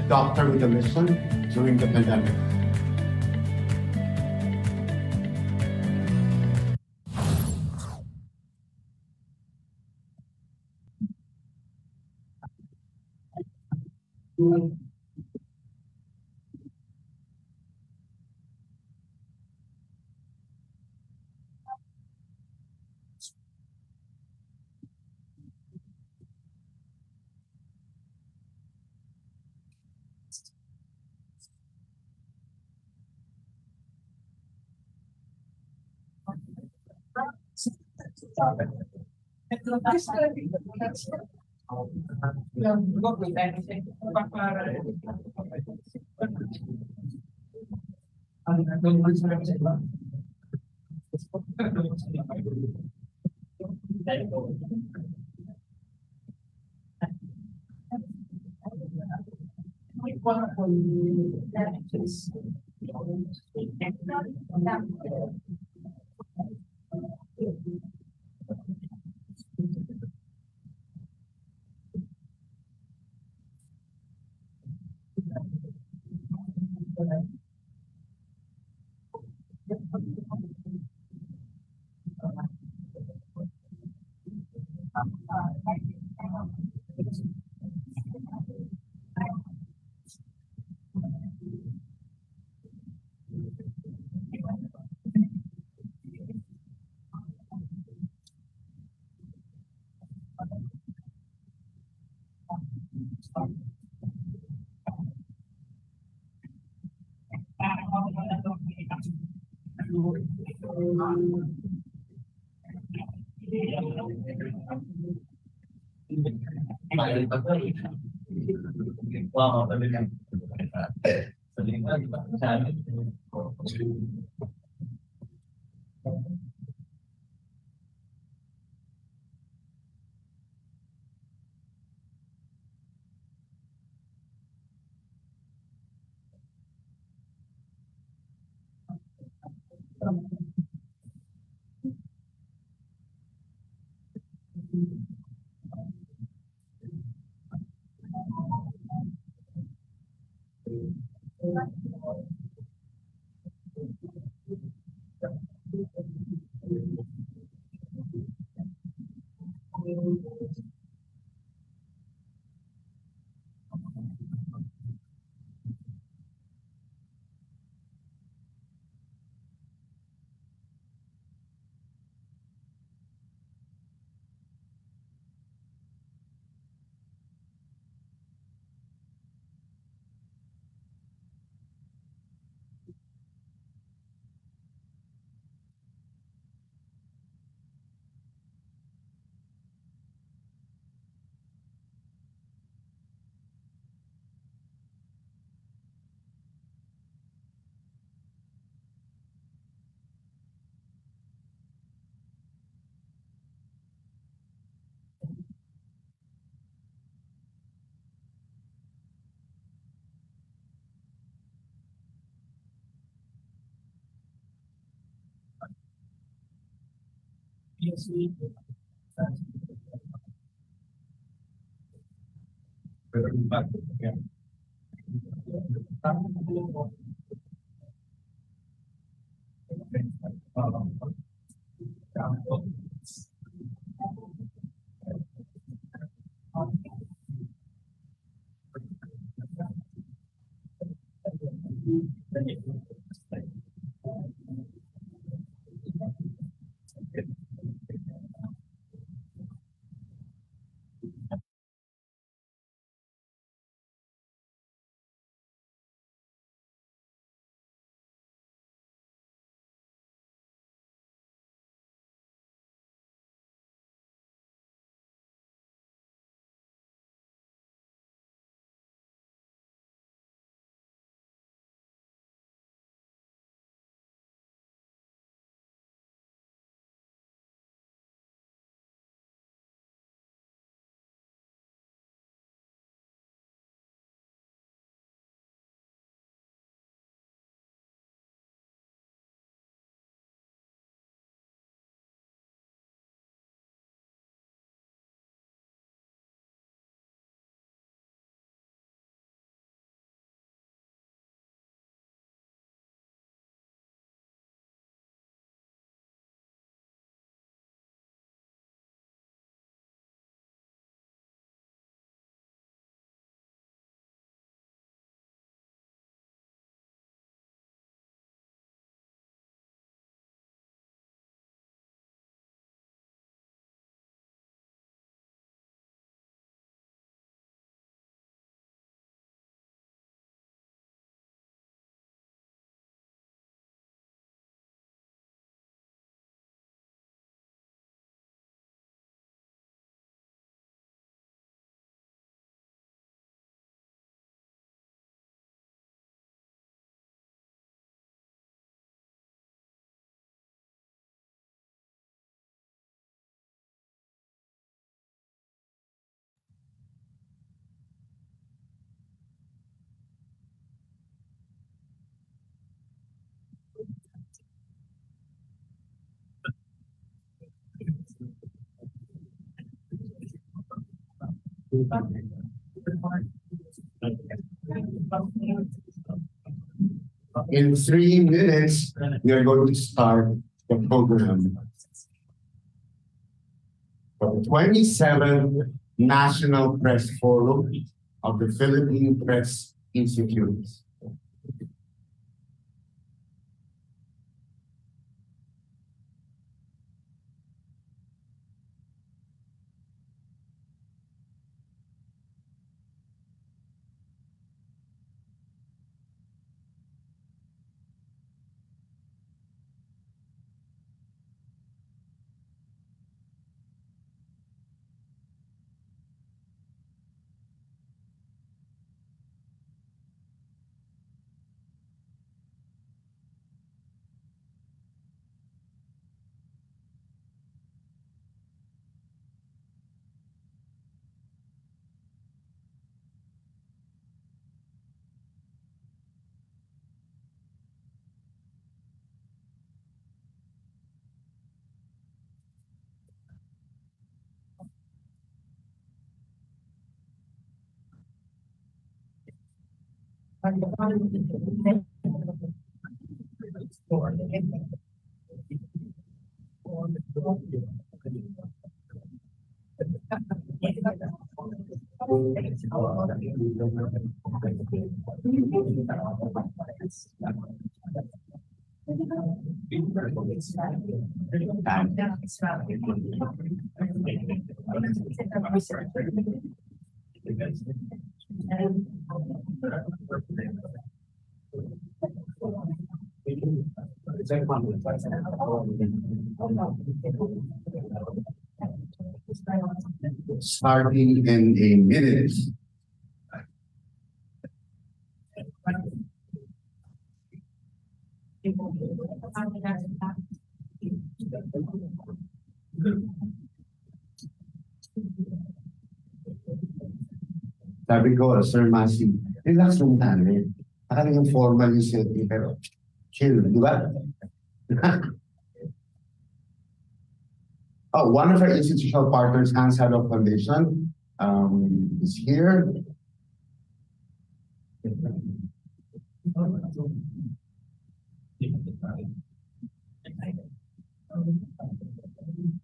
doctor with a mission during the pandemic. In 3 minutes, we are going to start the program for the 27th National Press Forum of the Philippine Press Institute. Starting in a minute. Sabi ko, Sir Masi, relax lang tayo. Akala yung formal yung setting, pero chill, di ba? Oh, one of our institutional partners, Hans Haddock Foundation, is here.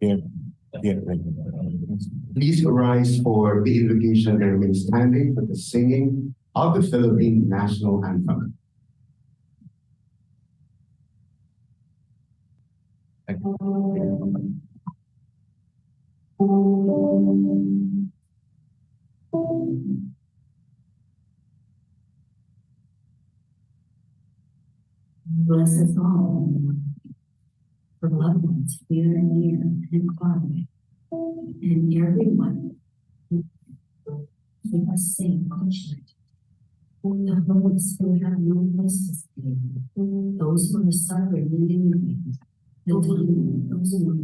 Here. Please rise for the invocation and remain standing for the singing of the Philippine National Anthem. Bless us all, for loved ones here and near and far away, and everyone keep us safe each night. The homeless who have no place to stay, those who are suffering in any way, the dying, those who are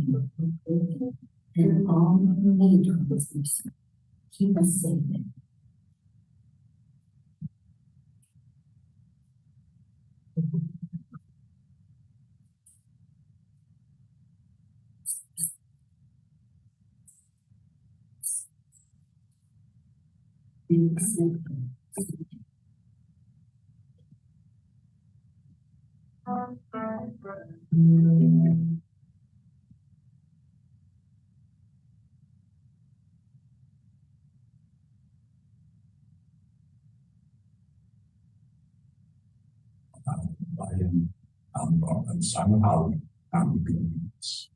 and all who need God's mercy. Keep us safe. And somehow ambiguous.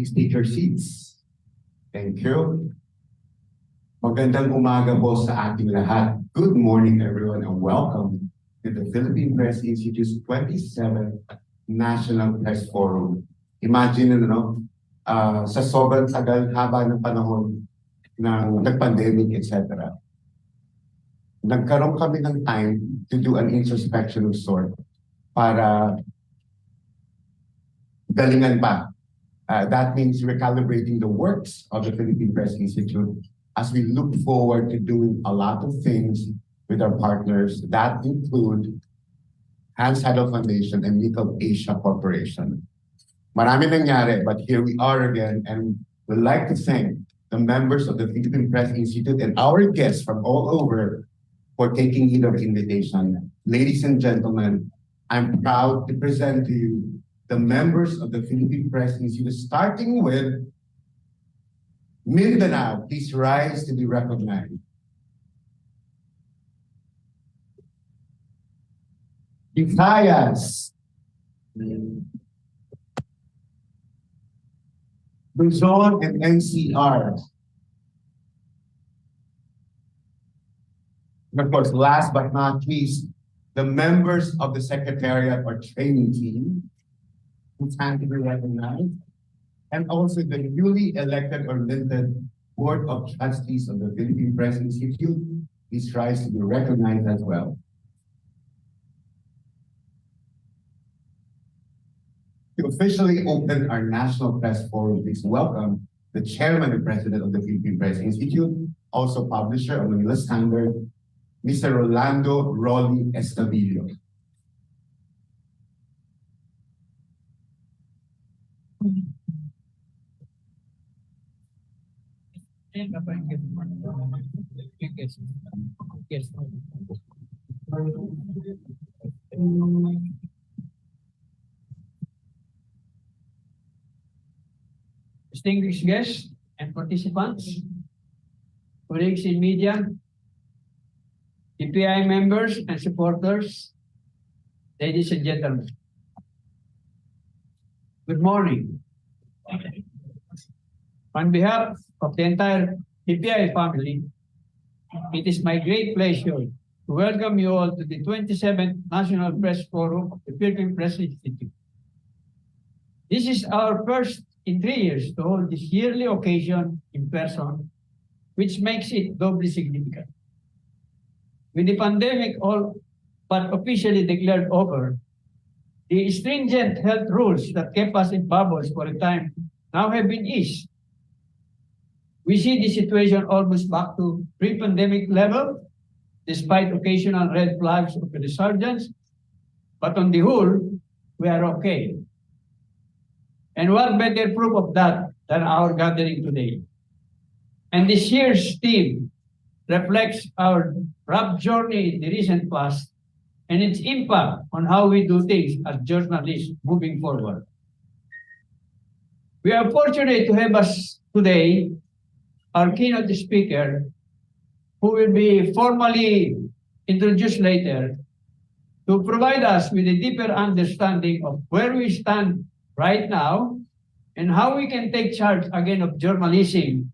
Please take your seats. Thank you. Magandang umaga po sa ating lahat. Good morning everyone and welcome to the Philippine Press Institute's 27th National Press Forum. Imagine sa sobrang tagal haba ng panahon ng nag-pandemic, etc. Nagkaroon kami ng time to do an introspection of sort para galingan pa. That means recalibrating the works of the Philippine Press Institute as we look forward to doing a lot of things with our partners that include Hans Heidel Foundation and Nickel Asia Corporation. Marami nangyari, but here we are again, and we'd like to thank the members of the Philippine Press Institute and our guests from all over for taking heed of invitation. Ladies and gentlemen, I'm proud to present to you the members of the Philippine Press Institute, starting with Mindanao. Please rise to be recognized. Visayas. Luzon and NCR. And of course, last but not least, the members of the Secretariat or training team who stand to be recognized, and also the newly elected or minted Board of Trustees of the Philippine Press Institute. Please rise to be recognized as well. To officially open our National Press Forum, please welcome the Chairman and President of the Philippine Press Institute, also publisher of Manila Standard, Mr. Rolando Rolly Estavillo. Distinguished guests and participants, colleagues in media, PPI members and supporters, ladies and gentlemen. Good morning. On behalf of the entire PPI family, it is my great pleasure to welcome you all to the 27th National Press Forum of the Philippine Press Institute. This is our first in 3 years to hold this yearly occasion in person, which makes it doubly significant. With the pandemic all but officially declared over, the stringent health rules that kept us in bubbles for a time now have been eased. We see the situation almost back to pre-pandemic level, despite occasional red flags of a resurgence, but on the whole, we are okay. And what better proof of that than our gathering today? And this year's theme reflects our rough journey in the recent past and its impact on how we do things as journalists moving forward. We are fortunate to have us today our keynote speaker, who will be formally introduced later, to provide us with a deeper understanding of where we stand right now and how we can take charge again of journalism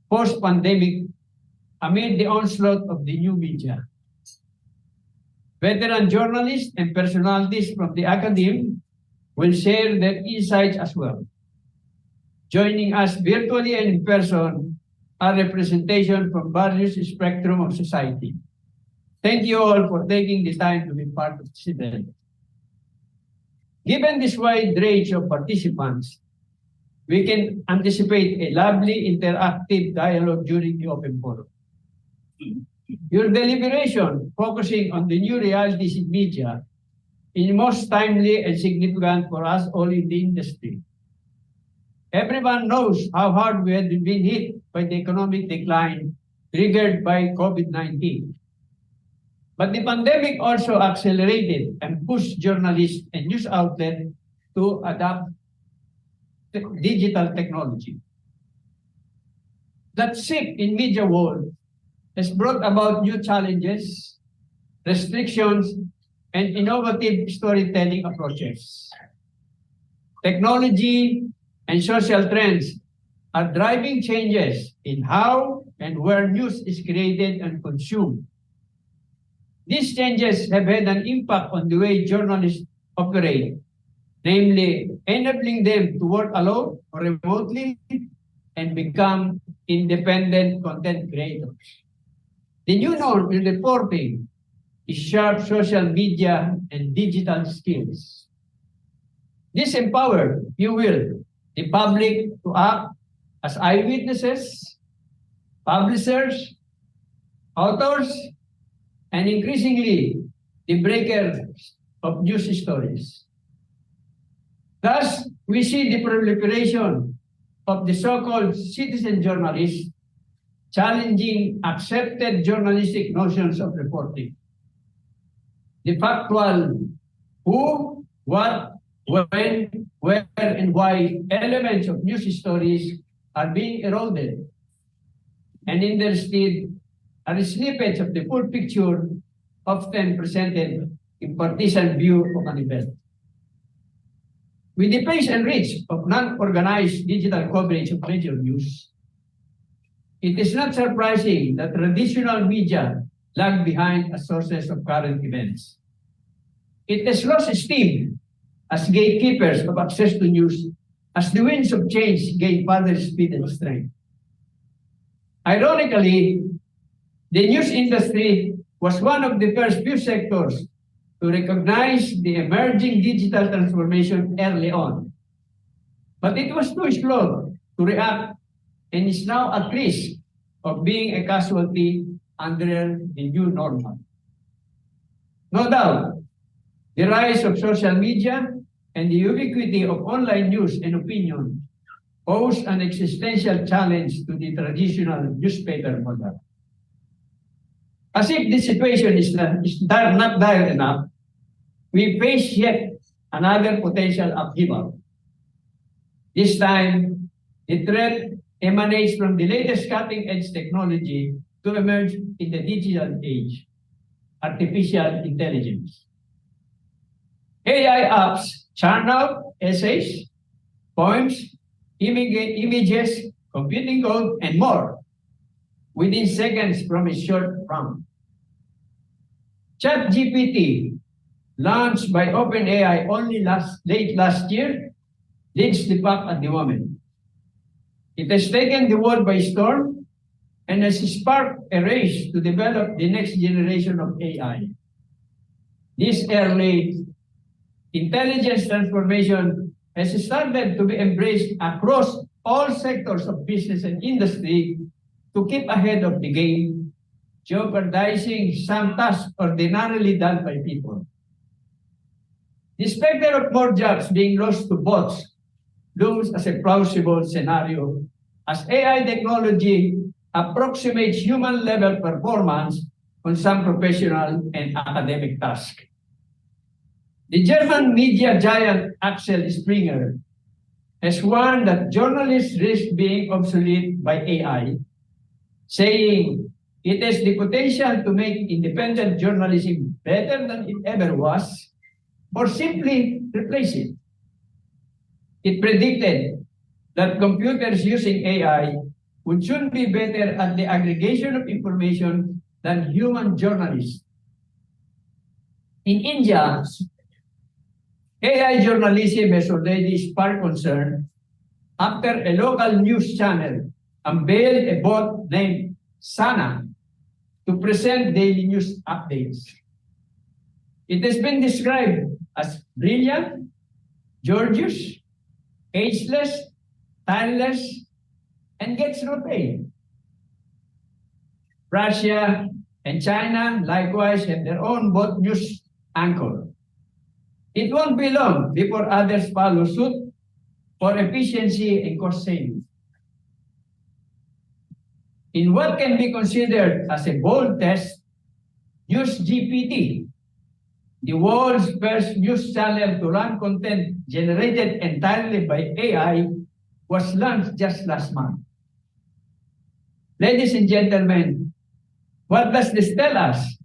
post-pandemic amid the onslaught of the new media. Veteran journalists and personalities from the academe will share their insights as well. Joining us virtually and in person are representation from various spectrum of society. Thank you all for taking the time to be part of this event. Given this wide range of participants, we can anticipate a lively interactive dialogue during the open forum. Your deliberation focusing on the new realities in media is most timely and significant for us all in the industry. Everyone knows how hard we had been hit by the economic decline triggered by COVID-19. But the pandemic also accelerated and pushed journalists and news outlets to adapt digital technology. That shift in media world has brought about new challenges, restrictions, and innovative storytelling approaches. Technology and social trends are driving changes in how and where news is created and consumed. These changes have had an impact on the way journalists operate, namely enabling them to work alone or remotely and become independent content creators. The new norm in reporting is sharp social media and digital skills. This empowered, if you will, the public to act as eyewitnesses, publishers, authors, and increasingly the breakers of news stories. Thus, we see the proliferation of the so-called citizen journalists challenging accepted journalistic notions of reporting. The factual who, what, when, where, and why elements of news stories are being eroded, and in their stead are snippets of the full picture often presented in partisan view of an event. With the pace and reach of non-organized digital coverage of major news, it is not surprising that traditional media lag behind as sources of current events. It has lost steam as gatekeepers of access to news as the winds of change gain further speed and strength. Ironically, the news industry was one of the first few sectors to recognize the emerging digital transformation early on. But it was too slow to react and is now at risk of being a casualty under the new normal. No doubt, the rise of social media and the ubiquity of online news and opinion pose an existential challenge to the traditional newspaper model. As if this situation is not dire enough, we face yet another potential upheaval. This time, the threat emanates from the latest cutting-edge technology to emerge in the digital age, artificial intelligence. AI apps churn out essays, poems, images, computing code, and more within seconds from a short prompt. ChatGPT, launched by OpenAI only late last year, leads the pack at the moment. It has taken the world by storm and has sparked a race to develop the next generation of AI. This early intelligence transformation has started to be embraced across all sectors of business and industry to keep ahead of the game, jeopardizing some tasks ordinarily done by people. The specter of more jobs being lost to bots looms as a plausible scenario as AI technology approximates human-level performance on some professional and academic tasks. The German media giant Axel Springer has warned that journalists risk being obsolete by AI, saying it has the potential to make independent journalism better than it ever was, or simply replace it. It predicted that computers using AI would soon be better at the aggregation of information than human journalists. In India, AI journalism has already sparked concern after a local news channel unveiled a bot named Sana to present daily news updates. It has been described as brilliant, gorgeous, ageless, tireless, and gets no pay. Russia and China likewise have their own bot news anchor. It won't be long before others follow suit for efficiency and cost savings. In what can be considered as a bold test, NewsGPT, the world's first news channel to run content generated entirely by AI, was launched just last month. Ladies and gentlemen, what does this tell us?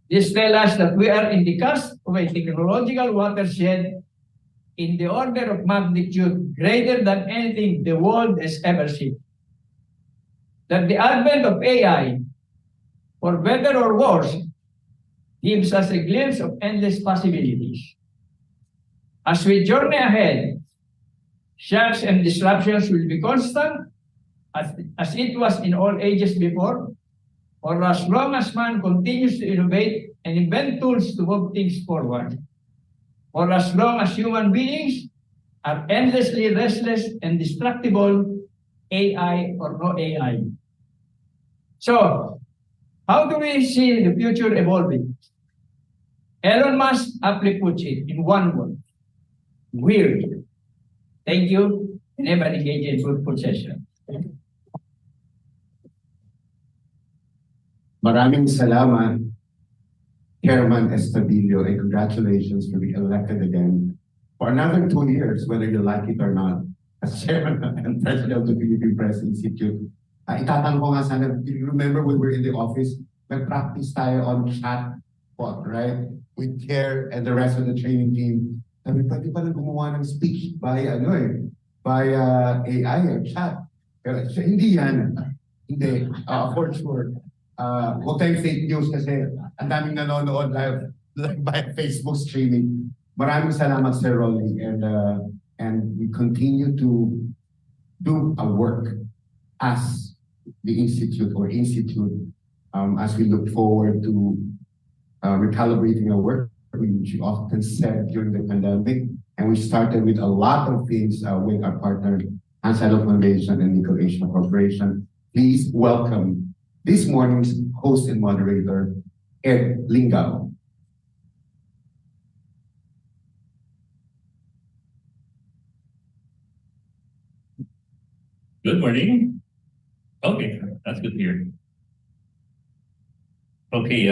This tells us that we are in the cusp of a technological watershed in the order of magnitude greater than anything the world has ever seen. That the advent of AI, for better or worse, gives us a glimpse of endless possibilities. As we journey ahead, shocks and disruptions will be constant, as it was in all ages before, or as long as man continues to innovate and invent tools to move things forward, or as long as human beings are endlessly restless and destructible, AI or no AI. So, how do we see the future evolving? Elon Musk aptly puts it in one word: weird. Thank you, and have an engaging fruitful session. Maraming salamat, Chairman Estadillo, and congratulations for being elected again for another 2 years, whether you like it or not, as Chairman and President of the Philippine Press Institute. Itatanong ko nga sana, you remember when we were in the office, nag-practice tayo on chat, right? With Care and the rest of the training team. Sabi, pwede pa lang gumawa ng speech by AI or chat. Pero so, hindi yan. Hindi, for sure. Huwag tayong fake news kasi ang daming nanonood live by Facebook streaming. Maraming salamat, Sir Rolly, and we continue to do our work as the institute as we look forward to recalibrating our work, which we often said during the pandemic, and we started with a lot of things with our partner, Anselo Foundation and Nickel Asia Corporation. Please welcome this morning's host and moderator, Ed Lingao. Good morning. Okay, that's good to hear. Okay,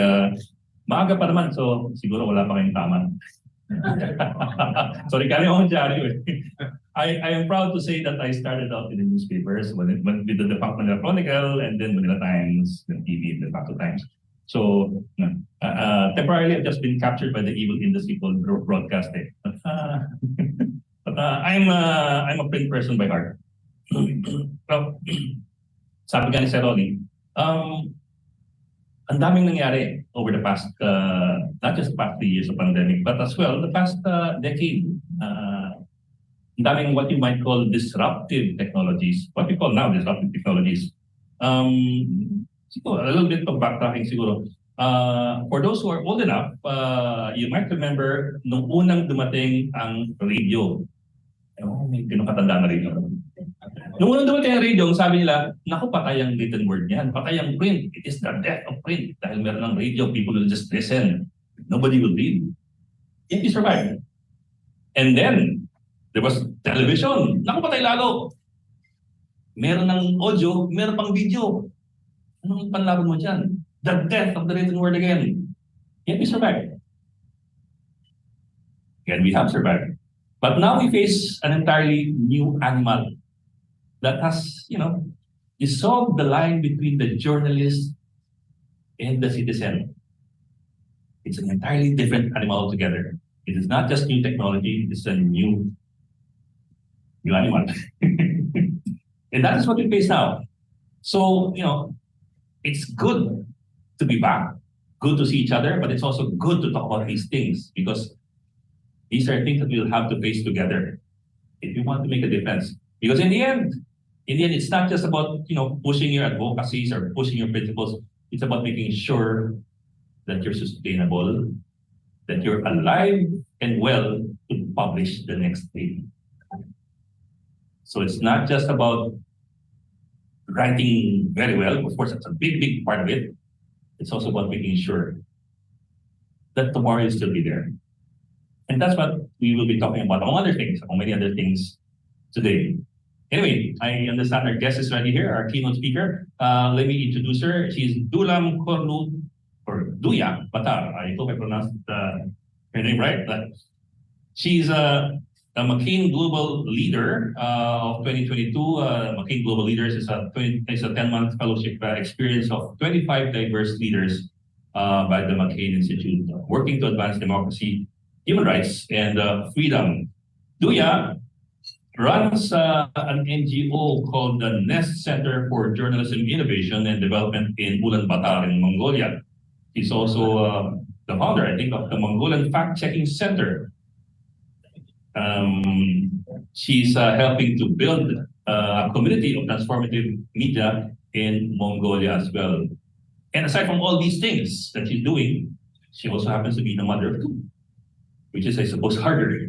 maaga pa naman, so siguro wala pa kayong tama. Sorry, carry on, Jari. I am proud to say that I started out in the newspapers when with the Defunct Manila Chronicle and then Manila Times, the TV, the Facto Times. So temporarily, I've just been captured by the evil industry called broadcasting. But I'm a print person by heart. Well, sabi nga ni Sir Rolly, ang daming nangyari over the past, not just the past 3 years of pandemic, but as well the past decade. Ang daming what you might call disruptive technologies, what we call now disruptive technologies. Siguro, a little bit of backtracking siguro. For those who are old enough, you might remember nung unang dumating ang radio. May pinakatanda na rin. Nung unang dumating ang radio, sabi nila, naku, patay ang written word niyan, patay ang print. It is the death of print. Dahil meron ng radio, people will just listen. Nobody will read. Yet we survived. And then, there was television. Naku, patay lalo. Meron ng audio, meron pang video. Anong panlaban mo dyan? The death of the written word again. Yet we survived. Again, we have survived. But now we face an entirely new animal that has, dissolved the line between the journalist and the citizen. It's an entirely different animal altogether. It is not just new technology, it's a new animal. And that is what we face now. So, it's good to be back, good to see each other, but it's also good to talk about these things because these are things that we'll have to face together if you want to make a difference. Because in the end, it's not just about pushing your advocacies or pushing your principles. It's about making sure that you're sustainable, that you're alive and well to publish the next day. So it's not just about writing very well. Of course, that's a big, big part of it. It's also about making sure that tomorrow will still be there. And that's what we will be talking about, among other things, among many other things today. Anyway, I understand our guest is already here, our keynote speaker. Let me introduce her. She's Dulam Korlu, or Duya Batar. I hope I pronounced her name right. She's a McCain Global Leader of 2022. McCain Global Leaders is a 10-month fellowship experience of 25 diverse leaders by the McCain Institute, working to advance democracy, human rights, and freedom Duya runs an NGO called the Nest Center for Journalism Innovation and Development in Ulaanbaatar in Mongolia. He's also the founder, I think, of the Mongolian Fact-Checking Center. She's helping to build a community of transformative media in Mongolia as well. And aside from all these things that she's doing, she also happens to be the mother of two, which is, I suppose, harder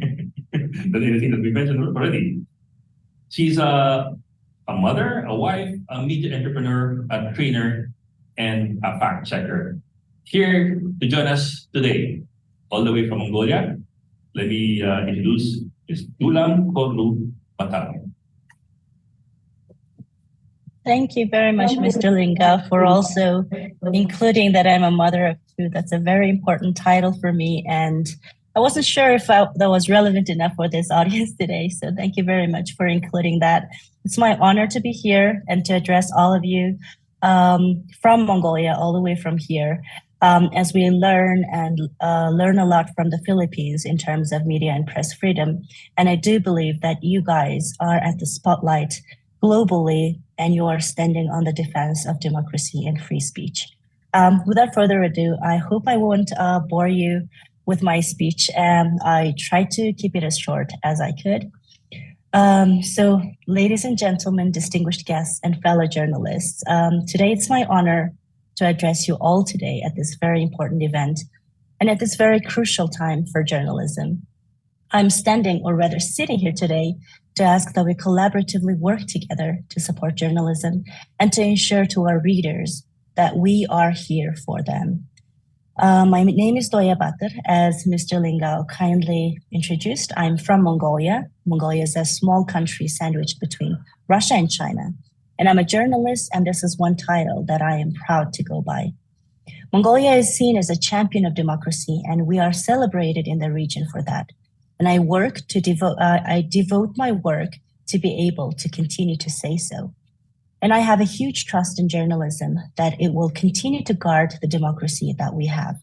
than anything that we mentioned already. She's a mother, a wife, a media entrepreneur, a trainer, and a fact checker. Here to join us today, all the way from Mongolia, let me introduce Ms. Dulang Kodlu Batang. Thank you very much, Mr. Linga, for also including that I'm a mother of two. That's a very important title for me, and I wasn't sure if that was relevant enough for this audience today, so thank you very much for including that. It's my honor to be here and to address all of you from Mongolia, all the way from here, as we learn a lot from the Philippines in terms of media and press freedom. And I do believe that you guys are at the spotlight globally, and you are standing on the defense of democracy and free speech. Without further ado, I hope I won't bore you with my speech. I tried to keep it as short as I could. So, ladies and gentlemen, distinguished guests and fellow journalists, today it's my honor to address you all today at this very important event and at this very crucial time for journalism. I'm standing, or rather sitting here today, to ask that we collaboratively work together to support journalism and to ensure to our readers that we are here for them. My name is Doya Batar, as Mr. Lingao kindly introduced. I'm from Mongolia. Mongolia is a small country sandwiched between Russia and China. And I'm a journalist, and this is one title that I am proud to go by. Mongolia is seen as a champion of democracy, and we are celebrated in the region for that. And I devote my work to be able to continue to say so. And I have a huge trust in journalism that it will continue to guard the democracy that we have.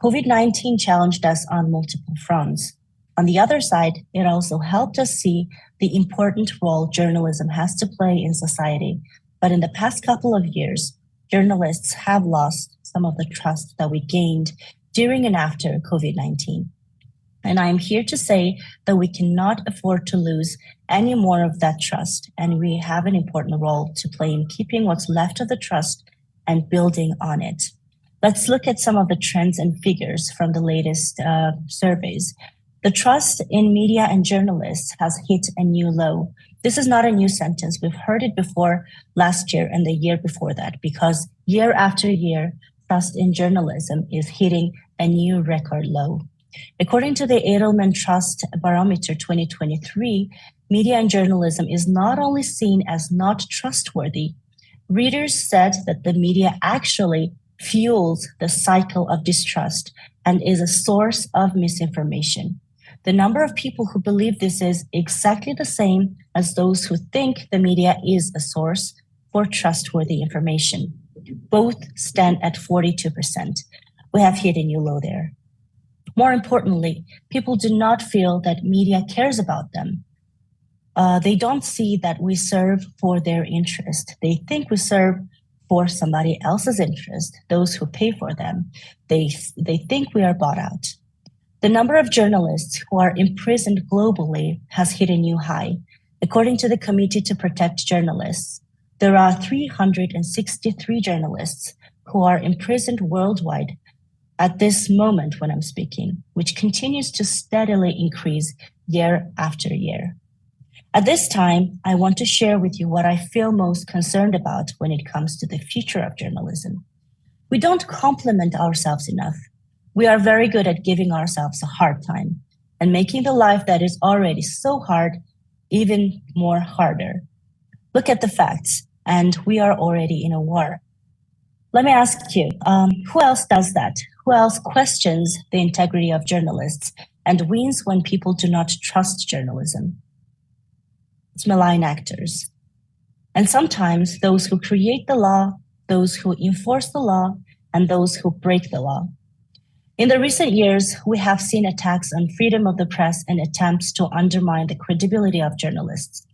COVID-19 challenged us on multiple fronts. On the other side, it also helped us see the important role journalism has to play in society. But in the past couple of years, journalists have lost some of the trust that we gained during and after COVID-19. And I'm here to say that we cannot afford to lose any more of that trust. And we have an important role to play in keeping what's left of the trust and building on it. Let's look at some of the trends and figures from the latest surveys. The trust in media and journalists has hit a new low. This is not a new sentence. We've heard it before last year and the year before that, because year after year, trust in journalism is hitting a new record low. According to the Edelman Trust Barometer 2023, media and journalism is not only seen as not trustworthy, readers said that the media actually fuels the cycle of distrust and is a source of misinformation. The number of people who believe this is exactly the same as those who think the media is a source for trustworthy information. Both stand at 42%. We have hit a new low there. More importantly, people do not feel that media cares about them. They don't see that we serve for their interest. They think we serve for somebody else's interest, those who pay for them. They think we are bought out. The number of journalists who are imprisoned globally has hit a new high. According to the Committee to Protect Journalists, there are 363 journalists who are imprisoned worldwide at this moment when I'm speaking, which continues to steadily increase year after year. At this time, I want to share with you what I feel most concerned about when it comes to the future of journalism. We don't compliment ourselves enough. We are very good at giving ourselves a hard time and making the life that is already so hard even more harder. Look at the facts, and we are already in a war. Let me ask you, who else does that? Who else questions the integrity of journalists and wins when people do not trust journalism? It's malign actors. And sometimes those who create the law, those who enforce the law, and those who break the law. In the recent years, we have seen attacks on freedom of the press and attempts to undermine the credibility of journalists.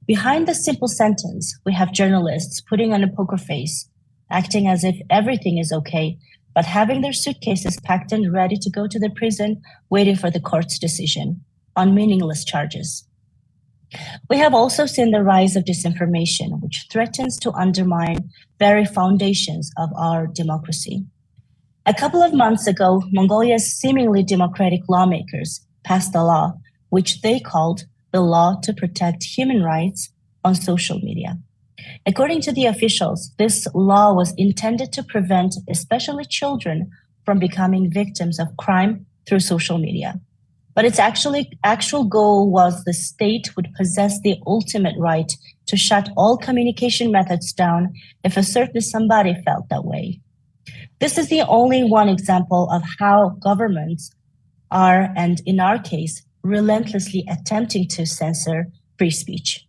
Behind the simple sentence, we have journalists putting on a poker face, acting as if everything is okay, but having their suitcases packed and ready to go to the prison, waiting for the court's decision on meaningless charges. We have also seen the rise of disinformation, which threatens to undermine very foundations of our democracy. A couple of months ago, Mongolia's seemingly democratic lawmakers passed a law which they called the Law to Protect Human Rights on Social Media. According to the officials, this law was intended to prevent especially children from becoming victims of crime through social media. But its actual goal was the state would possess the ultimate right to shut all communication methods down if a certain somebody felt that way. This is the only one example of how governments are, and in our case, relentlessly attempting to censor free speech.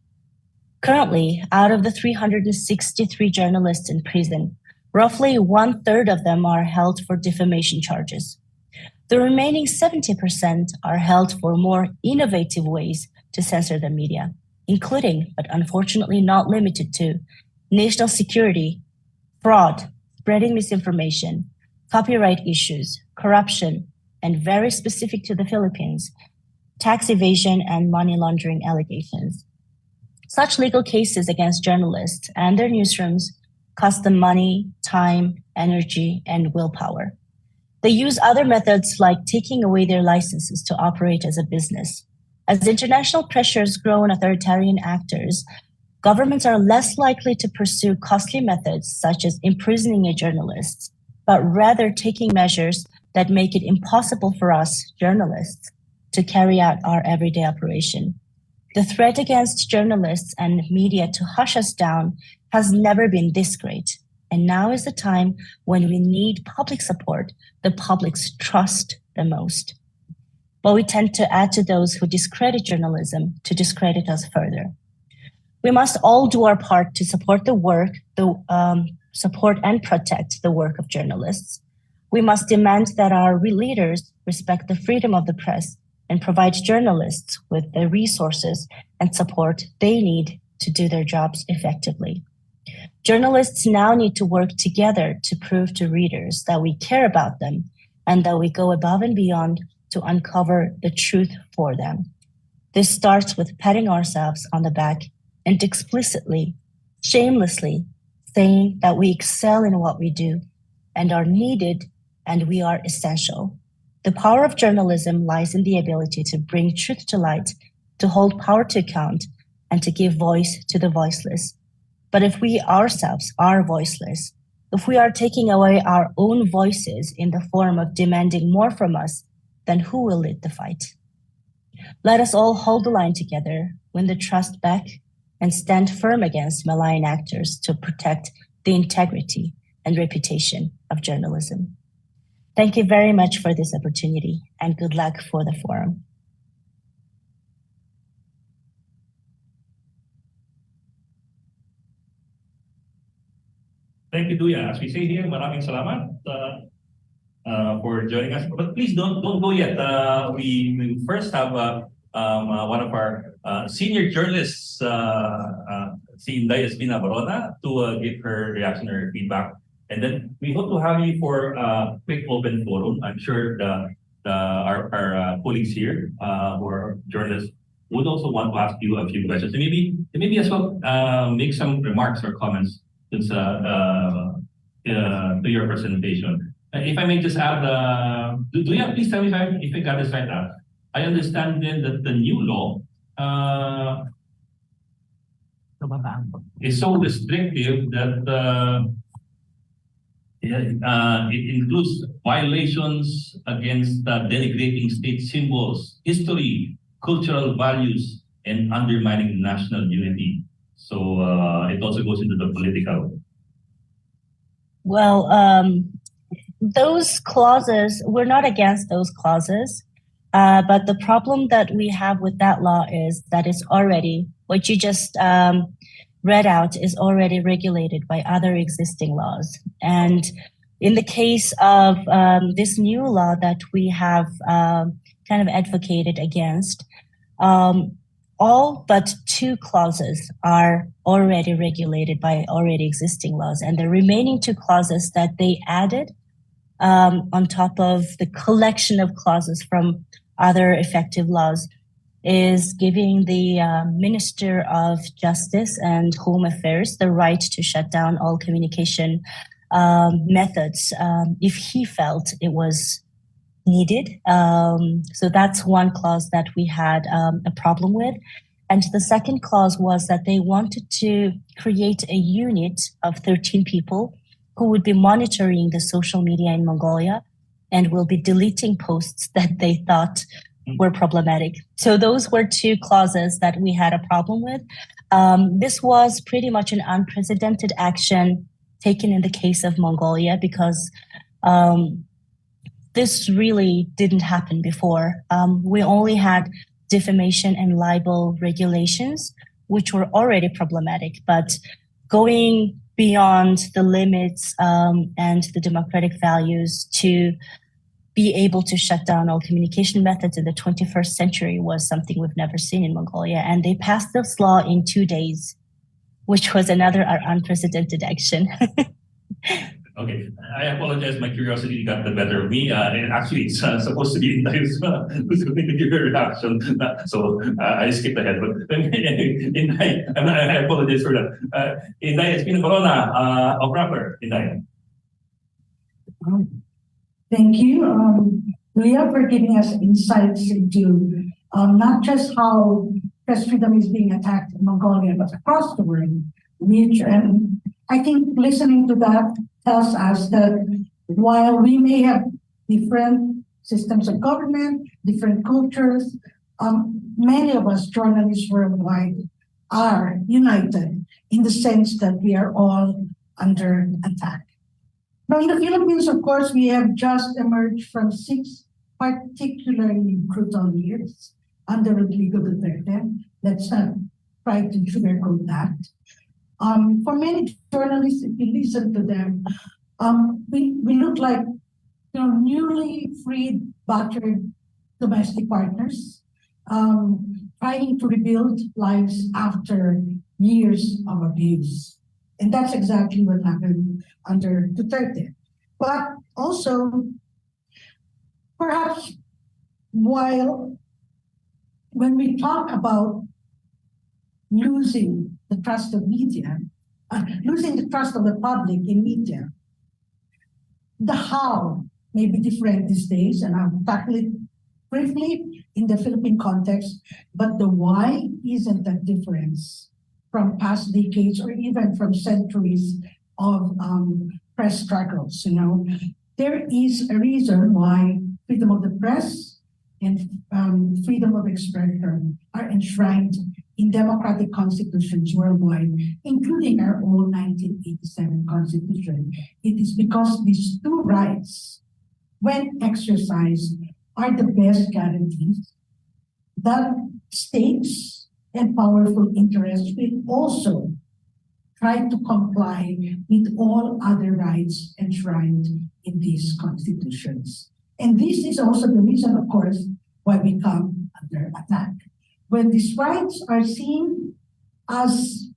Currently, out of the 363 journalists in prison, roughly 1/3 of them are held for defamation charges. The remaining 70% are held for more innovative ways to censor the media, including, but unfortunately not limited to, national security, fraud, spreading misinformation, copyright issues, corruption, and very specific to the Philippines, tax evasion and money laundering allegations. Such legal cases against journalists and their newsrooms cost them money, time, energy, and willpower. They use other methods like taking away their licenses to operate as a business. As international pressures grow on authoritarian actors, governments are less likely to pursue costly methods such as imprisoning a journalist, but rather taking measures that make it impossible for us, journalists, to carry out our everyday operation. The threat against journalists and media to hush us down has never been this great. And now is the time when we need public support, the public's trust the most. But we tend to add to those who discredit journalism to discredit us further. We must all do our part to support the work, support and protect the work of journalists. We must demand that our leaders respect the freedom of the press and provide journalists with the resources and support they need to do their jobs effectively. Journalists now need to work together to prove to readers that we care about them and that we go above and beyond to uncover the truth for them. This starts with patting ourselves on the back and explicitly, shamelessly saying that we excel in what we do and are needed and we are essential. The power of journalism lies in the ability to bring truth to light, to hold power to account, and to give voice to the voiceless. But if we ourselves are voiceless, if we are taking away our own voices in the form of demanding more from us, then who will lead the fight? Let us all hold the line together, win the trust back, and stand firm against malign actors to protect the integrity and reputation of journalism. Thank you very much for this opportunity, and good luck for the forum. Thank you, Duya. As we say here, maraming salamat for joining us. But please don't go yet. We first have one of our senior journalists, si Inday Espina Barona, to give her reaction or feedback. And then we hope to have you for a quick open forum. I'm sure our colleagues here who are journalists would also want to ask you a few questions. And maybe as well make some remarks or comments since, to your presentation. If I may just add, Duya, please tell me if I got this right. I understand then that the new law is so restrictive that it includes violations against denigrating state symbols, history, cultural values, and undermining national unity. So it also goes into the political. Well, those clauses, we're not against those clauses, but the problem that we have with that law is that it's already, what you just read out is already regulated by other existing laws. And In the case of this new law that we have kind of advocated against, all but 2 clauses are already regulated by already existing laws, and the remaining 2 clauses that they added on top of the collection of clauses from other effective laws is giving the Minister of Justice and Home Affairs the right to shut down all communication methods if he felt it was needed. So that's one clause that we had a problem with. And the second clause was that they wanted to create a unit of 13 people who would be monitoring the social media in Mongolia and will be deleting posts that they thought were problematic. So those were 2 clauses that we had a problem with. This was pretty much an unprecedented action taken in the case of Mongolia because this really didn't happen before. We only had defamation and libel regulations, which were already problematic, but going beyond the limits and the democratic values to be able to shut down all communication methods in the 21st century was something we've never seen in Mongolia. And they passed this law in 2 days, which was another unprecedented action. Okay, I apologize. My curiosity got the better of me. And actually, it's supposed to be Inday who's going to give a reaction. So I skipped ahead. But Inday, I apologize for that. Inday, it's been a corona of rapper. Inday. Thank you, Leah, for giving us insights into not just how press freedom is being attacked in Mongolia, but across the world. And I think listening to that tells us that while we may have different systems of government, different cultures, many of us journalists worldwide are united in the sense that we are all under attack. Now, in the Philippines, of course, we have just emerged from 6 particularly brutal years under Rodrigo Duterte. Let's not try to sugarcoat that. For many journalists, if you listen to them, we look like newly freed, battered domestic partners trying to rebuild lives after years of abuse. And that's exactly what happened under Duterte. But also, perhaps when we talk about losing the trust of media, losing the trust of the public in media, the how may be different these days, and I'll tackle it briefly in the Philippine context, but the why isn't that difference from past decades or even from centuries of press struggles. There is a reason why freedom of the press and freedom of expression are enshrined in democratic constitutions worldwide, including our own 1987 Constitution. It is because these 2 rights, when exercised, are the best guarantees that states and powerful interests will also try to comply with all other rights enshrined in these constitutions. And this is also the reason, of course, why we come under attack. When these rights are seen as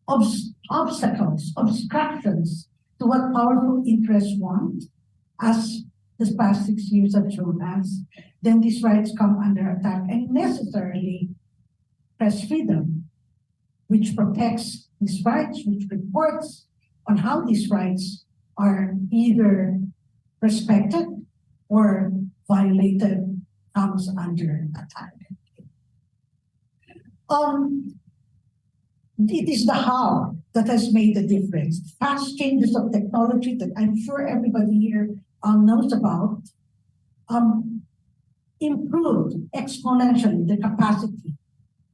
obstacles, obstructions to what powerful interests want, as the past 6 years have shown us, then these rights come under attack, and necessarily press freedom, which protects these rights, which reports on how these rights are either respected or violated, comes under attack. It is the how that has made the difference. Fast changes of technology that I'm sure everybody here knows about improved exponentially the capacity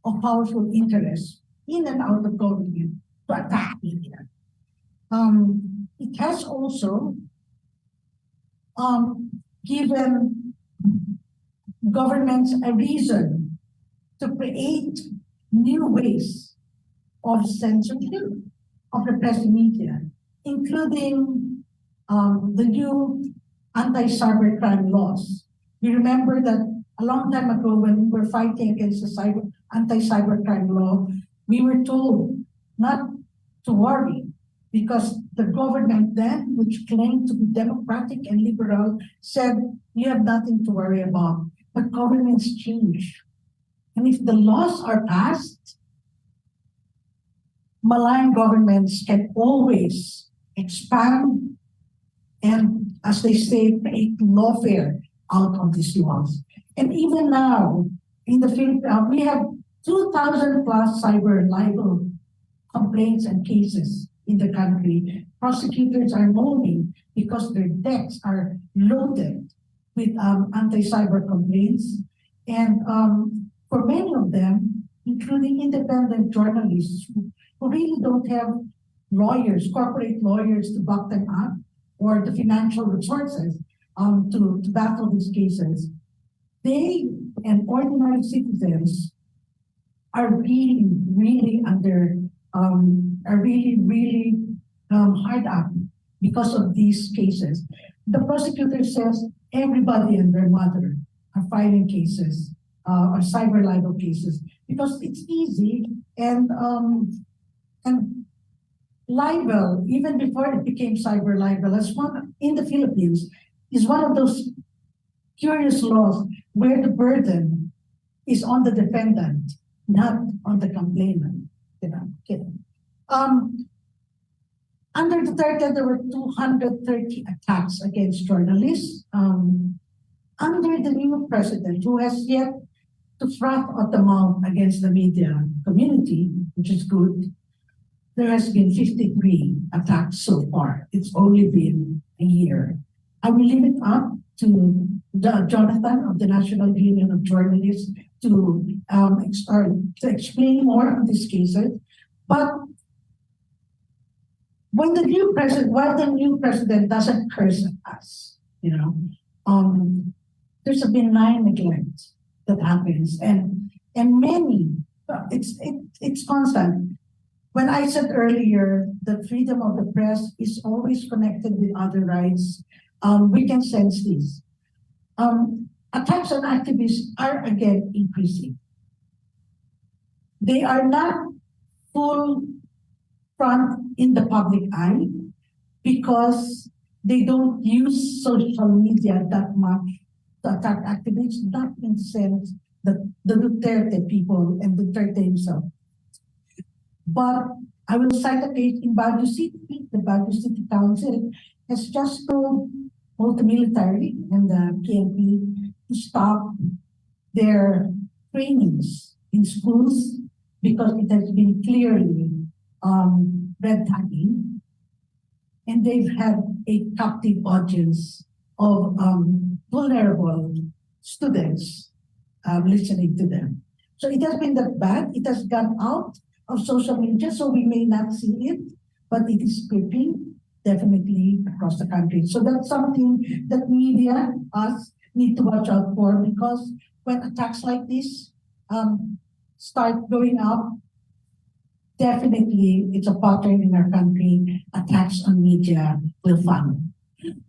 of powerful interests in and out of government to attack media. It has also given governments a reason to create new ways of censorship of repressing media, including the new anti-cybercrime laws. We remember that a long time ago when we were fighting against the anti-cybercrime law, we were told not to worry because the government then, which claimed to be democratic and liberal, said you have nothing to worry about. But governments change. And if the laws are passed, malign governments can always expand and, as they say, create lawfare out of these laws. And even now, in the Philippines, we have 2,000 plus cyber libel complaints and cases in the country. Prosecutors are moaning because their decks are loaded with anti-cyber complaints. And for many of them, including independent journalists who really don't have lawyers, corporate lawyers to back them up, or the financial resources to battle these cases, they and ordinary citizens are really under, hard up because of these cases. The prosecutor says everybody and their mother are filing cases, or cyber libel cases, because it's easy and libel, even before it became cyber libel, as one in the Philippines, is one of those curious laws where the burden is on the defendant, not on the complainant. Okay. Under Duterte, there were 230 attacks against journalists. Under the new president, who has yet to froth at the mouth against the media community, which is good, there has been 53 attacks so far. It's only been a year. I will leave it up to Jonathan of the National Union of Journalists to explain more on these cases. But when the new president doesn't curse at us, there's a benign neglect that happens, and many. It's constant. When I said earlier that freedom of the press is always connected with other rights, we can sense this. Attacks on activists are again increasing. They are not full front in the public eye because they don't use social media that much to attack activists, not in the sense that the Duterte people and Duterte himself. But I will cite a case in Baguio City. The Baguio City Council has just told both the military and the PNP to stop their trainings in schools because it has been clearly red tagging. And they've had a captive audience of vulnerable students listening to them. So it has been that bad. It has gone out of social media, so we may not see it, but it is creeping definitely across the country. So that's something that media, us, need to watch out for, because when attacks like this start going up, definitely it's a pattern in our country. Attacks on media will follow.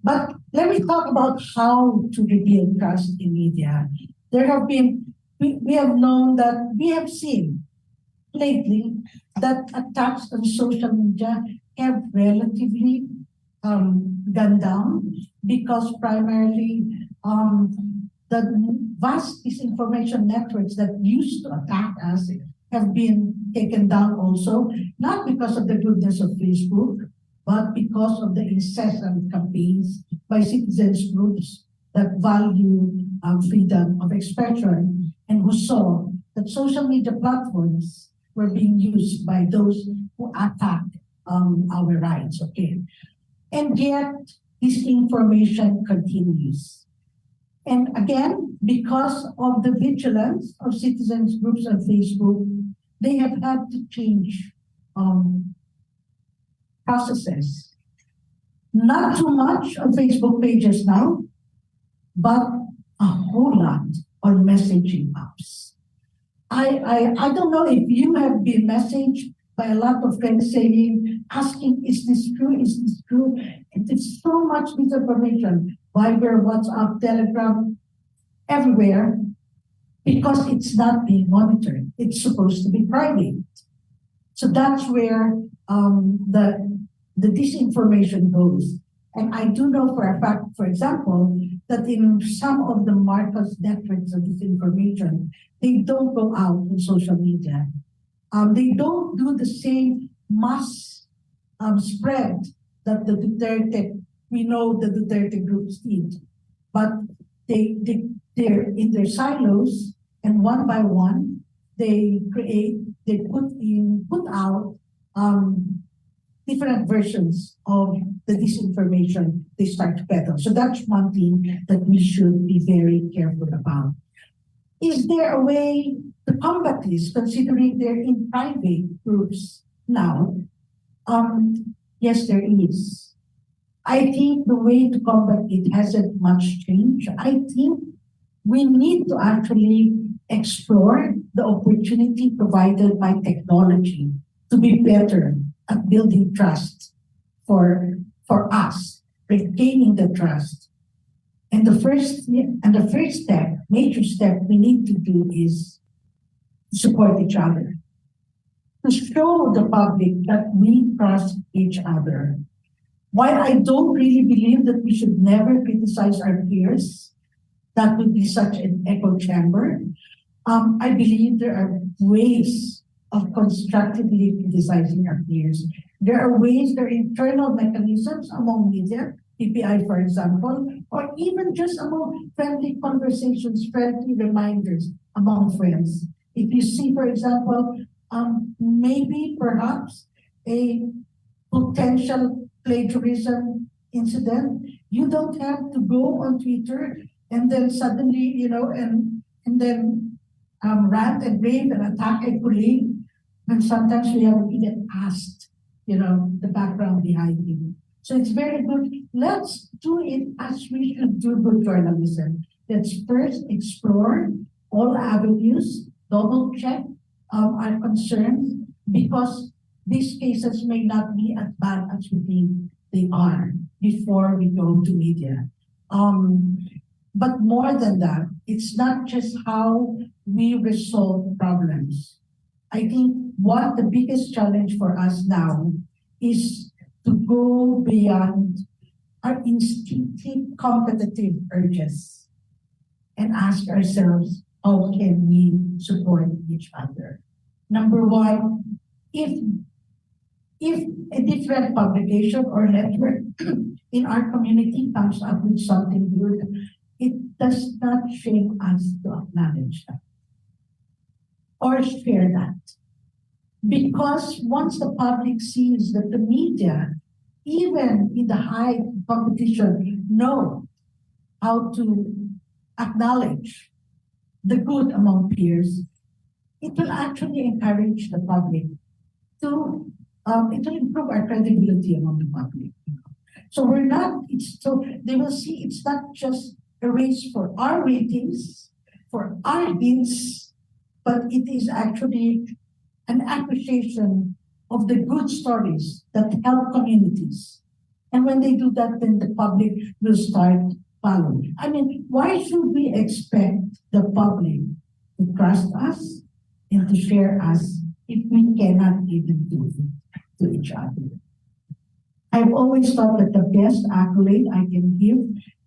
But let me talk about how to rebuild trust in media. There have been, we have known that, we have seen lately that attacks on social media have relatively gone down because primarily the vast disinformation networks that used to attack us have been taken down also, not because of the goodness of Facebook, but because of the incessant campaigns by citizens groups that value freedom of expression and who saw that social media platforms were being used by those who attack our rights, okay? And yet, this information continues. And again, because of the vigilance of citizens groups on Facebook, they have had to change processes. Not too much on Facebook pages now, but a whole lot on messaging apps. I don't know if you have been messaged by a lot of friends saying, asking, is this true? Is this true? And there's so much misinformation, Viber, WhatsApp, Telegram, everywhere, because it's not being monitored. It's supposed to be private. So that's where the disinformation goes. And I do know for a fact, for example, that in some of the Marcos networks of disinformation, they don't go out on social media. They don't do the same mass spread that the Duterte, we know the Duterte groups did. But they're in their silos, and one by one, they put out different versions of the disinformation they start to peddle. So that's one thing that we should be very careful about. Is there a way to combat this, considering they're in private groups now? Yes, there is. I think the way to combat it hasn't much changed. I think we need to actually explore the opportunity provided by technology to be better at building trust for us, regaining the trust. And the first step, major step we need to do is support each other. To show the public that we trust each other. While I don't really believe that we should never criticize our peers, that would be such an echo chamber. I believe there are ways of constructively criticizing our peers. There are ways, there are internal mechanisms among media, PPI, for example, or even just among friendly conversations, friendly reminders among friends. If you see, for example, maybe perhaps a potential plagiarism incident, you don't have to go on Twitter and then suddenly, and then rant and rave and attack a colleague. And sometimes we haven't even asked, the background behind it. So it's very good. Let's do it as we should do good journalism. Let's first explore all avenues, double check our concerns, because these cases may not be as bad as we think they are before we go to media. But more than that, it's not just how we resolve problems. I think what the biggest challenge for us now is to go beyond our instinctive competitive urges and ask ourselves, how can we support each other? Number one, if a different publication or network in our community comes up with something good, it does not shame us to acknowledge that or share that. Because once the public sees that the media, even in the high competition, know how to acknowledge the good among peers, it will actually encourage the public to, it will improve our credibility among the public. So they will see it's not just a race for our ratings, for our hits, but it is actually an appreciation of the good stories that help communities. And when they do that, then the public will start following. I mean, why should we expect the public to trust us and to share us if we cannot even do it to each other? I've always thought that the best accolade I can give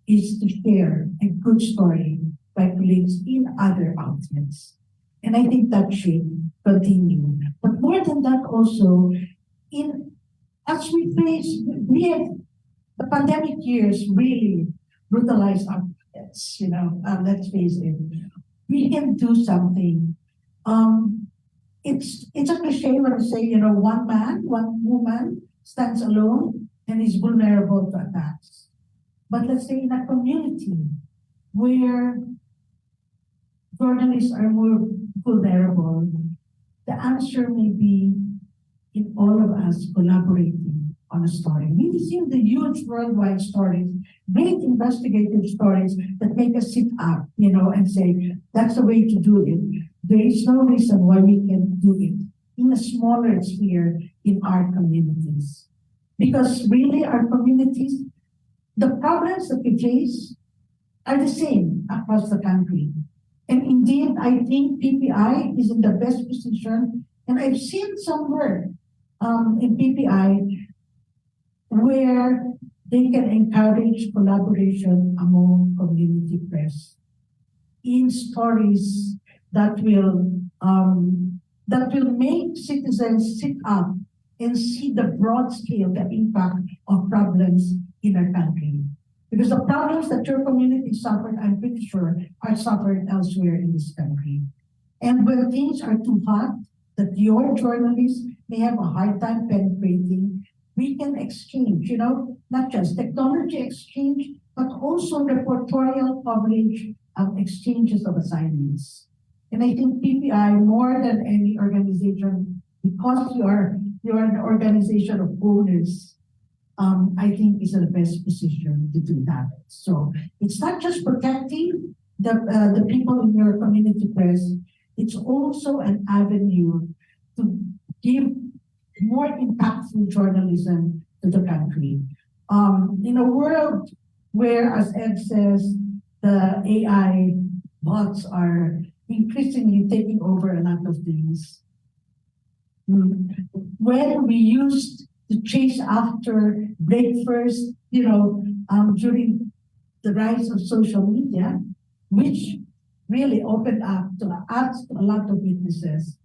is to share a good story by colleagues in other outlets. And I think that should continue. But more than that also, as we face, the pandemic years really brutalized our outlets, let's face it. We can do something. It's a cliche when I say, one man, one woman stands alone and is vulnerable to attacks. But let's say in a community where journalists are more vulnerable, the answer may be in all of us collaborating on a story. We've seen the huge worldwide stories, great investigative stories that make us sit up, and say, that's the way to do it. There is no reason why we can't do it in a smaller sphere in our communities. Because really our communities, the problems that we face are the same across the country. And indeed, I think PPI is in the best position, and I've seen some work in PPI where they can encourage collaboration among community press in stories that will make citizens sit up and see the broad scale, the impact of problems in our country. Because the problems that your community suffered, I'm pretty sure, are suffered elsewhere in this country. And when things are too hot, that your journalists may have a hard time penetrating, we can exchange, not just technology exchange, but also reportorial coverage of exchanges of assignments. And I think PPI, more than any organization, because you are an organization of owners, I think is in the best position to do that. So it's not just protecting the people in your community press, it's also an avenue to give more impactful journalism to the country. In a world where, as Ed says, the AI bots are increasingly taking over a lot of things, when we used to chase after breakthroughs, during the rise of social media, which really opened up to us a lot of witnesses.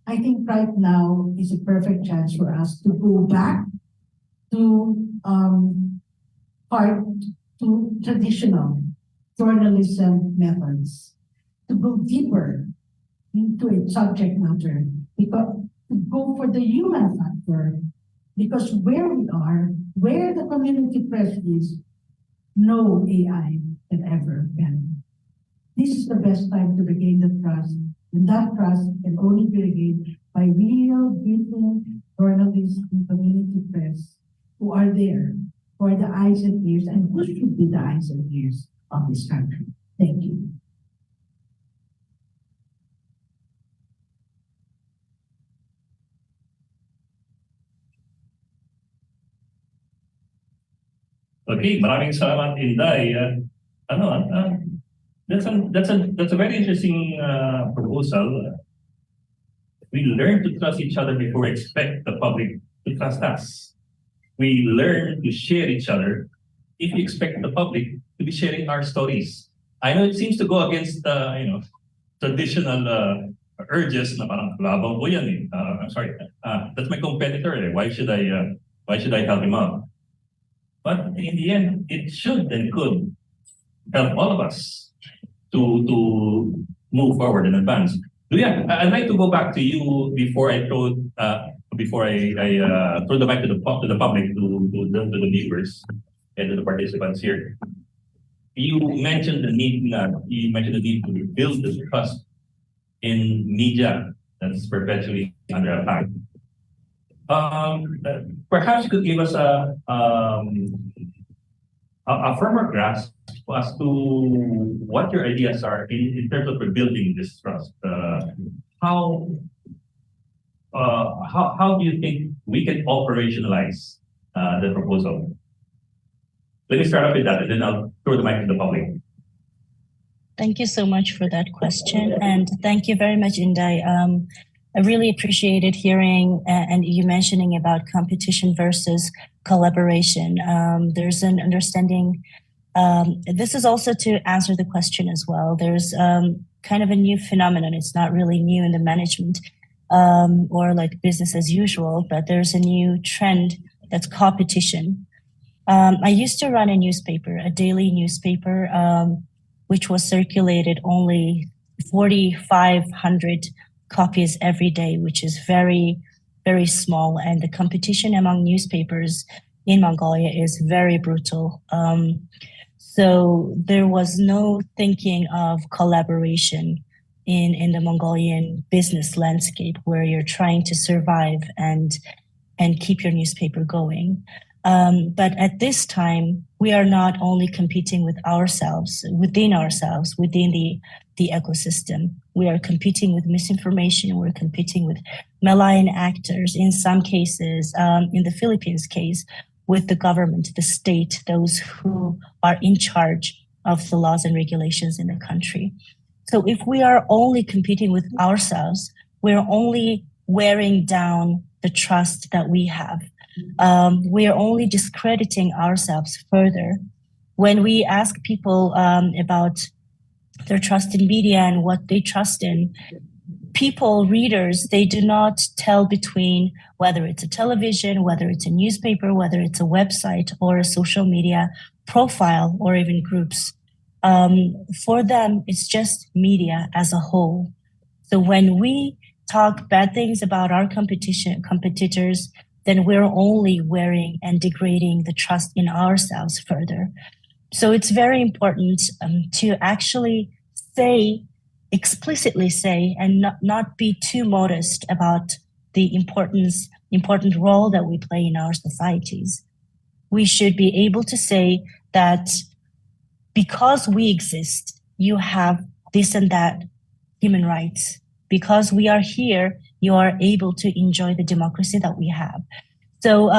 I think right now is a perfect chance for us to go back to traditional journalism methods, to go deeper into a subject matter, because to go for the human factor, because where we are, where the community press is, no AI can ever bend. This is the best time to regain the trust, and that trust can only be regained by real, breathing journalists and community press who are there for the eyes and ears, and who should be the eyes and ears of this country. Thank you. Okay, maraming salamat, Inday. That's a very interesting proposal. We learn to trust each other before we expect the public to trust us. We learn to share each other if we expect the public to be sharing our stories. I know it seems to go against traditional urges na parang labang ko yan eh. I'm sorry, that's my competitor eh. Why should I help him out? But in the end, it should and could help all of us to move forward and advance. I'd like to go back to you before I throw the mic to the public, to the viewers and to the participants here. You mentioned the need to rebuild the trust in media that's perpetually under attack. Perhaps you could give us a firmer grasp as to what your ideas are in terms of rebuilding this trust. How do you think we can operationalize the proposal? Let me start off with that, and then I'll throw the mic to the public. Thank you so much for that question, and thank you very much, Inday. I really appreciated hearing and you mentioning about competition versus collaboration. There's an understanding. This is also to answer the question as well. There's kind of a new phenomenon. It's not really new in the management or like business as usual, but there's a new trend that's competition. I used to run a newspaper, a daily newspaper, which was circulated only 4,500 copies every day, which is very, very small. And the competition among newspapers in Mongolia is very brutal. So there was no thinking of collaboration in the Mongolian business landscape where you're trying to survive and keep your newspaper going. But at this time, we are not only competing with ourselves, within the ecosystem. We are competing with misinformation. We're competing with malign actors. In some cases, in the Philippines case, with the government, the state, those who are in charge of the laws and regulations in the country. So if we are only competing with ourselves, we're only wearing down the trust that we have. We are only discrediting ourselves further. When we ask people about their trust in media and what they trust in, people, readers, they do not tell between whether it's a television, whether it's a newspaper, whether it's a website or a social media profile or even groups. For them, it's just media as a whole. So when we talk bad things about our competitors, then we're only wearing and degrading the trust in ourselves further. So it's very important to actually explicitly say, and not be too modest about the important role that we play in our societies. We should be able to say that because we exist, you have this and that human rights. Because we are here, you are able to enjoy the democracy that we have. So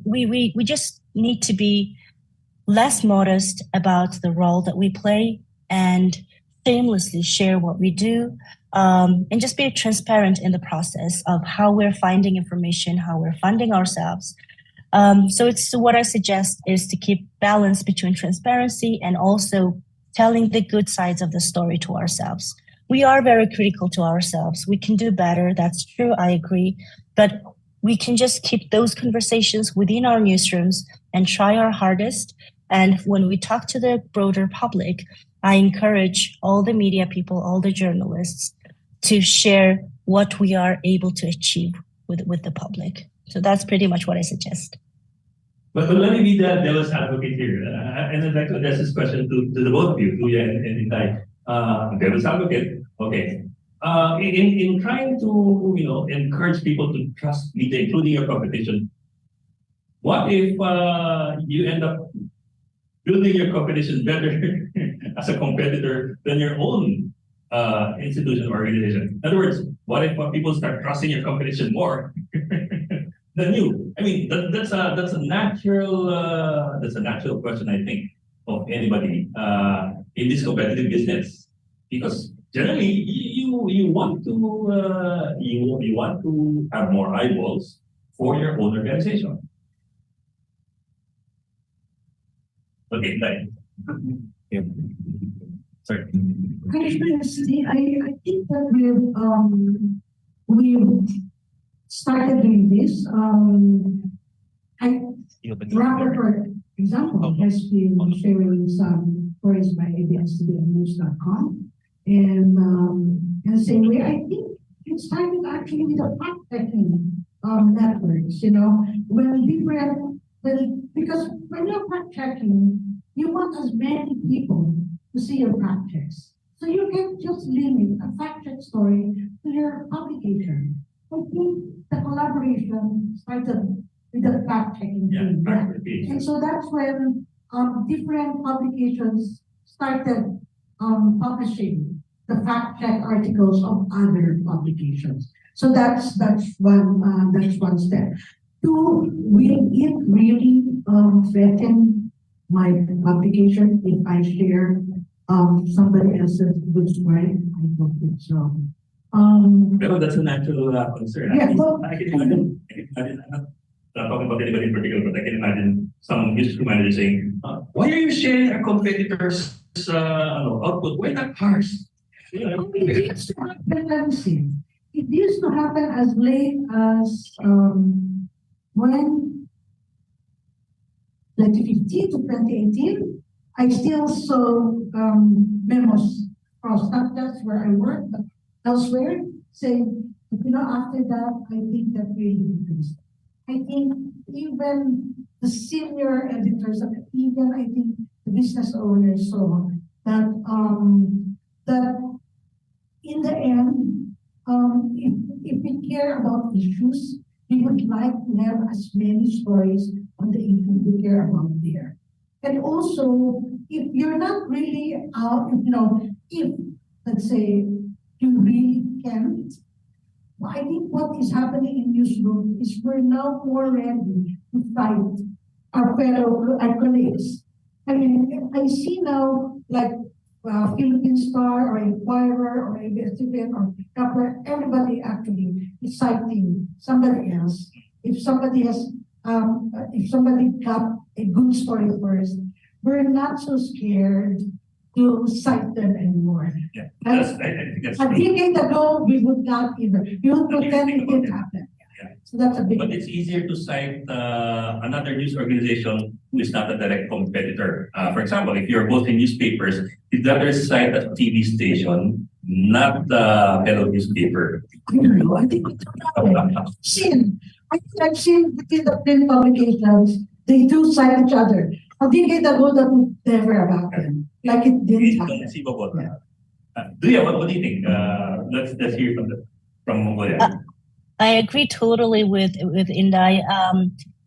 we just need to be less modest about the role that we play and shamelessly share what we do, and just be transparent in the process of how we're finding information, how we're funding ourselves. So what I suggest is to keep balance between transparency and also telling the good sides of the story to ourselves. We are very critical to ourselves. We can do better. That's true. I agree. But we can just keep those conversations within our newsrooms and try our hardest. And when we talk to the broader public, I encourage all the media people, all the journalists to share what we are able to achieve with the public. So that's pretty much what I suggest. But let me be the devil's advocate here. And I'd like to address this question to the both of you, Tuya and Itay. Devil's advocate, okay. In trying to encourage people to trust media, including your competition, what if you end up building your competition better as a competitor than your own institution or organization? In other words, what if people start trusting your competition more than you? I mean, that's a natural question, I think, of anybody in this competitive business, because generally you want to have more eyeballs for your own organization. Okay, right. Yeah. Sorry. Honestly, I think that we've started doing this. Rapper, for example, has been sharing some stories by abstbnews.com. And in the same way, I think it started actually with the fact-checking networks, because when you're fact-checking, you want as many people to see your fact checks. So you can just limit a fact check story to your publication. I think the collaboration started with the fact checking thing. And so that's when different publications started publishing the fact check articles of other publications. So that's one step. Two, will it really threaten my publication if I share somebody else's good story? I don't think so. No, that's a natural concern. Yeah, I can imagine. I'm not talking about anybody in particular, but I can imagine some newsroom manager saying, "Why are you sharing our competitors' output? Why not ours?" It used to happen, let me see. It used to happen as late as when 2015 to 2018, I still saw memos across, not just where I work, but elsewhere, saying, after that, I think that really increased. I think even the senior editors, even I think the business owners saw that that in the end, if we care about issues, we would like to have as many stories on the issue we care about there. And also, if you're not really, if, let's say, you really can't, I think what is happening in newsroom is we're now more ready to fight our colleagues. I mean, I see now, like, Philippine Star or Inquirer or ABS-CBN or Kappa, everybody actually is citing somebody else. If somebody got a good story first, we're not so scared to cite them anymore. Yeah, And I think that's a true. decade ago, we would not either. We would pretend it didn't happen. Yeah. So that's a big. But it's easier to cite another news organization who is not a direct competitor. For example, if you're both in newspapers, you'd rather cite a TV station, not the fellow newspaper. I don't know. I think we don't know. I've seen between the print publications, they do cite each other. A decade ago, that would never happen. Like it didn't It's happen. conceivable. Yeah. What do you think? Let's hear from Mongolia. I agree totally with Inday.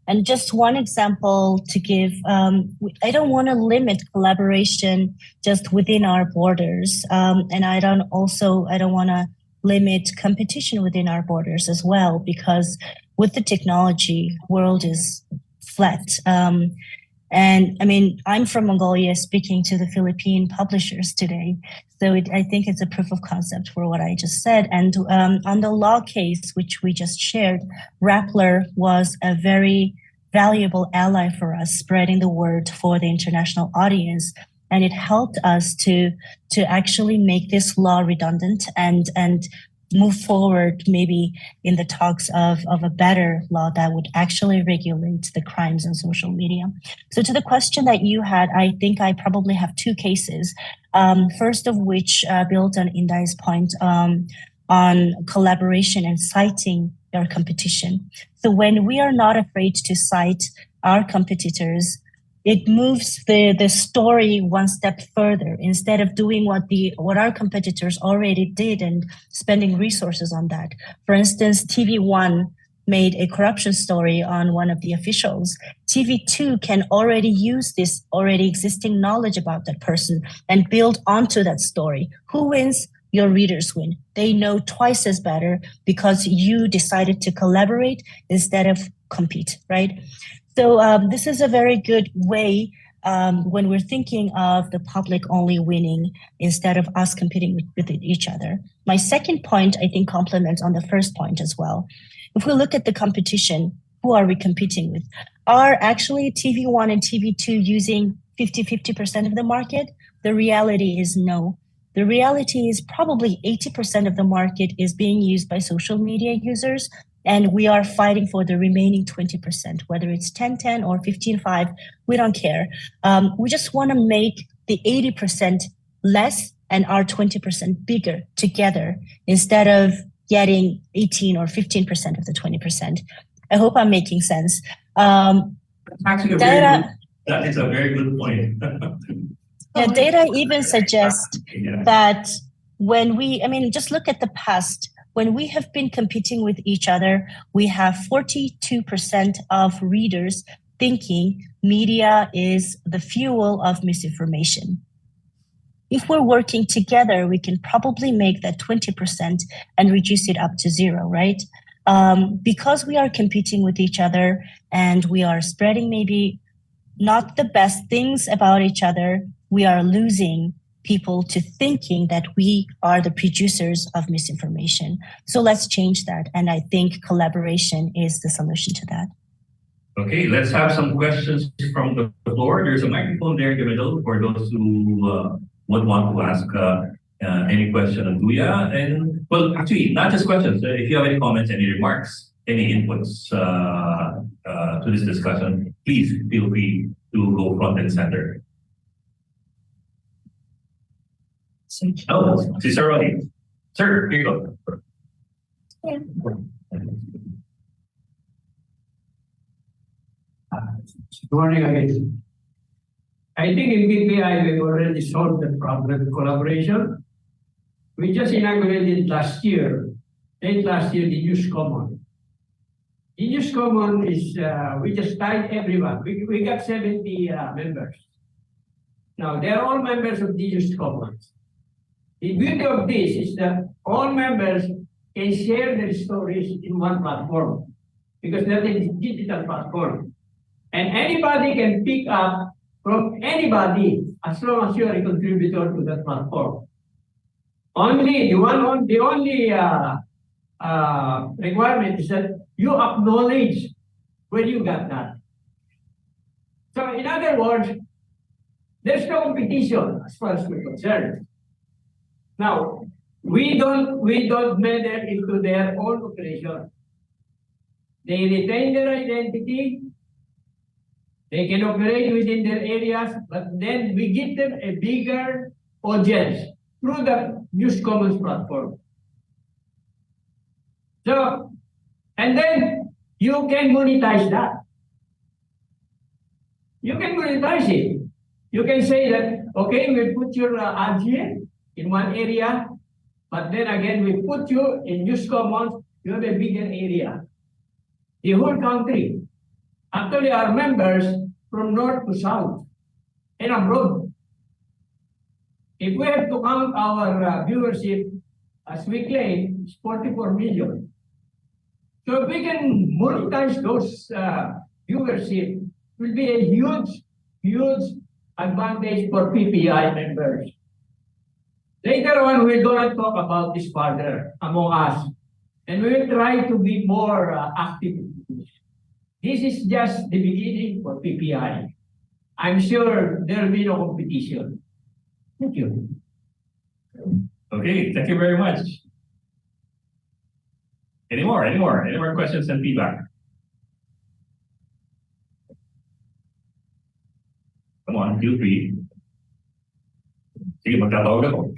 And just one example to give, I don't want to limit collaboration just within our borders. And I don't want to limit competition within our borders as well, because with the technology, world is flat. And I mean, I'm from Mongolia speaking to the Philippine publishers today. So I think it's a proof of concept for what I just said. And on the law case, which we just shared, Rappler was a very valuable ally for us, spreading the word for the international audience. And it helped us to actually make this law redundant and move forward maybe in the talks of a better law that would actually regulate the crimes on social media. So to the question that you had, I think I probably have two cases. First of which built on Indai's point on collaboration and citing our competition. So when we are not afraid to cite our competitors, it moves the story one step further. Instead of doing what our competitors already did and spending resources on that. For instance, TV1 made a corruption story on one of the officials. TV2 can already use this already existing knowledge about that person and build onto that story. Who wins? Your readers win. They know twice as better because you decided to collaborate instead of compete, right? So this is a very good way when we're thinking of the public only winning instead of us competing with each other. My second point, I think, complements on the first point as well. If we look at the competition, who are we competing with? Are actually TV1 and TV2 using 50% of the market? The reality is no. The reality is probably 80% of the market is being used by social media users, and we are fighting for the remaining 20%, whether it's 10-10 or 15-5, we don't care. We just want to make the 80% less and our 20% bigger together instead of getting 18 or 15% of the 20%. I hope I'm making sense. Actually, that is a very good point. Yeah, data even suggests that just look at the past. When we have been competing with each other, we have 42% of readers thinking media is the fuel of misinformation. If we're working together, we can probably make that 20% and reduce it up to 0, right? Because we are competing with each other and we are spreading maybe not the best things about each other, we are losing people to thinking that we are the producers of misinformation. So let's change that. And I think collaboration is the solution to that. Okay, let's have some questions from the floor. There's a microphone there in the middle for those who would want to ask any question of Duya. And well, actually, not just questions. If you have any comments, any remarks, any inputs to this discussion, please feel free to go front and center. Oh, si Sir Ronnie. Sir, here you go. Yeah. Good morning again. I think in PPI we've already solved the problem of collaboration. We just inaugurated late last year, the News Common. Genius Common is, we just tied everyone. We got 70 members. Now, they're all members of Genius Commons. The beauty of this is that all members can share their stories in one platform because that is a digital platform. And anybody can pick up from anybody as long as you are a contributor to that platform. The only requirement is that you acknowledge where you got that. So in other words, there's no competition as far as we're concerned. Now, we don't meddle into their own operation. They retain their identity. They can operate within their areas, but then we give them a bigger audience through the News Commons platform. So, and then you can monetize that. You can monetize it. You can say that, okay, we put your ads here in one area, but then again, we put you in News Commons, you have a bigger area. The whole country. Actually, our members from north to south and abroad. If we have to count our viewership, as we claim, it's 44 million. So if we can monetize those viewership, it will be a huge advantage for PPI members. Later on, we're going to talk about this further among us, and we will try to be more active. This is just the beginning for PPI. I'm sure there will be no competition. Thank you. Okay, thank you very much. Any more questions and feedback? Come on, feel free. Sige, magtatawag ako.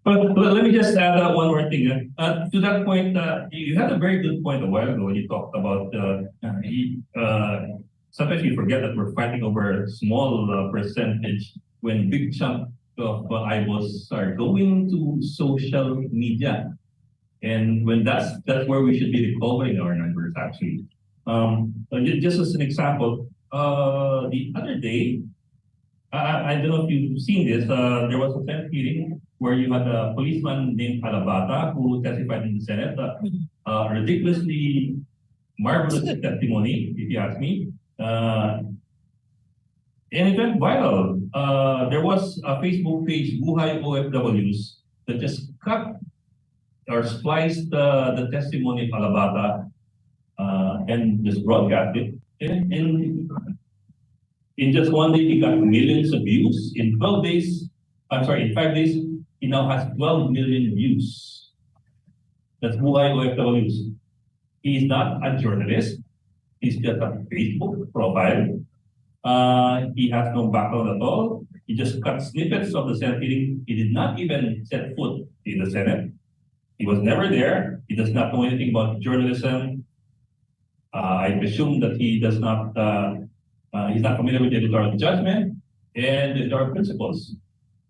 But let me just add one more thing. To that point, you had a very good point a while ago when you talked about sometimes you forget that we're fighting over a small percentage when big chunk of eyeballs are going to social media. And when that's where we should be recovering our numbers actually. Just as an example, the other day, I don't know if you've seen this, there was a Senate hearing where you had a policeman named Alabata who testified in the Senate, ridiculously marvelous testimony, if you ask me. And it went viral. There was a Facebook page, Buhay OFWs, that just cut or spliced the testimony of Alabata and just broadcast it. And in just one day, he got millions of views. In 5 days, he now has 12 million views. That's Buhay OFWs. He is not a journalist. He's just a Facebook profile. He has no background at all. He just cut snippets of the Senate hearing. He did not even set foot in the Senate. He was never there. He does not know anything about journalism. I presume that he does not, he's not familiar with the editorial judgment and the editorial principles.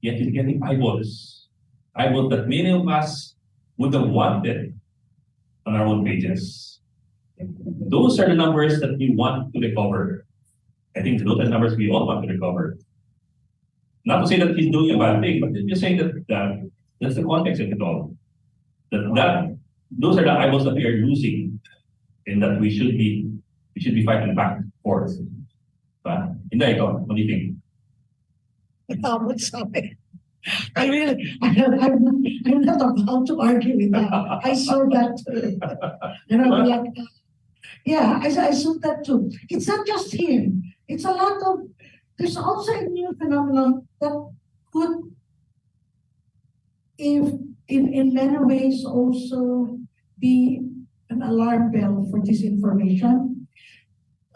Yet he's getting eyeballs. Eyeballs that many of us would have wanted on our own pages. Those are the numbers that we want to recover. I think those are the numbers we all want to recover. Not to say that he's doing a bad thing, but just saying that that's the context of it all. Those are the eyeballs that we are losing, and that we should be fighting back for. Hindi, ikaw, what do you think? Sorry. I'm not about to argue with that. I saw that too. I saw that too. It's not just him. It's a lot of, there's also a new phenomenon that could, if in many ways also be an alarm bell for disinformation.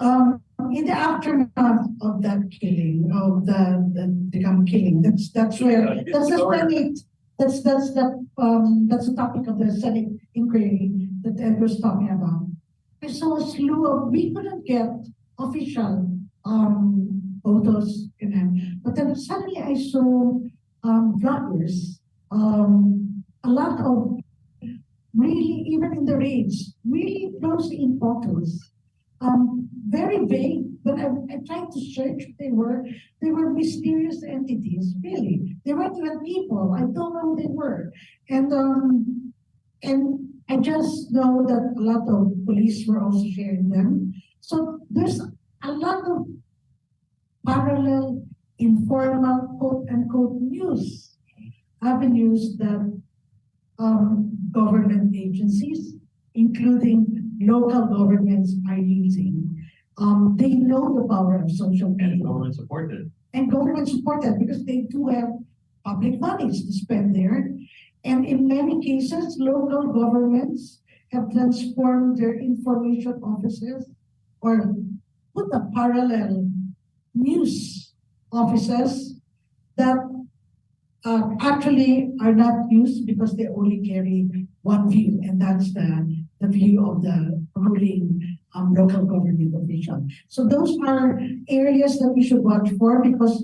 In the aftermath of that killing, of the gun killing, that's the topic of the Senate inquiry that Ed was talking about. I saw a slew of, we couldn't get official photos in him, but then suddenly I saw vloggers, a lot of really, even in the raids, really closely in photos. Very vague, but I tried to search. They were mysterious entities, really. They weren't even people. I don't know who they were. And I just know that a lot of police were also sharing them. So there's a lot of parallel, informal, quote unquote, news avenues that government agencies, including local governments, are using. They know the power of social media. And government supported. And government supported because they do have public monies to spend there. And in many cases, local governments have transformed their information offices or put a parallel news offices that actually are not used because they only carry one view, and that's the view of the ruling local government official. So those are areas that we should watch for because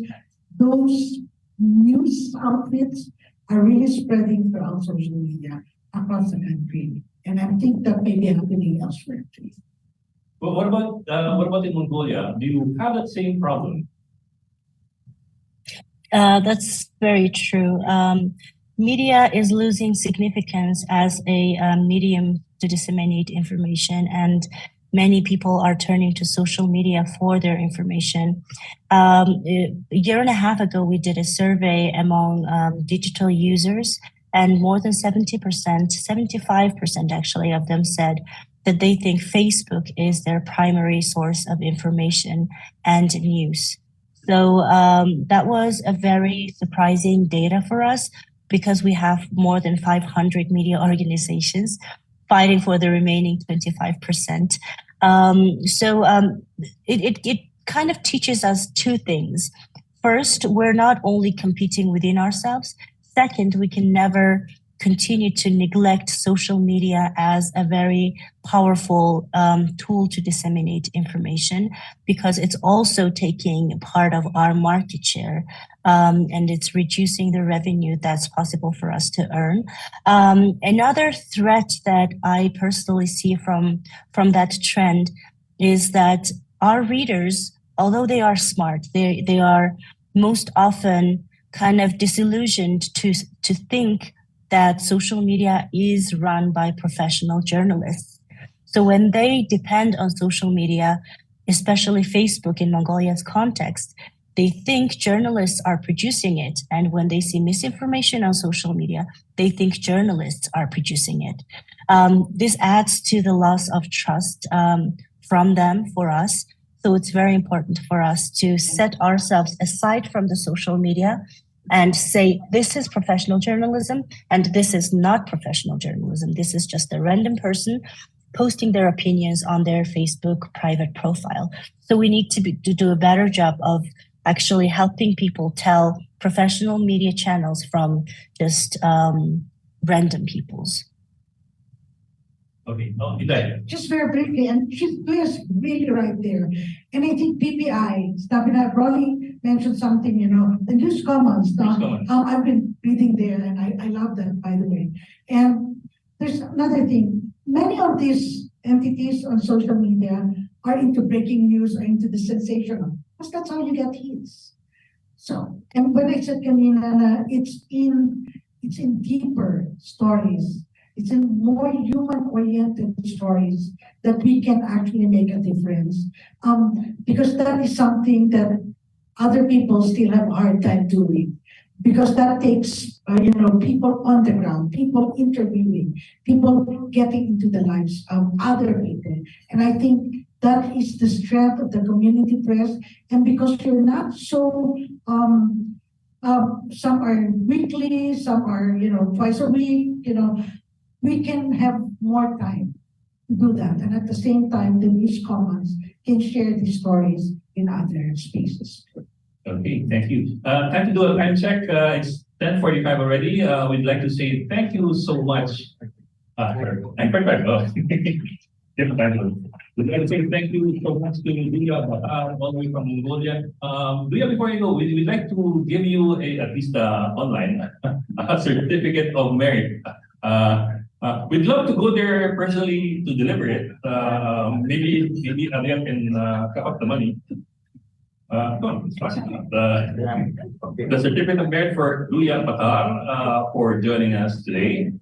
those news outfits are really spreading throughout social media across the country. And I think that may be happening elsewhere too. But what about in Mongolia? Do you have that same problem? That's very true. Media is losing significance as a medium to disseminate information, and many people are turning to social media for their information. A year and a half ago, we did a survey among digital users, and more than 70%, 75% actually of them said that they think Facebook is their primary source of information and news. So that was a very surprising data for us because we have more than 500 media organizations fighting for the remaining 25%. It kind of teaches us two things. First, we're not only competing within ourselves. Second, we can never continue to neglect social media as a very powerful tool to disseminate information because it's also taking part of our market share and it's reducing the revenue that's possible for us to earn. Another threat that I personally see from that trend is that our readers, although they are smart, they are most often kind of disillusioned to think that social media is run by professional journalists. So when they depend on social media, especially Facebook in Mongolia's context, they think journalists are producing it. And when they see misinformation on social media, they think journalists are producing it. This adds to the loss of trust from them for us. So it's very important for us to set ourselves aside from the social media and say, this is professional journalism and this is not professional journalism. This is just a random person posting their opinions on their Facebook private profile. So we need to do a better job of actually helping people tell professional media channels from just random people's. Okay, Iday. Just very briefly, and she's really right there. And I think PPI, Stabina Broly mentioned something, the News Commons. I've been reading there and I love that, by the way. And there's another thing. Many of these entities on social media are into breaking news or into the sensational, because that's how you get hits. So, and when I said kanina, it's in deeper stories. It's in more human-oriented stories that we can actually make a difference. Because that is something that other people still have a hard time doing. Because that takes, people on the ground, people interviewing, people getting into the lives of other people. And I think that is the strength of the community press. And because you're not so, some are weekly, some are, twice a week, we can have more time to do that. And at the same time, the News Commons can share these stories in other spaces. Okay, thank you. Time to do a time check. It's 10:45 already. We'd like to say thank you so much. We'd like to say thank you so much to Luya all the way from Mongolia. Luya, before you go, we'd like to give you at least online a certificate of merit. We'd love to go there personally to deliver it. Maybe Adrian can cut up the money. No, it's possible. The certificate of merit for Luya Patar for joining us today.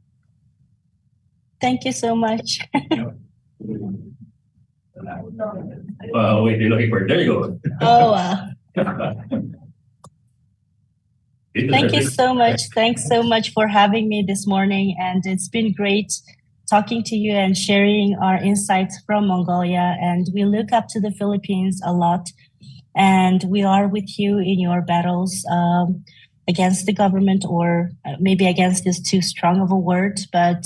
Thank you so much. Wait, you're looking for it. There you go. Oh, wow. It's a Thank you certificate. so much. Thanks so much for having me this morning. And it's been great talking to you and sharing our insights from Mongolia. And we look up to the Philippines a lot. And we are with you in your battles against the government, or maybe against is too strong of a word, but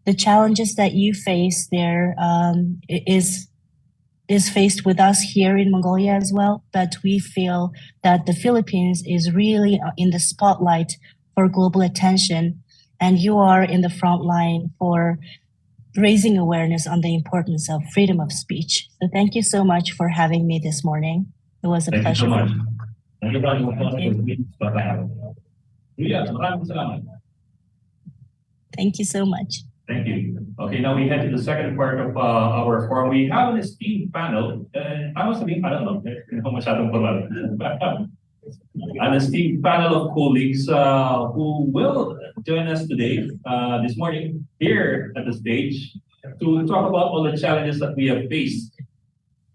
the challenges that you face there is faced with us here in Mongolia as well. But we feel that the Philippines is really in the spotlight for global attention, and you are in the front line for raising awareness on the importance of freedom of speech. So thank you so much for having me this morning. It was a Thank you so pleasure. much. Thank you very much. Yeah, maraming salamat. Thank you so much. Thank you. Okay, now we head to the second part of our forum. We have an esteemed panel. I don't know how masyadong formal. An esteemed panel of colleagues who will join us today, this morning, here at the stage, to talk about all the challenges that we have faced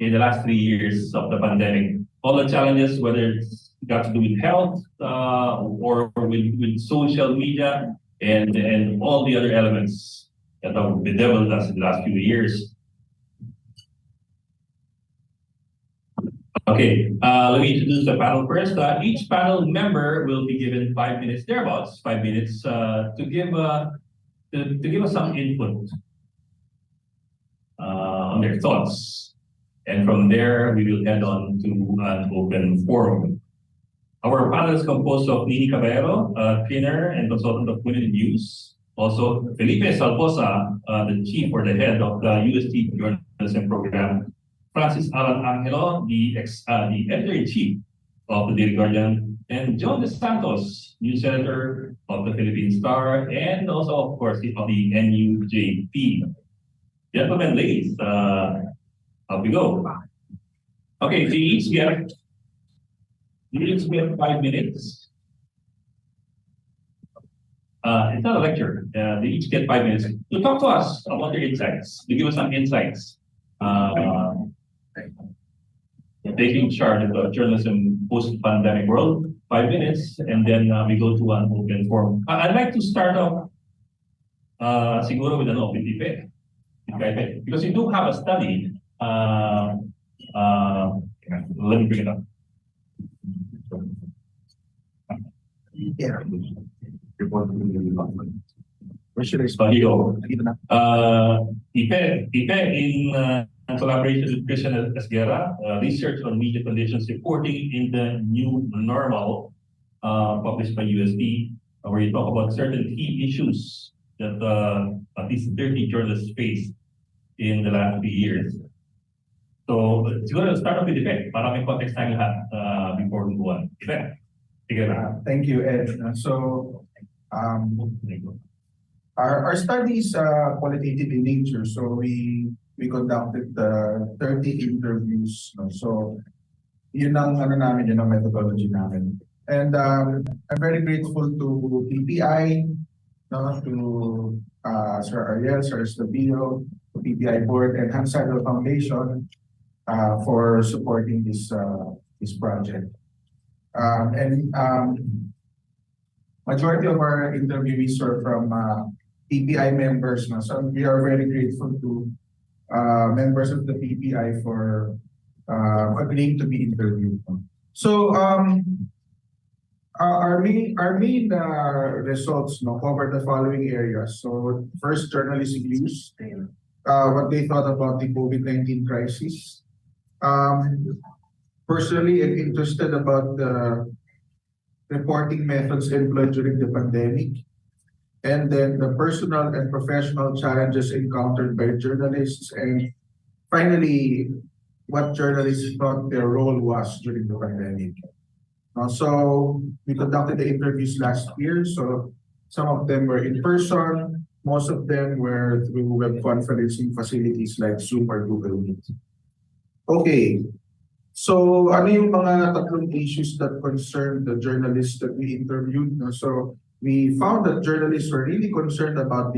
in the last 3 years of the pandemic. All the challenges, whether it's got to do with health or with social media and all the other elements that have bedeviled us in the last few years. Okay, let me introduce the panel first. Each panel member will be given 5 minutes, thereabouts, 5 minutes, to give us some input on their thoughts. And from there, we will head on to an open forum. Our panel is composed of Nini Caballero, trainer and consultant of Women in News. Also, Felipe Salposa, the chief or the head of the UST Journalism Program. Francis Alan Angelo, the editor-in-chief of the Daily Guardian. And John De Santos, news editor of the Philippine Star, and also, of course, of the NUJP. Gentlemen, ladies, up we go. Okay, they each get 5 minutes. It's not a lecture. They each get 5 minutes to talk to us about their insights, to give us some insights. Taking charge of the journalism post-pandemic world, 5 minutes, and then we go to an open forum. I'd like to start off siguro with Ipe, because you do have a study. Let me bring it up. Where should I So here you go. Ipe in collaboration with Christian Esguerra, research on media conditions reporting in the new normal, published by UST, where you talk about certain key issues that at least 30 journalists faced in the last 3 years. So siguro start off with Ipe, para may context tayo lahat before we go on. Ipe, sige na. Thank you, Ed. Our study is qualitative in nature, so we conducted 30 interviews. So yun ang namin, yun ang methodology namin. And I'm very grateful to PPI, to Sir Ariel, Sir Estabilo, the PPI board, and Hansadel Foundation for supporting this project. Majority of our interviewees are from PPI members. So we are very grateful to members of the PPI for agreeing to be interviewed. So our main results cover the following areas. So first, journalistic news, what they thought about the COVID-19 crisis. Personally, I'm interested about the reporting methods employed during the pandemic, and then the personal and professional challenges encountered by journalists, and finally, what journalists thought their role was during the pandemic. So we conducted the interviews last year, so some of them were in person, Most of them were through web conferencing facilities like Zoom or Google Meet. Okay, so ano yung mga tatlong issues that concerned the journalists that we interviewed? No? So we found that journalists were really concerned about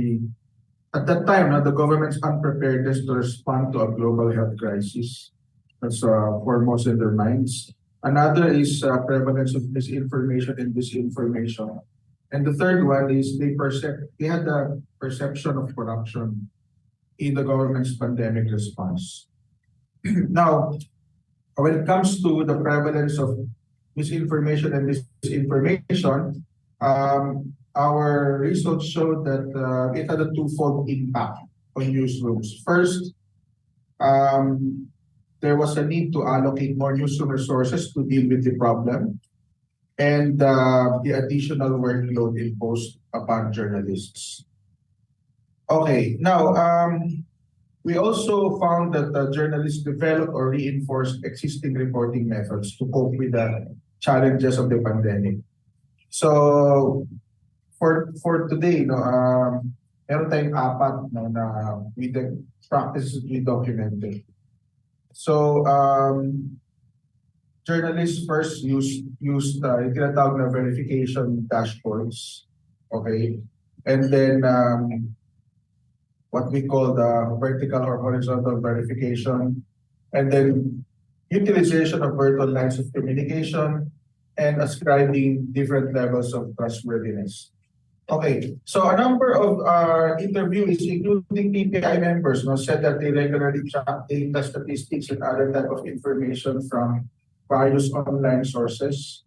at that time, the government's unpreparedness to respond to a global health crisis. That's foremost in their minds. Another is prevalence of misinformation and disinformation. And the third one is they had the perception of corruption in the government's pandemic response. Now, when it comes to the prevalence of misinformation and disinformation, our results showed that it had a twofold impact on newsrooms. First, there was a need to allocate more newsroom resources to deal with the problem and the additional workload imposed upon journalists. Okay, now we also found that journalists developed or reinforced existing reporting methods to cope with the challenges of the pandemic. So for today, meron tayong apat na with the practices we documented. So journalists first used yung tinatawag na verification dashboards, okay, and then what we call the vertical or horizontal verification, and then utilization of virtual lines of communication and ascribing different levels of trustworthiness. Okay, so a number of interviewees, including PPI members, said that they regularly track data, statistics, and other type of information from various online sources.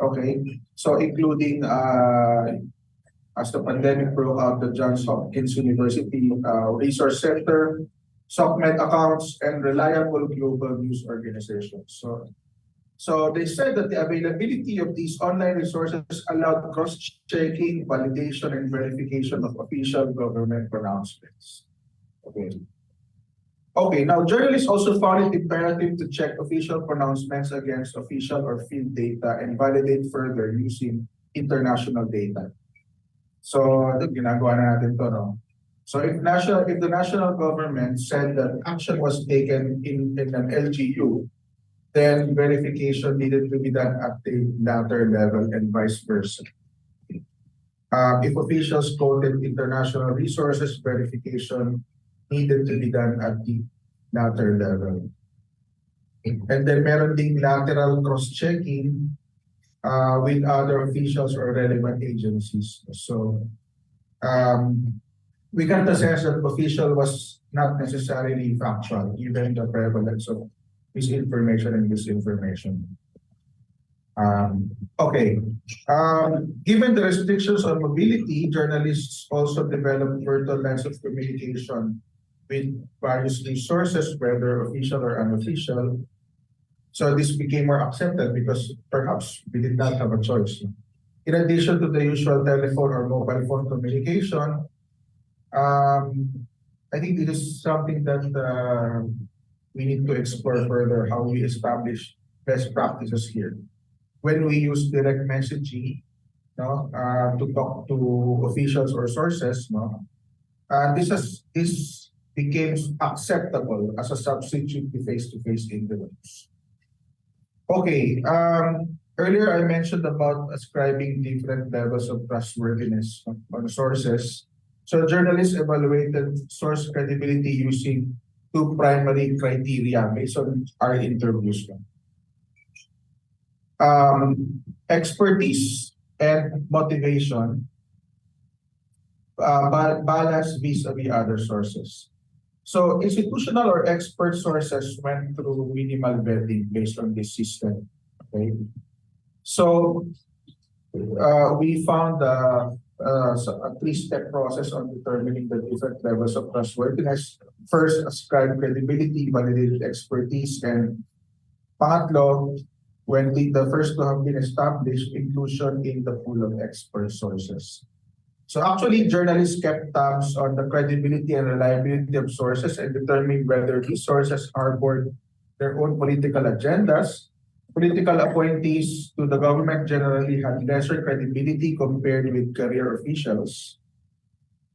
Okay, so including as the pandemic broke out, the Johns Hopkins University Resource Center, SOCMED accounts, and reliable global news organizations. So they said that the availability of these online resources allowed cross-checking, validation, and verification of official government pronouncements. Okay, now journalists also found it imperative to check official pronouncements against official or field data and validate further using international data. So, ginagawa na natin to, no? So if the national government said that action was taken in an LGU, then verification needed to be done at the latter level and vice versa. If officials quoted international resources, verification needed to be done at the latter level. And then meron ding lateral cross-checking with other officials or relevant agencies. So we got the sense that the official was not necessarily factual, given the prevalence of misinformation and disinformation. Okay. Given the restrictions on mobility, journalists also developed virtual lines of communication with various resources, whether official or unofficial. So this became more accepted because perhaps we did not have a choice. In addition to the usual telephone or mobile phone communication, I think this is something that we need to explore further, how we establish best practices here. When we use direct messaging to talk to officials or sources, this became acceptable as a substitute to face-to-face interviews. Okay, earlier I mentioned about ascribing different levels of trustworthiness on sources. So journalists evaluated source credibility using two primary criteria based on our interviews. Expertise and motivation, balance vis-a-vis other sources. So institutional or expert sources went through minimal vetting based on this system. Okay, so we found a three-step process on determining the different levels of trustworthiness. First, ascribe credibility, validated expertise, and pangatlo, when the first to have been established, inclusion in the pool of expert sources. So actually, journalists kept tabs on the credibility and reliability of sources and determined whether these sources harbored their own political agendas. Political appointees to the government generally had lesser credibility compared with career officials.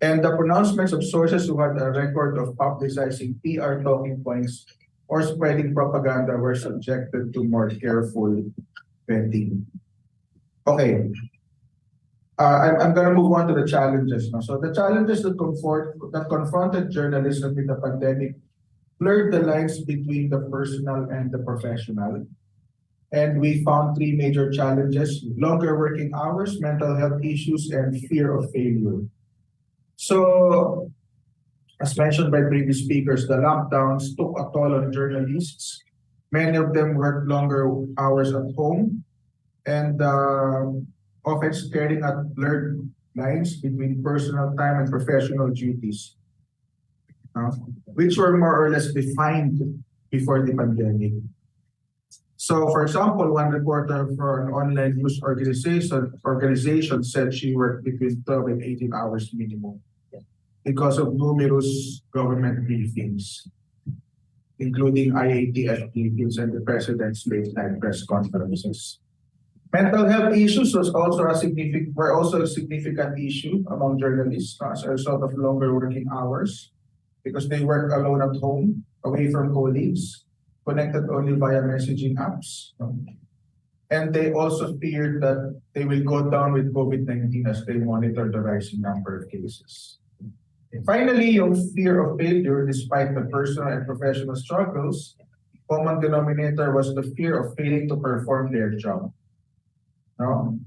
And the pronouncements of sources who had a record of publicizing PR talking points or spreading propaganda were subjected to more careful vetting. Okay. I'm going to move on to the challenges now. So the challenges that confronted journalists with the pandemic blurred the lines between the personal and the professional. And we found three major challenges: longer working hours, mental health issues, and fear of failure. So, as mentioned by previous speakers, the lockdowns took a toll on journalists. Many of them worked longer hours at home and often staring at blurred lines between personal time and professional duties, which were more or less defined before the pandemic. So, for example, one reporter for an online news organization said she worked between 12 and 18 hours minimum because of numerous government briefings, including IATF briefings and the president's late-night press conferences. Mental health issues were also a significant issue among journalists as a result of longer working hours because they work alone at home, away from colleagues, connected only via messaging apps. And they also feared that they will go down with COVID-19 as they monitor the rising number of cases. Finally, yung fear of failure, despite the personal and professional struggles, common denominator was the fear of failing to perform their job. No?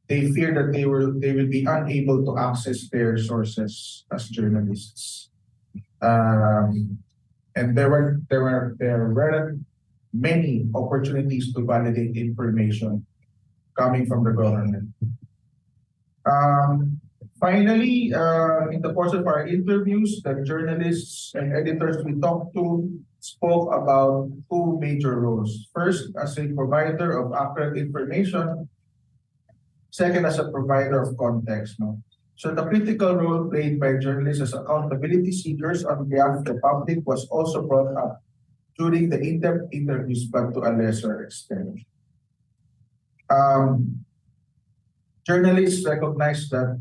They fear that they will be unable to access their sources as journalists. And there were many opportunities to validate information coming from the government. Finally, in the course of our interviews, the journalists and editors we talked to spoke about two major roles. First, as a provider of accurate information. Second, as a provider of context. So the critical role played by journalists as accountability seekers on behalf of the public was also brought up during the in-depth interviews, but to a lesser extent. Journalists recognize that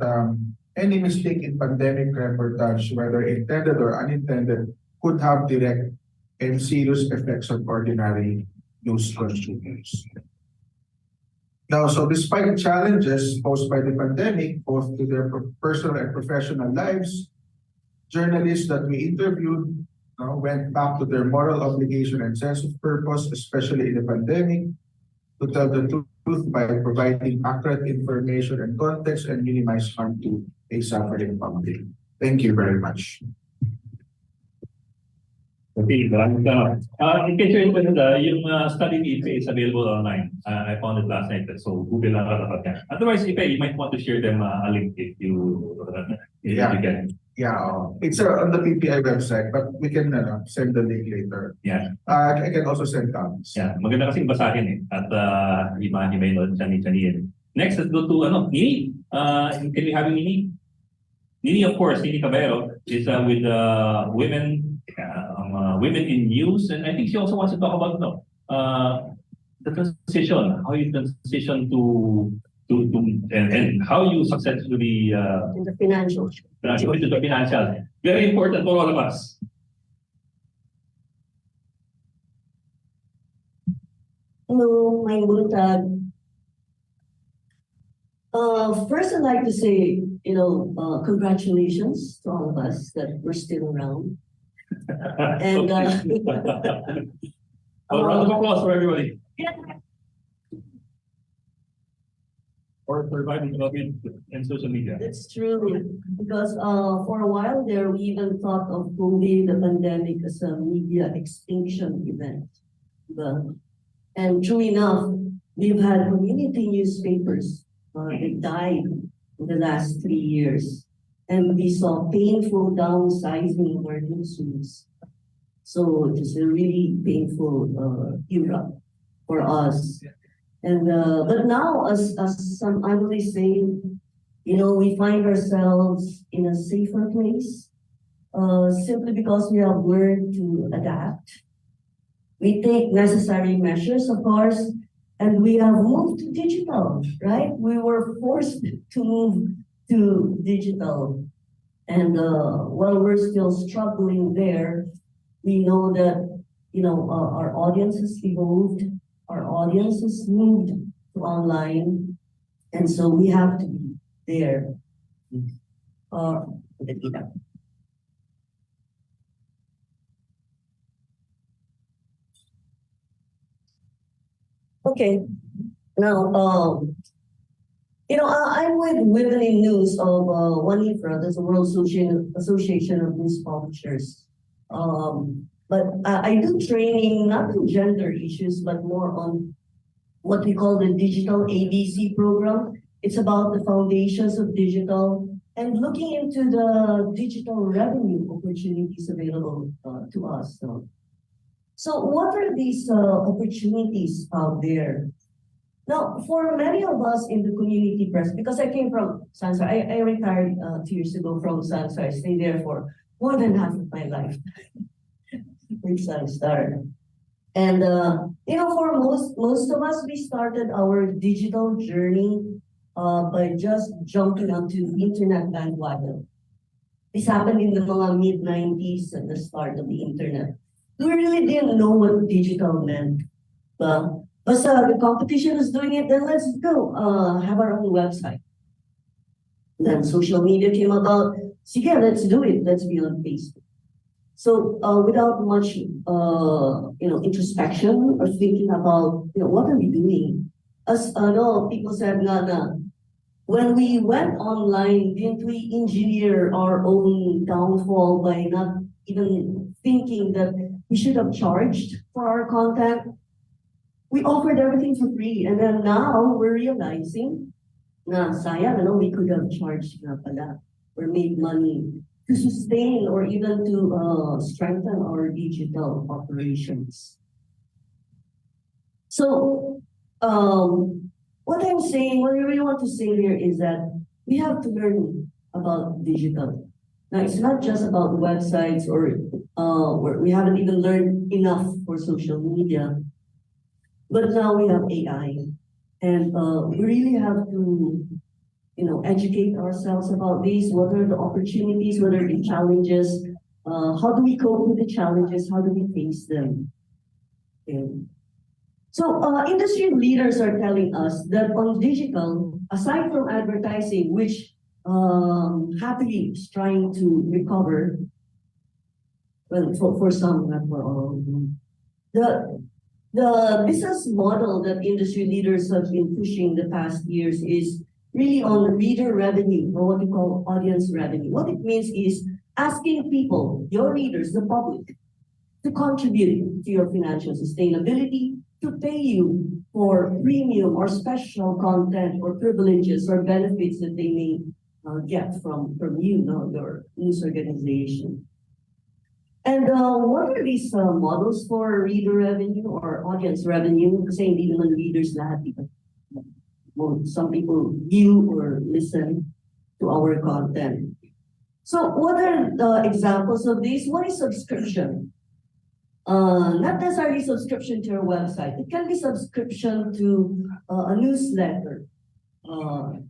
any mistake in pandemic reportage, whether intended or unintended, could have direct and serious effects on ordinary news consumers. Now, so despite challenges posed by the pandemic, both to their personal and professional lives, journalists that we interviewed went back to their moral obligation and sense of purpose, especially in the pandemic, to tell the truth by providing accurate information and context and minimize harm to a suffering public. Thank you very much. Okay, maraming salamat. In case you're interested, yung study ni Ipe is available online. I found it last night, so Google lang dapat yan. Otherwise, Ipe, you might want to share them a link if you can. Yeah, it's on the PPI website, but we can send the link later. Yeah. I can also send copies. Yeah, maganda kasing basahin at himay no chani. Next, let's go to Nini. Can we have Nini? Nini, of course, Nini Cabero is with women in news, and I think she also wants to talk about the transition, how you transition to and how you successfully In the financial. go into the financial. Very important for all of us. Hello, my buntag. First, I'd like to say, congratulations to all of us that we're still around. And a round of applause for everybody. For surviving COVID and social media. That's true, because for a while there, we even thought of COVID, the pandemic, as a media extinction event. And true enough, we've had community newspapers that died in the last 3 years. And we saw painful downsizing of our newsrooms. So it was a really painful era for us. And but now, as some analysts say, we find ourselves in a safer place simply because we have learned to adapt. We take necessary measures, of course, and we have moved to digital, right? We were forced to move to digital. And while we're still struggling there, we know that, our audience has evolved, our audience has moved to online, and so we have to be there. Okay, now, I'm with Women in News of WANIFRA, that's the World Association of News Publishers. But I do training, not on gender issues, but more on what we call the Digital ABC program. It's about the foundations of digital and looking into the digital revenue opportunities available to us. So what are these opportunities out there? Now, for many of us in the community press, because I came from Sansar, I retired 2 years ago from Sansar. I stayed there for more than half of my life with Sansar. And, for most of us, we started our digital journey by just jumping onto the internet bandwagon. This happened in the mga mid-90s at the start of the internet. We really didn't know what digital meant. But the competition is doing it, then let's go have our own website. Then social media came about. So yeah, let's do it. Let's be on Facebook. So without much introspection or thinking about what are we doing, as people said, when we went online, didn't we engineer our own downfall by not even thinking that we should have charged for our content? We offered everything for free, and then now we're realizing na sayang, we could have charged nga pala or made money to sustain or even to strengthen our digital operations. So, what I'm saying, what I really want to say here is that we have to learn about digital. Now, it's not just about websites or we haven't even learned enough for social media. But now we have AI, and we really have to, educate ourselves about these. What are the opportunities? What are the challenges? How do we cope with the challenges? How do we face them? Okay. So industry leaders are telling us that on digital, aside from advertising, which happily is trying to recover, well, for some, not for all, the business model that industry leaders have been pushing the past years is really on reader revenue, or what we call audience revenue. What it means is asking people, your readers, the public, to contribute to your financial sustainability, to pay you for premium or special content or privileges or benefits that they may get from you, your news organization. And what are these models for reader revenue or audience revenue? Kasi hindi naman readers lahat. Well, some people view or listen to our content. So what are the examples of this? What is subscription? Not necessarily subscription to your website. It can be subscription to a newsletter.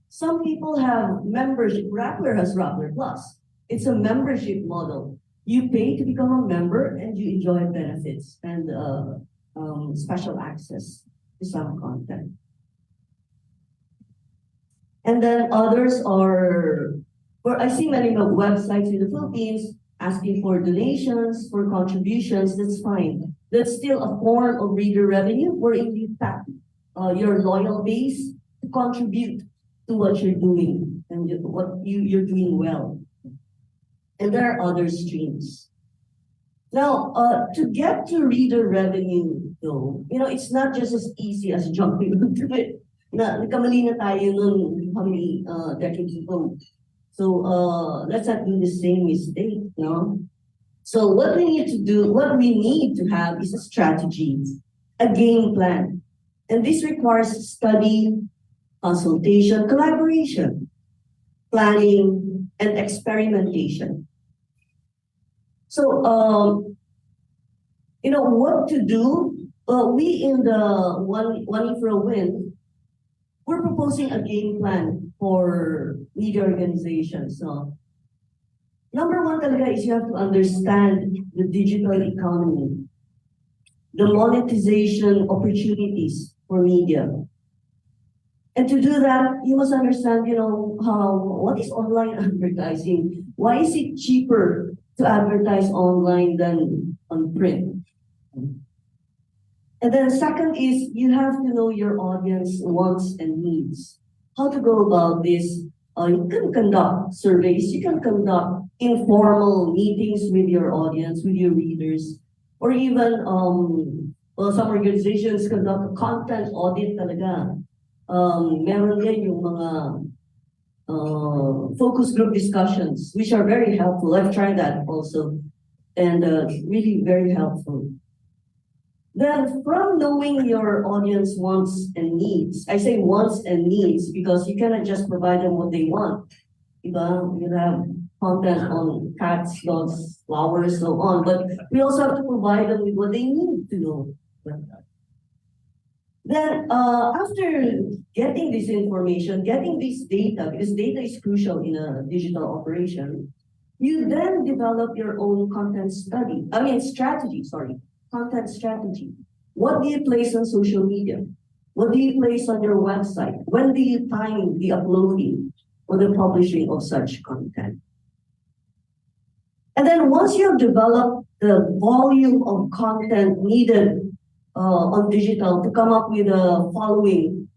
Some people have membership. Rappler has Rappler Plus. It's a membership model. You pay to become a member and you enjoy benefits and special access to some content. And then others are, I see many websites in the Philippines asking for donations, for contributions. That's fine. That's still a form of reader revenue wherein you tap your loyal base to contribute to what you're doing and what you're doing well. And there are other streams. Now, to get to reader revenue, though, it's not just as easy as jumping into it. Nagkamali na tayo nun how many decades ago. So let's not do the same mistake, no? So what we need to have is a strategy, a game plan. And this requires study, consultation, collaboration, planning, and experimentation. So, what to do? We in the One for a Win, we're proposing a game plan for media organizations. So, number one talaga is you have to understand the digital economy, the monetization opportunities for media. And to do that, you must understand, what is online advertising? Why is it cheaper to advertise online than on print? And then second is you have to know your audience wants and needs. How to go about this? You can conduct surveys, you can conduct informal meetings with your audience, with your readers, or even some organizations conduct content audit talaga. Meron din yung mga focus group discussions, which are very helpful. I've tried that also, and really very helpful. Then from knowing your audience wants and needs, I say wants and needs because you cannot just provide them what they want. You have content on cats, dogs, flowers, so on, but we also have to provide them with what they need to know. Then after getting this information, getting this data, because data is crucial in a digital operation, you then develop your own content strategy. What do you place on social media? What do you place on your website? When do you time the uploading or the publishing of such content? And then once you have developed the volume of content needed on digital to come up with a following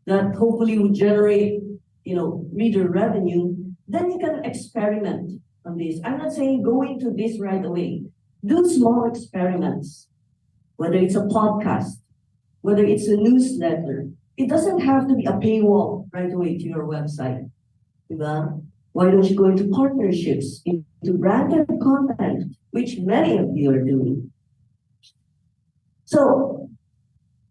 that hopefully would generate, reader revenue, then you can experiment on this. I'm not saying go into this right away. Do small experiments, whether it's a podcast, whether it's a newsletter. It doesn't have to be a paywall right away to your website. Why don't you go into partnerships, into branded content, which many of you are doing? So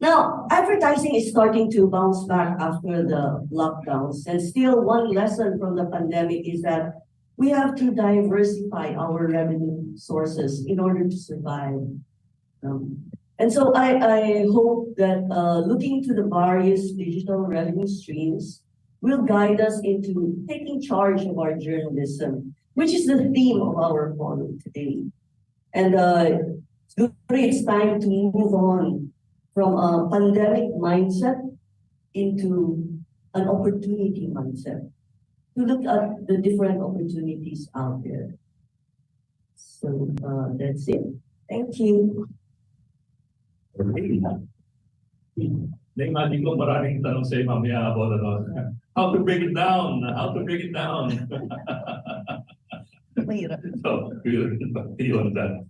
now advertising is starting to bounce back after the lockdowns. And still one lesson from the pandemic is that we have to diversify our revenue sources in order to survive. And so I hope that looking to the various digital revenue streams will guide us into taking charge of our journalism, which is the theme of our forum today. And it's time to move on from a pandemic mindset into an opportunity mindset, to look at the different opportunities out there. So that's it. Thank you. Okay. Na-imagine ko maraming tanong sa'yo mamaya about how to break it down. So, yun that.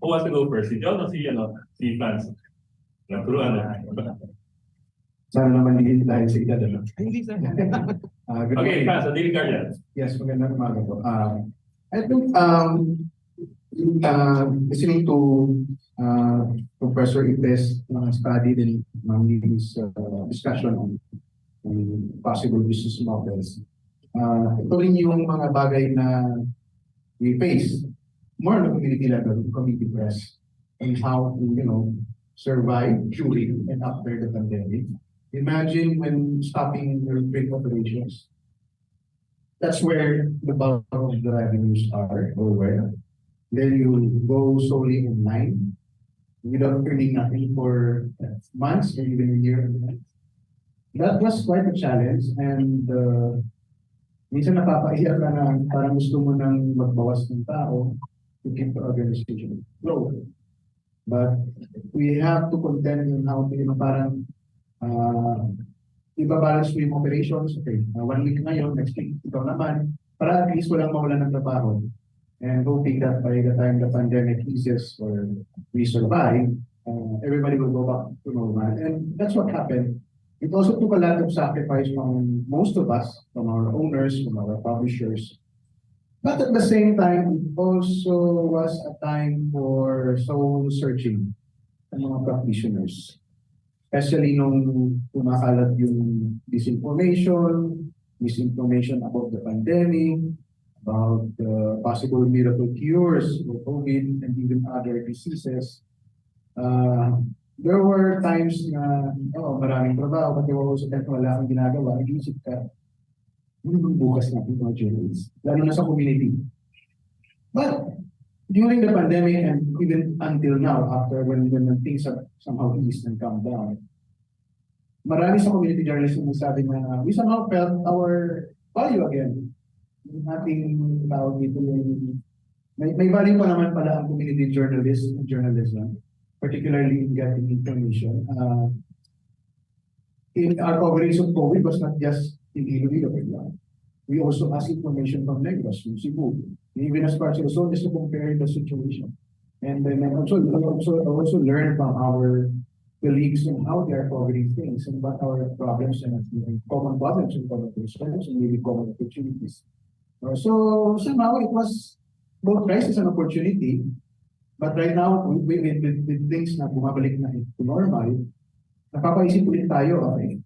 Who wants to go first? Si John o si Franz? Naturuan na. Sana naman hindi dahil sa edad. Hindi, sir. Okay, Franz, Daily Guardian. Yes, magandang umaga po. I think listening to Professor Ipes study din his discussion on possible business models. Ito rin yung mga bagay na we face more on the community level, community press, and how to, survive during and after the pandemic. Imagine when stopping your print operations. That's where the bulk of the revenues are, or where. Then you go solely online without earning nothing for months or even a year. That was quite a challenge, and minsan napapaiyak ka na parang gusto mo nang magbawas ng tao to keep the organization afloat. But we have to contend on how to, parang ibabalance mo yung operations. Okay, 1 week ngayon, next week, ikaw naman, para at least walang mawalan ng trabaho. And hoping that by the time the pandemic eases or we survive, everybody will go back to normal. And that's what happened. It also took a lot of sacrifice from most of us, from our owners, from our publishers. But at the same time, it also was a time for soul searching ng mga practitioners. Especially nung kumakalat yung misinformation about the pandemic, about the possible miracle cures for COVID and even other diseases. there were times na, maraming trabaho, but there were also times na wala kang ginagawa, nag-iisip ka, ano bang bukas natin mga journalists? Lalo na sa community. But during the pandemic and even until now, after when things have somehow eased and calmed down, marami sa community journalists yung sabi na we somehow felt our value again. Yung ating tawag dito yung may value pa naman pala ang community journalism, particularly in getting information. In our coverage of COVID was not just in Iloilo. We also asked information from Negros, from Cebu, even as far as Luzon, just to compare the situation. And then also learn from our colleagues and how they are covering things and what our problems and common problems and common concerns and maybe common opportunities. So somehow it was both crisis and opportunity. But right now, with things na bumabalik na to normal, napapaisip ulit tayo, okay?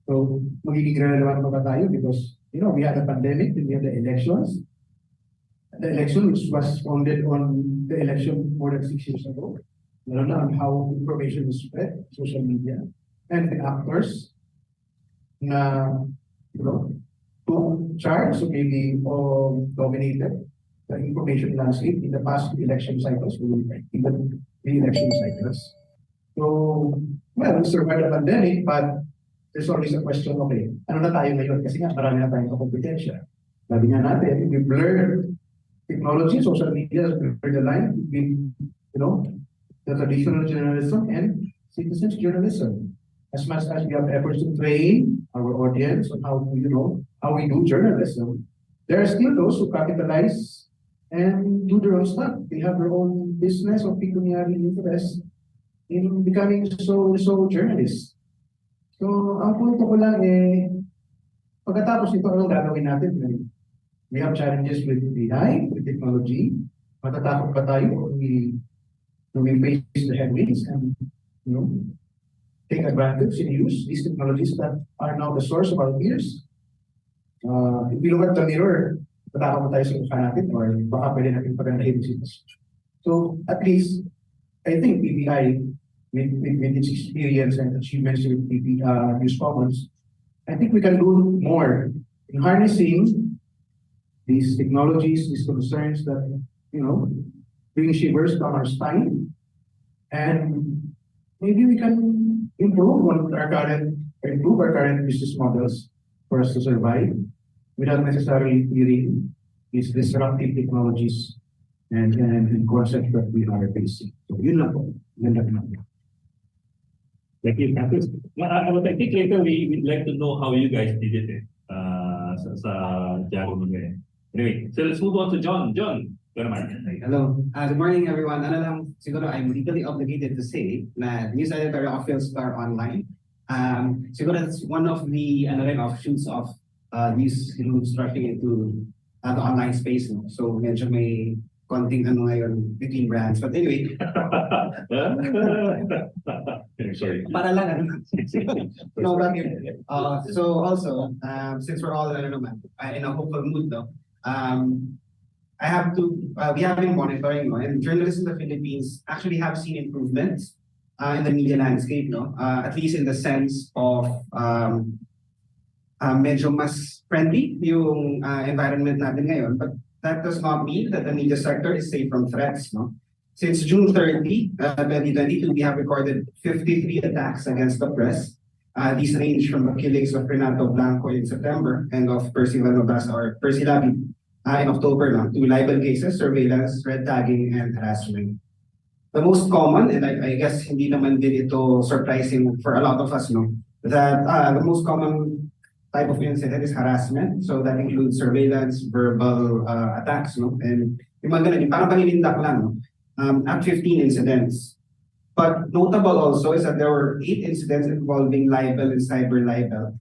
So magiging relevant pa ba tayo? Because we had a pandemic, then we had the elections. The election which was founded on the election more than 6 years ago. On how information is spread, social media, and the actors na, took charge, so maybe dominated the information landscape in the past election cycles, in the election cycles. So, well, we survived the pandemic, but there's always a question, okay, ano na tayo ngayon? Kasi nga, marami na tayong kompetensya. Sabi nga natin, we blurred technology, social media, blurred the line between, the traditional journalism and citizens journalism. As much as we have efforts to train our audience on how we do journalism, there are still those who capitalize and do their own stuff. They have their own business or pecuniary interest in becoming so journalists. So, ang punto ko lang pagkatapos nito, anong gagawin natin? We have challenges with AI, with technology. Matatakot pa tayo when we face the headwinds and, take advantage and use these technologies that are now the source of our fears. If we look at the mirror, matakot pa tayo sa mukha natin or baka pwede natin pagandahin sinas. So, at least, I think PPI, with its experience and achievements with News Commons, I think we can do more in harnessing these technologies, these concerns that, bring shivers down our spine. And maybe we can improve our current business models for us to survive without necessarily fearing these disruptive technologies and concepts that we are facing. So, yun lang po. Thank you, Francis. I think later we'd like to know how you guys did it sa Jeremy. Anyway, so let's move on to John. John, go naman. Hello. Good morning, everyone. Ano lang, siguro I'm legally obligated to say na news editor of Philstar Online. Siguro that's one of the offshoots of news structuring into the online space. No? So medyo may konting ngayon between brands. But anyway. Sorry. Para lang no, but so also since we're all in a hopeful mood though, I have to we have been monitoring and journalists in the Philippines actually have seen improvements in the media landscape, at least in the sense of medyo mas friendly yung environment natin ngayon, but that does not mean that the media sector is safe from threats. Since June 30, 2022, we have recorded 53 attacks against the press. These range from the killings of Renato Blanco in September and of Percy Valnobas or Percy Labi in October to libel cases, surveillance, red tagging, and harassment. The most common, and I guess hindi naman din ito surprising for a lot of us, that the most common type of incident is harassment. So that includes surveillance, verbal attacks, and yung mga ganun, parang pangilindak lang, at 15 incidents. But notable also is that there were 8 incidents involving libel and cyber libel,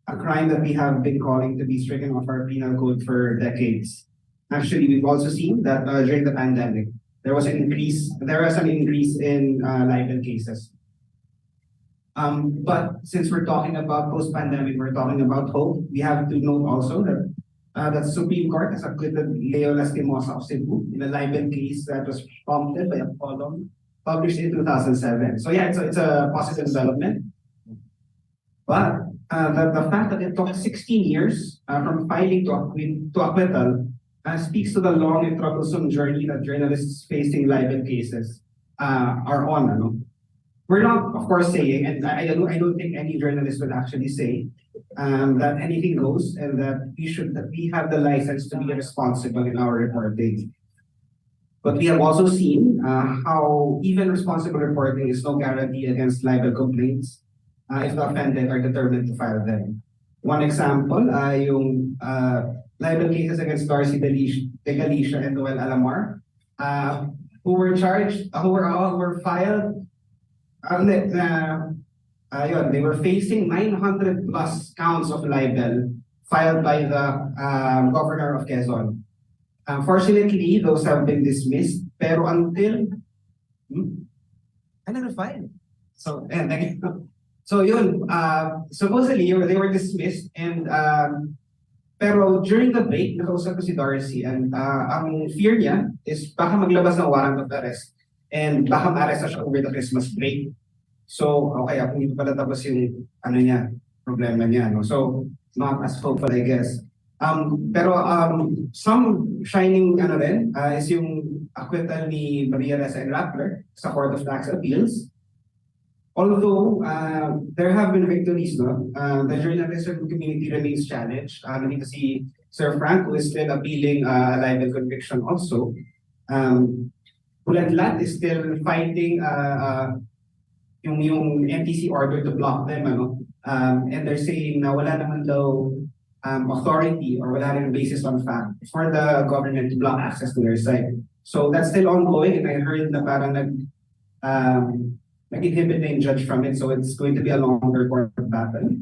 a crime that we have been calling to be stricken off our penal code for decades. Actually, we've also seen that during the pandemic, there was an increase in libel cases. But since we're talking about post-pandemic, we're talking about hope. We have to note also that the Supreme Court has acquitted Leo Lastimosa of Cebu in a libel case that was prompted by a column published in 2007. So yeah, it's a positive development. But the fact that it took 16 years from filing to acquittal speaks to the long and troublesome journey that journalists facing libel cases are on. Ano? We're not, of course, saying, and I don't think any journalist would actually say that anything goes and that we have the license to be responsible in our reporting. But we have also seen how even responsible reporting is no guarantee against libel complaints if the offended are determined to file them. One example, yung libel cases against Darcy De Galicia and Noel Alamar, who were charged, who were filed. They were facing 900 plus counts of libel filed by the governor of Quezon. Unfortunately, those have been dismissed. Pero until I never filed. So supposedly they were dismissed and pero during the break, nakausap ko si Darcy and ang fear niya is baka maglabas ng warrant of arrest and baka ma-arrest na siya over the Christmas break. So, okay, ako hindi pala tapos yung problema niya. No? So, not as hopeful, I guess. Pero some shining is yung acquittal ni Maria Ressa and Rappler sa Court of Tax Appeals. Although there have been victories, no? The journalism community remains challenged. Hindi kasi Sir Frank, who is still appealing a libel conviction also. Buladlat is still fighting yung NTC order to block them, and they're saying na wala naman daw authority or wala rin basis on fact for the government to block access to their site. So that's still ongoing, and I heard na parang nag-inhibit na yung judge from it, so it's going to be a longer court battle.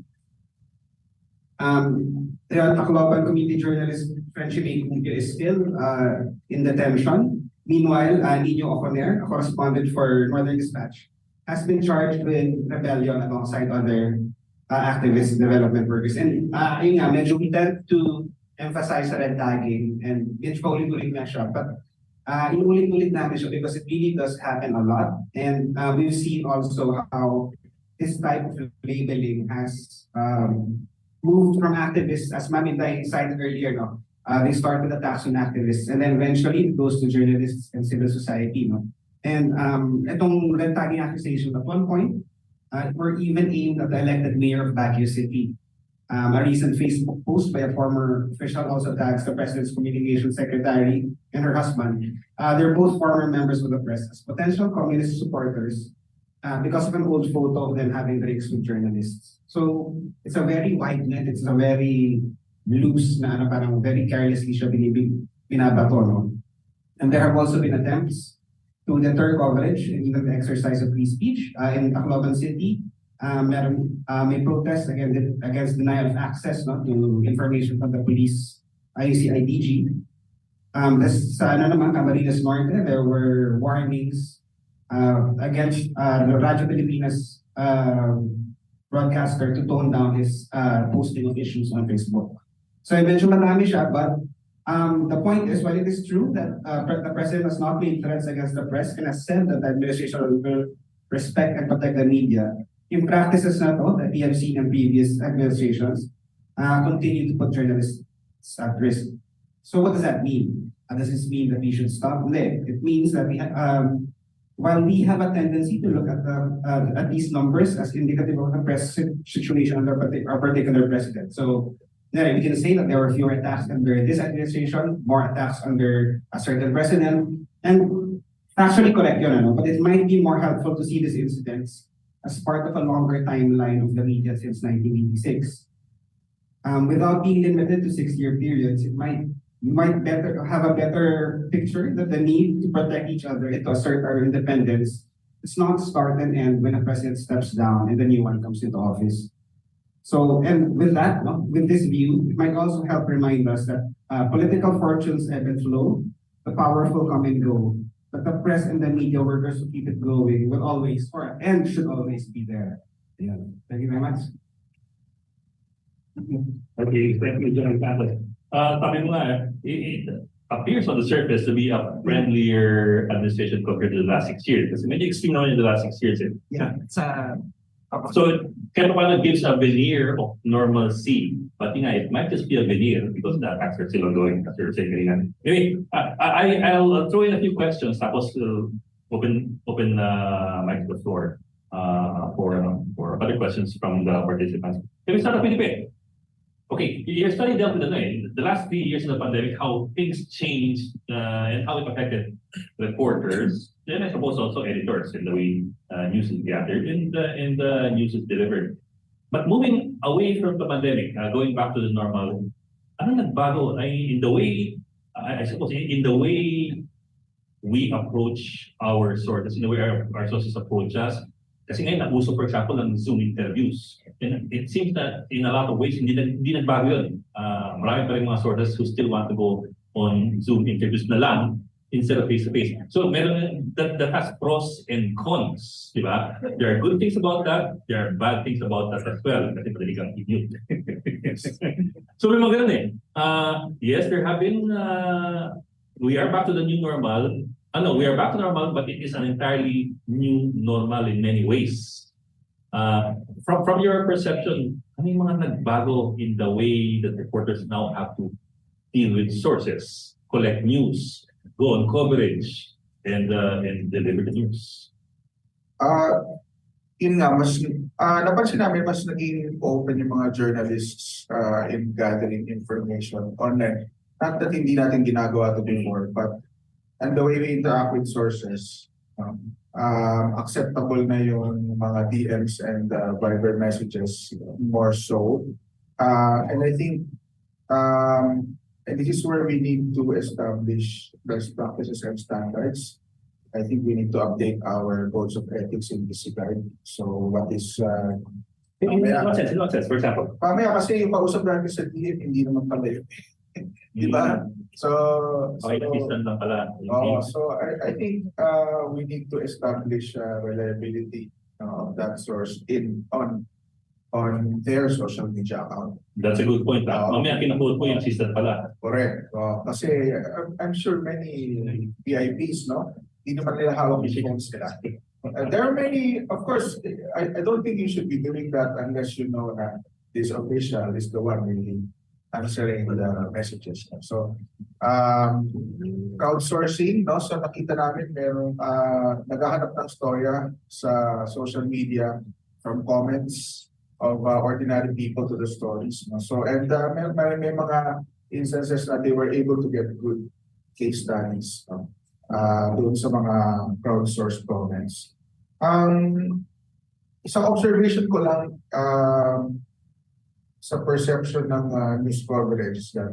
The Tacloban community journalist Friendship is still in detention. Meanwhile, Nino Oconer, a correspondent for Northern Dispatch, has been charged with rebellion alongside other activist development workers. And yun nga, medyo we tend to emphasize sa red tagging and medyo paulit-ulit na siya. But inulit-ulit natin siya because it really does happen a lot. And we've seen also how this type of labeling has moved from activists, as Ma'am Inday cited earlier, no? They start with attacks on activists and then eventually it goes to journalists and civil society, no? And itong red tagging accusation at one point were even aimed at the elected mayor of Baguio City. A recent Facebook post by a former official also tags the president's communications secretary and her husband. They're both former members of the press as potential communist supporters because of an old photo of them having drinks with journalists. So it's a very wide net, it's a very loose na parang very carelessly siya binabato, no? And there have also been attempts to deter coverage in the exercise of free speech. In Tacloban City, may protest against denial of access, no, to information from the police, IUC-IDG. Sa Camarines Norte, there were warnings against the Radyo Pilipinas broadcaster to tone down his posting of issues on Facebook. So I mentioned marami siya, but the point is, while it is true that the president has not made threats against the press and has said that the administration will respect and protect the media, in practices na to that we have seen in previous administrations continue to put journalists at risk. So what does that mean? Does this mean that we should stop? No. It means that while we have a tendency to look at these numbers as indicative of the press situation under a particular president. So we can say that there were fewer attacks under this administration, more attacks under a certain president, and actually correct yun, but it might be more helpful to see these incidents as part of a longer timeline of the media since 1986. Without being limited to 6-year periods, you might have a better picture that the need to protect each other and to assert our independence does not start and end when a president steps down and the new one comes into office. So, and with that, with this view, it might also help remind us that political fortunes ebb and flow, the powerful come and go, but the press and the media workers who keep it going will always, and should always be there. Yeah. Thank you very much. Okay, thank you, John Carlos. Sabi mo nga, appears on the surface to be a friendlier administration compared to the last 6 years. Kasi medyo extreme naman in the last 6 years. Eh. Yeah, So it kind of gives a veneer of normalcy. But it might just be a veneer because the attacks are still ongoing, as you're saying kanina. Anyway, I'll throw in a few questions. Tapos open mic to the floor for other questions from the participants. Can we start off with Felipe? Okay, your study dealt with the last 3 years of the pandemic, how things changed and how it affected reporters, then I suppose also editors in the way news is gathered and the news is delivered. But moving away from the pandemic, going back to the normal, ano nagbago in the way, I suppose in the way we approach our sources, in the way our sources approach us. Kasi ngayon, napuso, for example, ng Zoom interviews. And it seems that in a lot of ways, hindi nagbago yun. Marami pa rin mga sources who still want to go on Zoom interviews na lang instead of face-to-face. So meron that has pros and cons, di ba? There are good things about that. There are bad things about that as well. Kasi madali kang i-mute. So may mga ganun eh. Yes, there have been, we are back to the new normal. We are back to normal, but it is an entirely new normal in many ways. From your perception, ano yung mga nagbago in the way that reporters now have to deal with sources, collect news, go on coverage, and deliver the news? Yun nga, napansin namin mas naging open yung mga journalists in gathering information online. Not that hindi natin ginagawa to before, but and the way we interact with sources, acceptable na yung mga DMs and Viber messages more so. And I think and this is where we need to establish best practices and standards. I think we need to update our codes of ethics in this regard. So what is In what sense? For example? Mamaya kasi yung pausap natin sa DM, hindi naman pala yun. Di ba? So Lang pala. so I think we need to establish reliability of that source on their social media account. That's a good point. Mamaya kinakuha po yung assistant pala. Correct. Kasi I'm sure many VIPs, hindi naman nila hawak yung phones nila. There are many, of course, I don't think you should be doing that unless you know that this official is the one really answering the messages. So, crowdsourcing, so nakita namin merong naghahanap ng storya sa social media from comments of ordinary people to the stories. So, and may mga instances na they were able to get good case studies doon sa mga crowdsourced comments. Isang observation ko lang sa perception ng news coverage that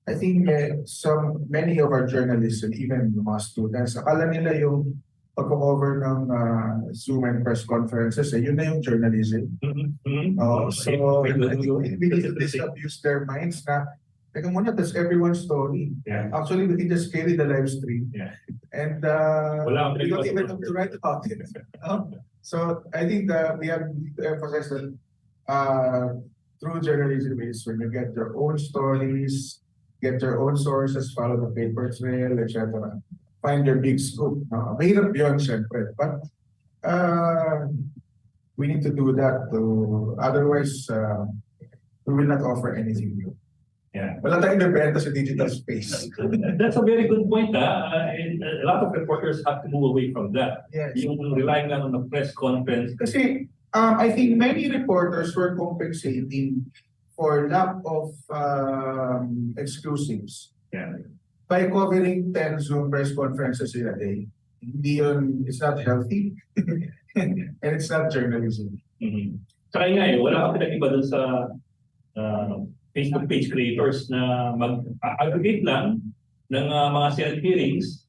I think many of our journalists and even mga students, akala nila yung pag-cover ng Zoom and press conferences, yun na yung journalism. So we need to disabuse their minds na, teka muna, that's everyone's story. Yeah. Actually, we can just carry the live stream. Yeah. And we don't even have to write about it. So I think we have to emphasize that true journalism is when you get your own stories, get your own sources, follow the paper trail, etc. Find your big scoop. Mahirap yun, syempre. But we need to do that. Otherwise, we will not offer anything new. Yeah. Wala tayong nabenta sa digital space. That's a very good point. And a lot of reporters have to move away from that. Yes. Yung relying on the press conference. Kasi I think many reporters were compensating for lack of exclusives. Yeah. By covering 10 Zoom press conferences in a day. It's not healthy and it's not journalism. Saka nga wala kang pinag-iba dun sa Facebook page creators na mag-aggregate lang ng mga Senate hearings,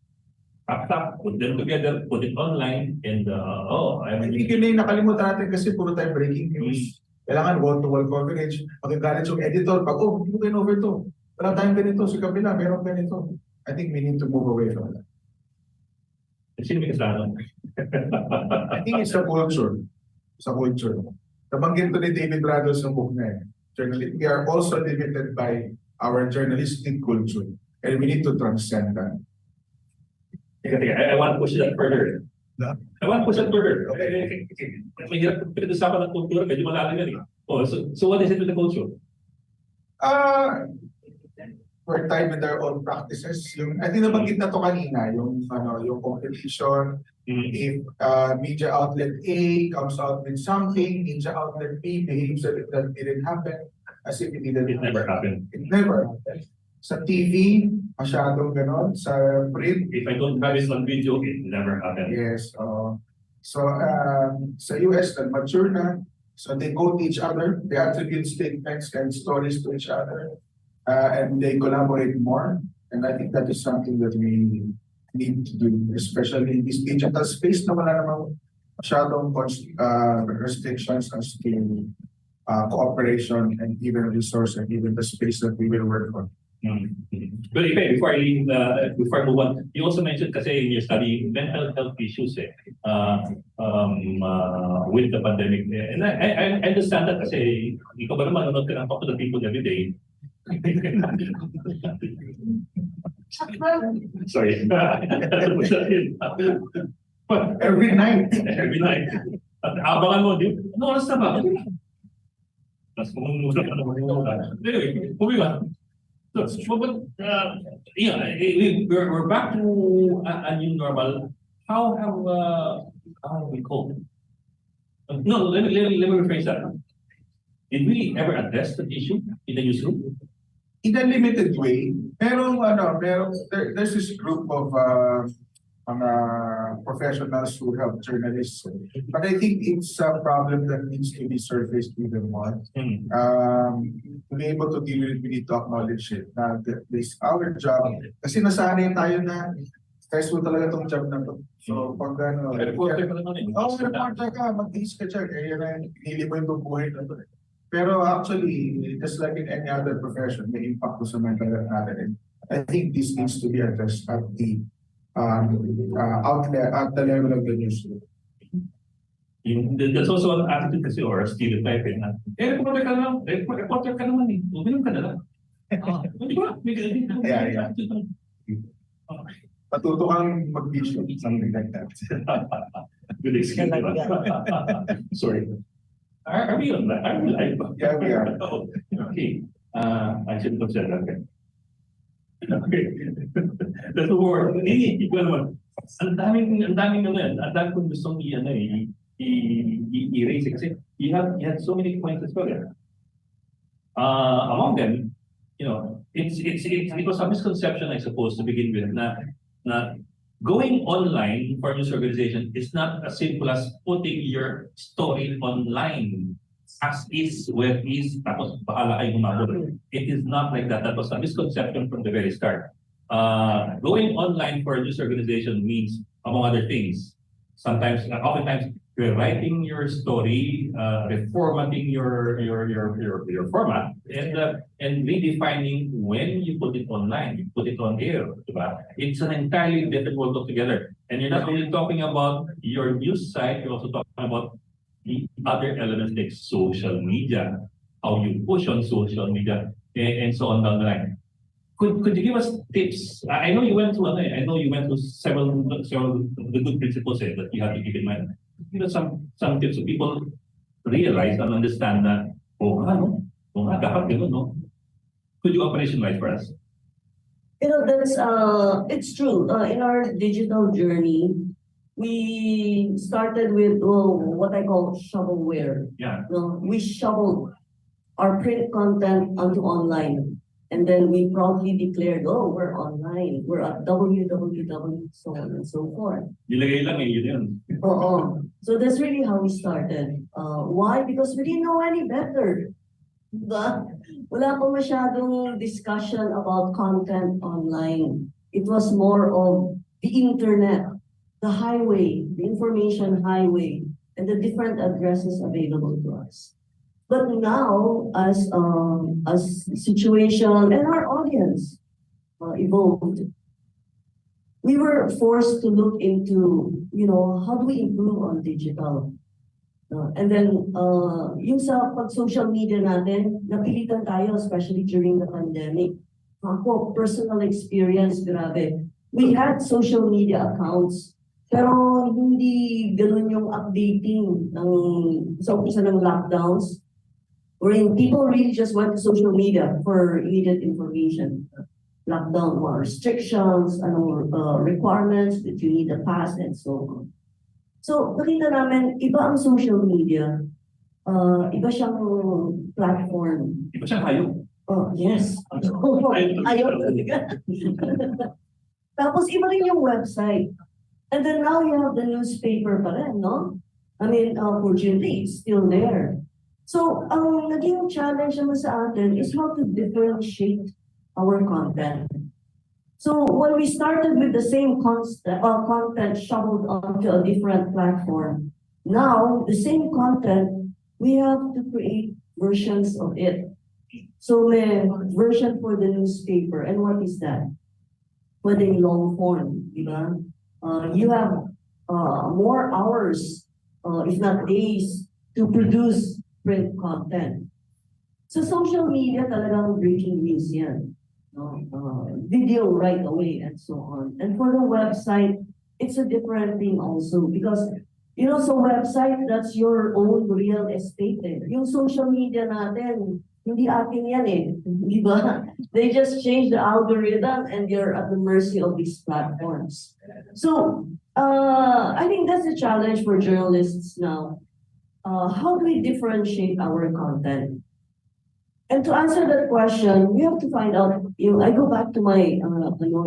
tap, put them together, put it online, and I think yun na yung nakalimutan natin kasi puro tayo breaking news. Kailangan wall-to-wall coverage. Magagalit yung editor pag, hindi mo kinover to. Wala tayong ganito, sa kabila, meron ganito. I think we need to move away from that. Sino may kasalanan? I think it's a culture. Sa culture. Nabanggit ko ni David Rados ng book na We are also limited by our journalistic culture. And we need to transcend that. I want to push that further. Yeah. I want to push that further. Mahirap pinag-usapan ng kultura, medyo malalim yan eh. Oh, so what is it with the culture? We're tied with our own practices. Yung, I think nabanggit na to kanina, yung competition. If media outlet A comes out with something, media outlet B behaves as if that didn't happen, as if it didn't It never happened. It never happened. Sa TV, masyadong ganon. Sa print, If I don't have it on video, it never happened. yes. So sa US, mature na. So they quote each other, they attribute statements and stories to each other, and they collaborate more. And I think that is something that we need to do, especially in this digital space na wala namang masyadong restrictions as to cooperation and even resource and even the space that we will work on. But before I leave, before I move on, you also mentioned kasi in your study mental health issues with the pandemic. And I understand that kasi ikaw ba naman nanonood ka ng Talk to the People every day? Sorry. Every night. Every night. At abangan mo, di, ano oras na ba? Tapos kumunulat ka naman. Anyway, moving on. So, but, yeah, we're back to a new normal. How have we coped? No, let me rephrase that. Did we ever address the issue in the newsroom? In a limited way, there's this group of professionals who help journalists. But I think it's a problem that needs to be surfaced even more. To be able to deal with it, we need to acknowledge it. This our job. Kasi nasanay tayo na stressful talaga tong job na to. So, pag Reporter ka naman eh. reporter ka, mag-tiis ka dyan. Kaya na, pinili mo yung bubuhay na to. Pero actually, just like in any other profession, may impact sa mental health natin. I think this needs to be addressed at the outlet, at the level of the newsroom. That's also an attitude kasi or a stereotype na, reporter ka naman eh. Uminom ka na lang. Di ba? Yeah. Patuto kang mag-issue, something like that. Good excuse, di ba? Sorry. Are we on live? Are we live? Yeah, we are. Oh, okay. I shouldn't have said that. Okay. That's the word. Ikaw naman. Ang daming ano yan. Ang daming kung gustong i-erase kasi you had so many points as well. Among them, you know, it was a misconception, I suppose, to begin with, na going online for a news organization is not as simple as putting your story online as is, where is, tapos bahala kayo humabol. It is not like that. That was a misconception from the very start. Going online for a news organization means, among other things, oftentimes, you're writing your story, reformatting your format, and redefining when you put it online, you put it on air. Diba? It's an entirely different world altogether. And you're not only talking about your news site, you're also talking about the other elements like social media, how you push on social media, and so on down the line. Could you give us tips? I know you went through several of the good principles that you have to keep in mind. Give us some tips so people realize and understand that, dapat ganun, no? Could you operationalize for us? You know, that's it's true. In our digital journey, we started with what I call shovelware. Yeah. We shoveled our print content onto online. And then we proudly declared, we're online. We're at www, so on and so forth. Nilagay lang yun. So that's really how we started. Why? Because we didn't know any better. Diba? Wala pa masyadong discussion about content online. It was more of the internet, the highway, the information highway, and the different addresses available to us. But now, as the situation and our audience evolved, we were forced to look into, how do we improve on digital? And then, yung sa pag-social media natin, napilitan tayo, especially during the pandemic, Ako, personal experience, grabe. We had social media accounts, pero hindi ganun yung updating ng sa umpisa ng lockdowns. Wherein people really just went to social media for immediate information. Lockdown, mga restrictions, requirements that you need to pass, and so on. So, nakita namin, iba ang social media. Iba siyang platform. Iba siyang hayop. Oh, yes. Ayaw talaga. Tapos iba rin yung website. And then now you have the newspaper pa rin, no? I mean, fortunately, it's still there. So, ang naging challenge naman sa atin is how to differentiate our content. So, when we started with the same content shoveled onto a different platform, now, the same content, we have to create versions of it. So, may version for the newspaper. And what is that? Pwede yung long form, di ba? You have more hours, if not days, to produce print content. So, social media talagang breaking news yan. Video right away and so on. And for the website, it's a different thing also because so website, that's your own real estate. Yung social media natin, hindi atin yan di ba? They just change the algorithm and you're at the mercy of these platforms. So, I think that's a challenge for journalists now. How do we differentiate our content? And to answer that question, we have to find out, I go back to my,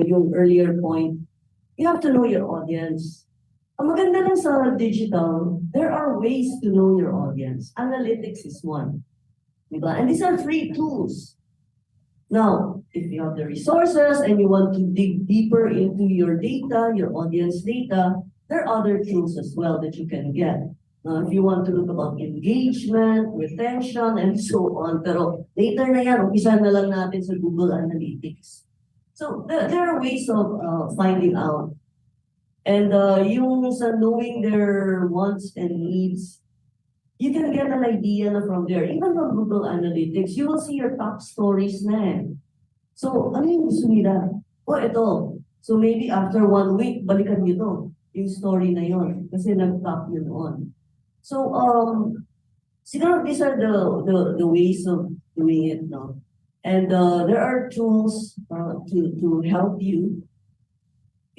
yung earlier point, you have to know your audience. Ang maganda lang sa digital, there are ways to know your audience. Analytics is one. Diba? And these are free tools. Now, if you have the resources and you want to dig deeper into your data, your audience data, there are other tools as well that you can get. If you want to look about engagement, retention, and so on. Pero later na yan, umpisa na lang natin sa Google Analytics. So there are ways of finding out. And yung sa knowing their wants and needs, you can get an idea na from there. Even from Google Analytics, you will see your top stories na So, ano yung gusto nila? Ito. So maybe after 1 week, balikan nyo to. Yung story na yon kasi nag-top yun on. So, siguro these are the ways of doing it now. And there are tools to help you.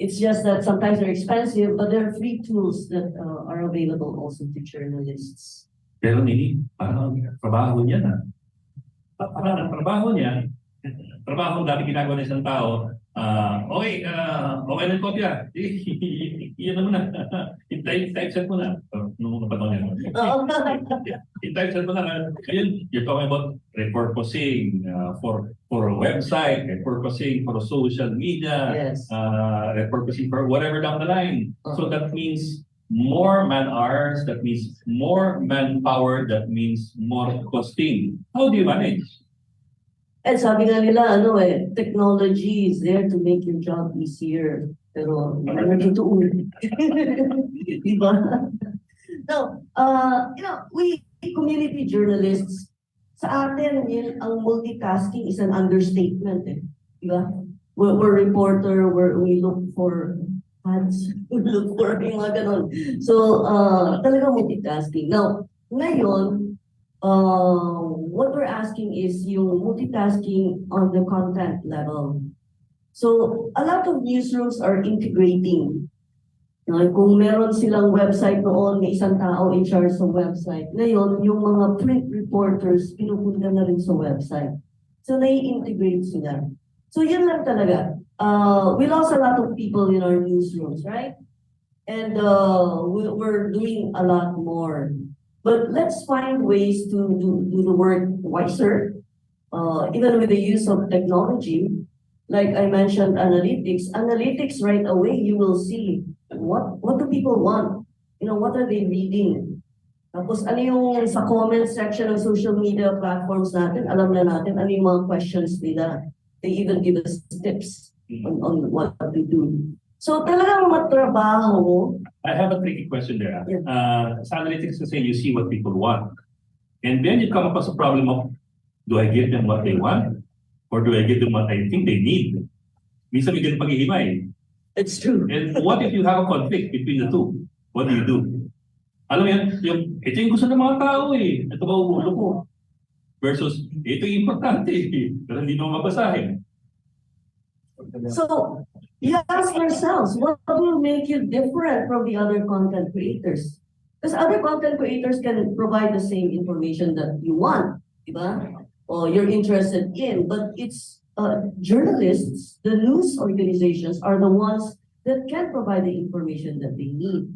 It's just that sometimes they're expensive, but there are free tools that are available also to journalists. Pero Nini, parang trabaho niya na. Parang trabaho niya, trabaho dati ginagawa ng isang tao, okay na yung kopya. Iyan naman na. I-typeset mo na. Nung panahon yan. I-typeset mo na. Ngayon, you're talking about repurposing for a website, repurposing for social media, Yes. repurposing for whatever down the line. So that means more man hours, that means more manpower, that means more costing. How do you manage? And sabi nga nila, technology is there to make your job easier. Pero, totoo. Diba? No, we community journalists, sa atin, ang multitasking is an understatement. Diba? We're reporter, we look for ads, we look for yung mga ganon. So, talagang multitasking. Now, ngayon, what we're asking is yung multitasking on the content level. So, a lot of newsrooms are integrating. Kung meron silang website noon, may isang tao in charge sa website. Ngayon, yung mga print reporters, pinupunta na rin sa website. So, nai-integrate sila. So, yun lang talaga. We lost a lot of people in our newsrooms, right? And we're doing a lot more. But let's find ways to do the work wiser, even with the use of technology. Like I mentioned, analytics. Analytics right away, you will see what do people want? What are they reading? Tapos ano yung sa comment section ng social media platforms natin, alam na natin ano yung mga questions nila. They even give us tips on what to do. So talagang matrabaho. I have a tricky question there. Yeah. Sa analytics kasi you see what people want. And then you come across a problem of, do I give them what they want? Or do I give them what I think they need? Minsan may ganun paghihimay. It's true. And what if you have a conflict between the two? What do you do? Alam mo yan, ito yung gusto ng mga tao eh. Ito ba ulo ko? Versus, ito yung importante eh. Pero hindi mo mabasahin. So you ask yourselves, what will make you different from the other content creators? Because other content creators can provide the same information that you want, diba? Or you're interested in, but it's journalists, the news organizations are the ones that can provide the information that they need.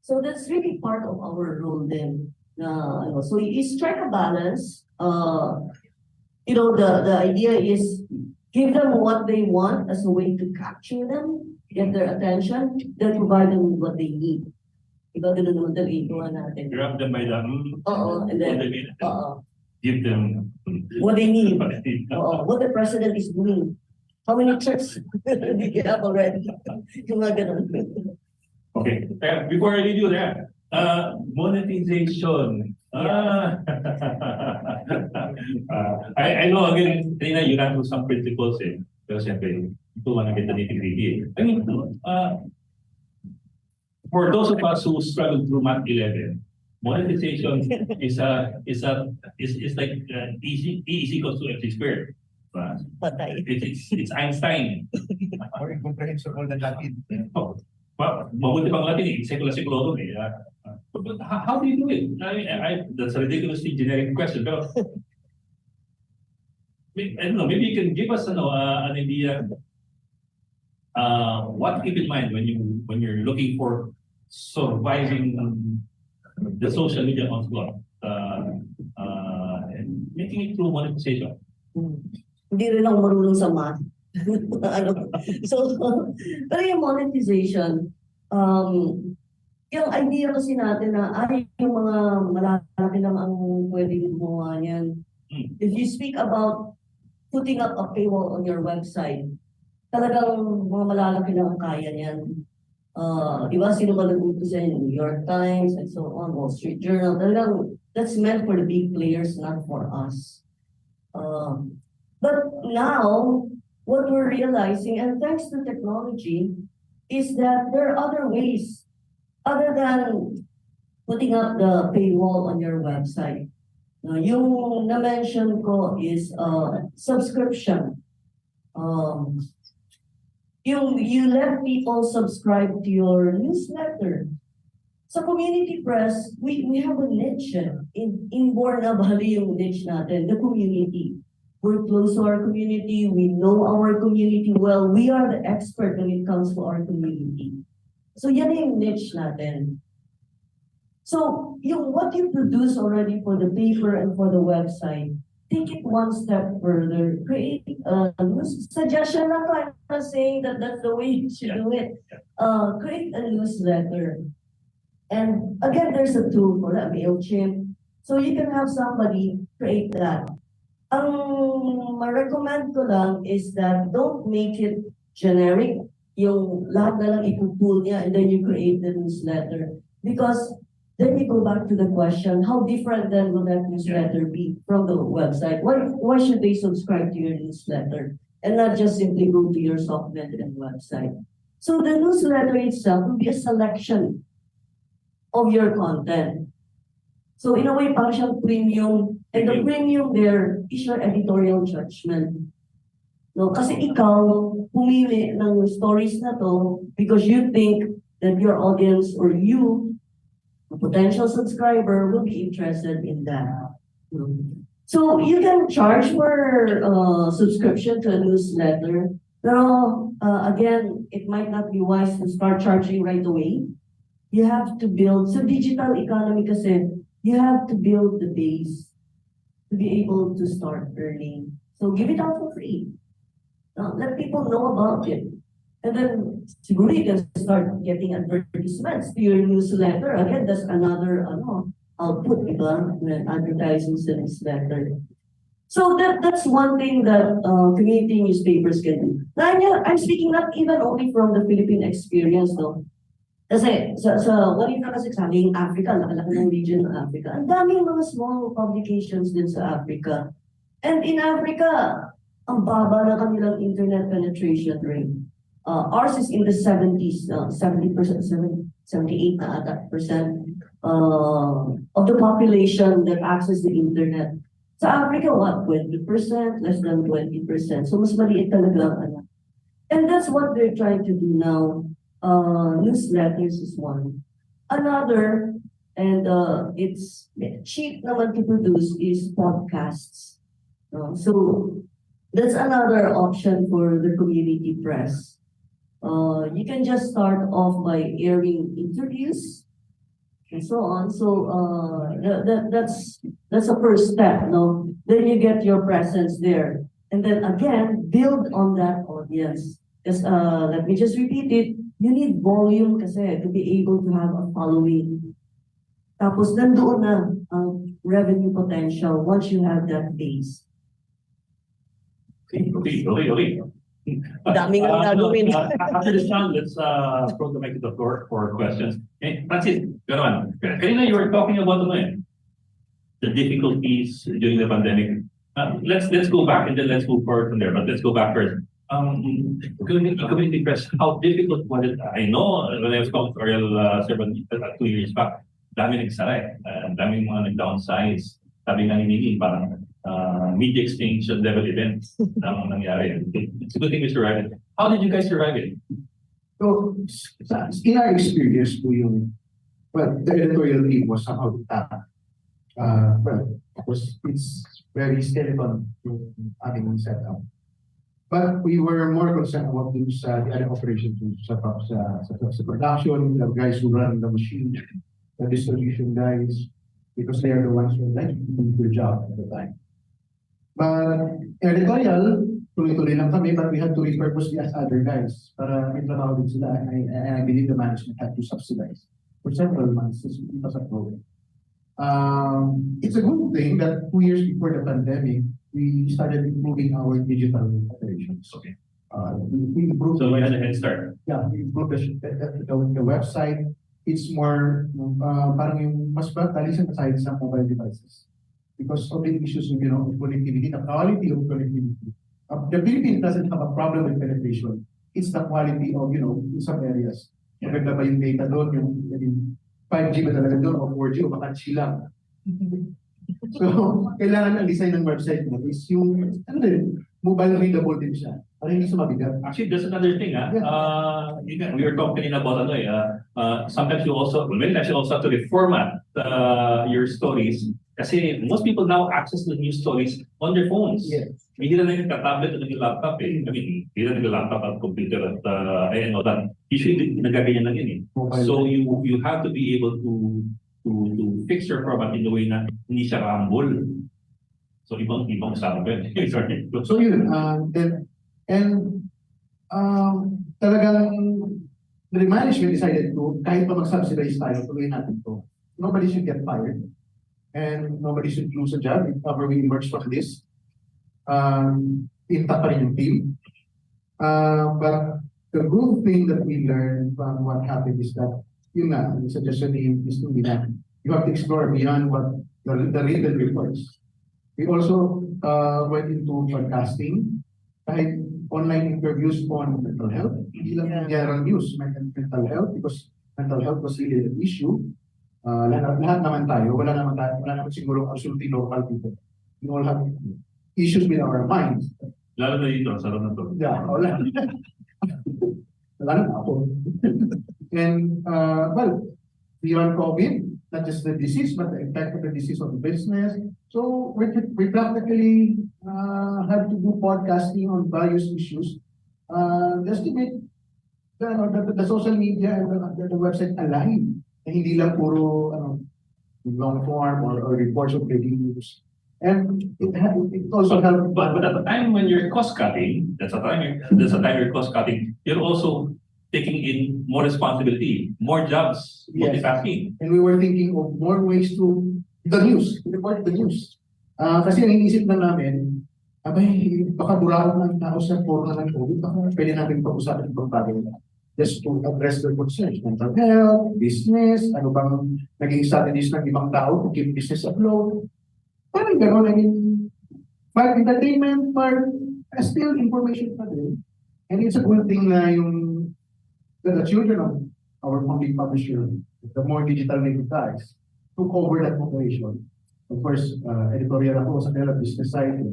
So that's really part of our role then. So you strike a balance. The idea is give them what they want as a way to capture them, get their attention, then provide them with what they need. Ganun naman talaga ituwa natin. Grab them by the And then, give them what they need. What the president is doing. How many trips did you have already? Yung mga ganun. Okay. Before I leave you there, monetization. I know again, you ran through some principles eh. Pero siyempre, ito lang ang kita nitty-gritty eh. I mean, for those of us who struggle through Math 11, monetization is like E equals to MC squared. Patay. It's Einstein. Or incomprehensible na Latin. Oh, mabuti pang Latin eh, sekula-sekulorum eh. But how do you do it? That's a ridiculously generic question. Pero, I don't know, maybe you can give us an idea what to keep in mind when you're looking for surviving the social media onslaught and making it through monetization. Hindi rin ako marunong sa math. Pero yung monetization, yung idea kasi natin na yung mga malaki lang ang pwedeng gumawa niyan. If you speak about putting up a paywall on your website, talagang mga malalaki lang ang kaya niyan. Diba, sino ba nag-umpisa yung New York Times and so on, Wall Street Journal, talagang that's meant for the big players, not for us. But now, what we're realizing, and thanks to technology, is that there are other ways other than putting up the paywall on your website. Yung na-mention ko is subscription. You let people subscribe to your newsletter. Sa community press, we have a niche. Inborn na bali yung niche natin, the community. We're close to our community. We know our community well. We are the expert when it comes to our community. So yan yung niche natin. So what you produce already for the paper and for the website, take it one step further. Create a suggestion lang I'm not saying that that's the way you should do it. Create a newsletter. And again, there's a tool for that, MailChimp. So you can have somebody create that. Ang ma-recommend ko lang is that don't make it generic, yung lahat na lang ipupull niya and then you create the newsletter. Because then you go back to the question, how different then will that newsletter be from the website? Why should they subscribe to your newsletter and not just simply go to your software and website? So the newsletter itself will be a selection of your content. So in a way, parang siyang premium, and the premium there is your editorial judgment. No, kasi ikaw pumili ng stories na to because you think that your audience or you, a potential subscriber, will be interested in that. So you can charge for subscription to a newsletter, pero again, it might not be wise to start charging right away. You have to build, sa digital economy kasi, you have to build the base to be able to start earning. So give it out for free. Let people know about it. And then siguro you can start getting advertisements to your newsletter. Again, that's another output, diba? Advertising sa newsletter. So that's one thing that community newspapers can do. Now, I'm speaking not even only from the Philippine experience, though. Kasi what if kasi sa aming Africa, laki-laki ng region ng Africa, ang daming mga small publications din sa Africa. And in Africa, ang baba na kanilang internet penetration rate. Ours is in the 70s, 70%, 78 na ata percent of the population that access the internet. Sa Africa, what, 20%, less than 20%. So mas maliit talaga ang ano. And that's what they're trying to do now. Newsletters is one. Another, and it's cheap naman to produce, is podcasts. So that's another option for the community press. You can just start off by airing interviews and so on. So that's a first step, no? Then you get your presence there. And then again, build on that audience. Because let me just repeat it, you need volume kasi to be able to have a following. Tapos nandoon na ang revenue potential once you have that base. Okay. Daming ang gagawin. After this round, let's throw the mic to the floor for questions. Okay, that's it. Go on. Kanina, you were talking about the difficulties during the pandemic. Let's go back and then let's move forward from there. But let's go back first. Community press, how difficult was it? I know when I was editorial servant 2 years back, dami nagsara daming mga nag-downsize. Sabi nga ni parang media exchange level events ang nangyari. It's a good thing we survived it. How did you guys survive it? So, in our experience po the editorial team was somehow it's very skeleton yung aming setup. But we were more concerned about the other operations sa production, the guys who run the machine, the distribution guys, because they are the ones who like doing their job at the time. But editorial, tuloy-tuloy lang kami, but we had to repurpose the other guys para may trabaho din sila. And I believe the management had to subsidize for several months since it was a problem. It's a good thing that 2 years before the pandemic, we started improving our digital operations. Okay. We improved So we had a head start. Yeah, we improved the website. It's more, parang yung mas matalisan aside sa mobile devices. Because of the issues of, connectivity, the quality of connectivity. The Philippines doesn't have a problem with penetration. It's the quality of, in some areas. Maganda ba yung data doon, yung 5G ba talaga doon, o 4G, o baka lang. So, kailangan ang design ng website mo is yung, mobile readable din siya. Para hindi siya mabigat. Actually, there's another thing. We were talking about sometimes you also have to reformat your stories. Kasi most people now access the news stories on their phones. Yes. Hindi na nag-tablet o nag-laptop I mean, hindi na nag-laptop at computer at that. Usually, nagaganyan lang yun So you have to be able to fix your format in the way na hindi siya rumble. So ibang usapan. Sorry. So yun, talagang the management decided to, kahit pa mag-subsidize tayo, tuloy natin to. Nobody should get fired. And nobody should lose a job if ever we emerge from this. Intact pa rin yung team. But the good thing that we learned from what happened is that, the suggestion is to be that you have to explore beyond what the written reports. We also went into podcasting, kahit online interviews on mental health, hindi lang general news, mental health, because mental health was really an issue. Lahat naman tayo, wala naman siguro absolutely local people. We all have issues with our minds. Lalo na dito, sarap na to. Yeah, wala. Wala na ako. And, beyond COVID, not just the disease, but the impact of the disease on the business. So we practically had to do podcasting on various issues just to make the social media and the website alive. And hindi lang puro long form or reports of breaking news. And it also helped. But at the time when you're cost cutting, that's a time you're cost cutting. You're also taking in more responsibility, more jobs, multitasking. And we were thinking of more ways to report the news. Kasi ang iniisip na namin, baka buraot ng tao sa puro na ng COVID, baka pwede natin pag-usapan itong bagay na. Just to address their concerns, mental health, business, ano bang naging strategies ng ibang tao to keep business afloat. Parang gano'n, part entertainment, part still information pa din. And it's a good thing na the children of our public publisher, the more digital native guys, took over that operation. Of course, editorial ako sa kanila, business side.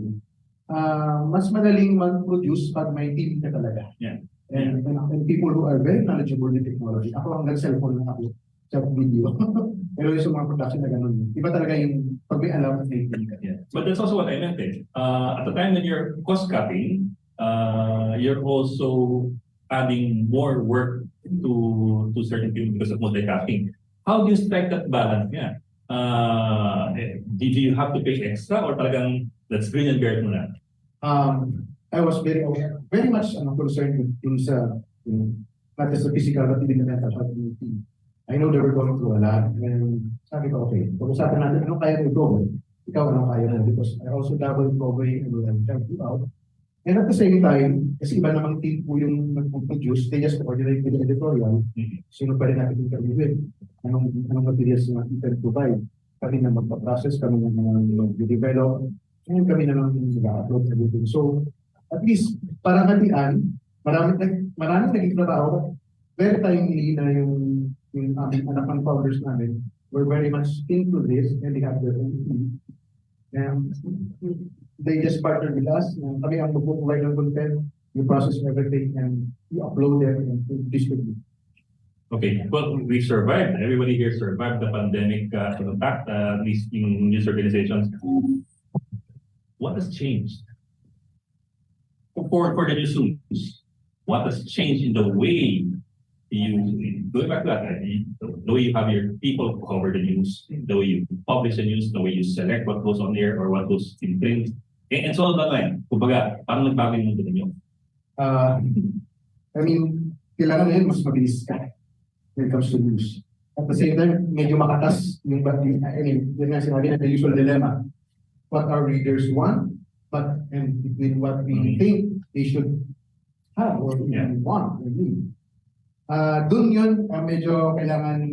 Mas madaling mag-produce pag may team ka talaga. Yeah. And people who are very knowledgeable in technology. Ako ang nag-cellphone na ako sa video. Pero yung sa mga production na ganun. Iba talaga yung pag may alam at may team ka. Yeah. But that's also what I meant. At the time when you're cost cutting, you're also adding more work to certain people because of multitasking. How do you strike that balance? Yeah. Did you have to pay extra or talagang let's grin and bear it muna? I was very much concerned with not just the physical but even the mental health of the team. I know they were going through a lot and sabi ko, okay, pag-usapan natin anong kaya mo i-cover. Ikaw anong kaya mo because I also dabble in covering and help you out. And at the same time, kasi iba namang team po yung nag-produce, they just coordinate with the editorial. Sino pa rin natin interview with? Anong materials na you can provide? Kami na magpa-process, kami na mag-develop, and kami na mag-upload everything. So, at least, parang hatian, maraming naging trabaho, very timely na yung aming anak ng founders namin were very much into this and they have their own team. And they just partnered with us. Kami ang mag-provide ng content, you process everything, and you upload them and distribute. Okay, well, we survived. Everybody here survived the pandemic impact, at least in news organizations. What has changed? For the newsrooms, what has changed in the way going back to that, the way you have your people cover the news, the way you publish the news, the way you select what goes on there or what goes in print, and so on that line. Kumbaga, parang nagbago yung mundo ninyo. I mean, kailangan ngayon mas mabilis ka when it comes to news. At the same time, medyo makatas yung yun nga sinabi na the usual dilemma. What our readers want, and between what we think they should have or want or need. Doon yun, medyo kailangan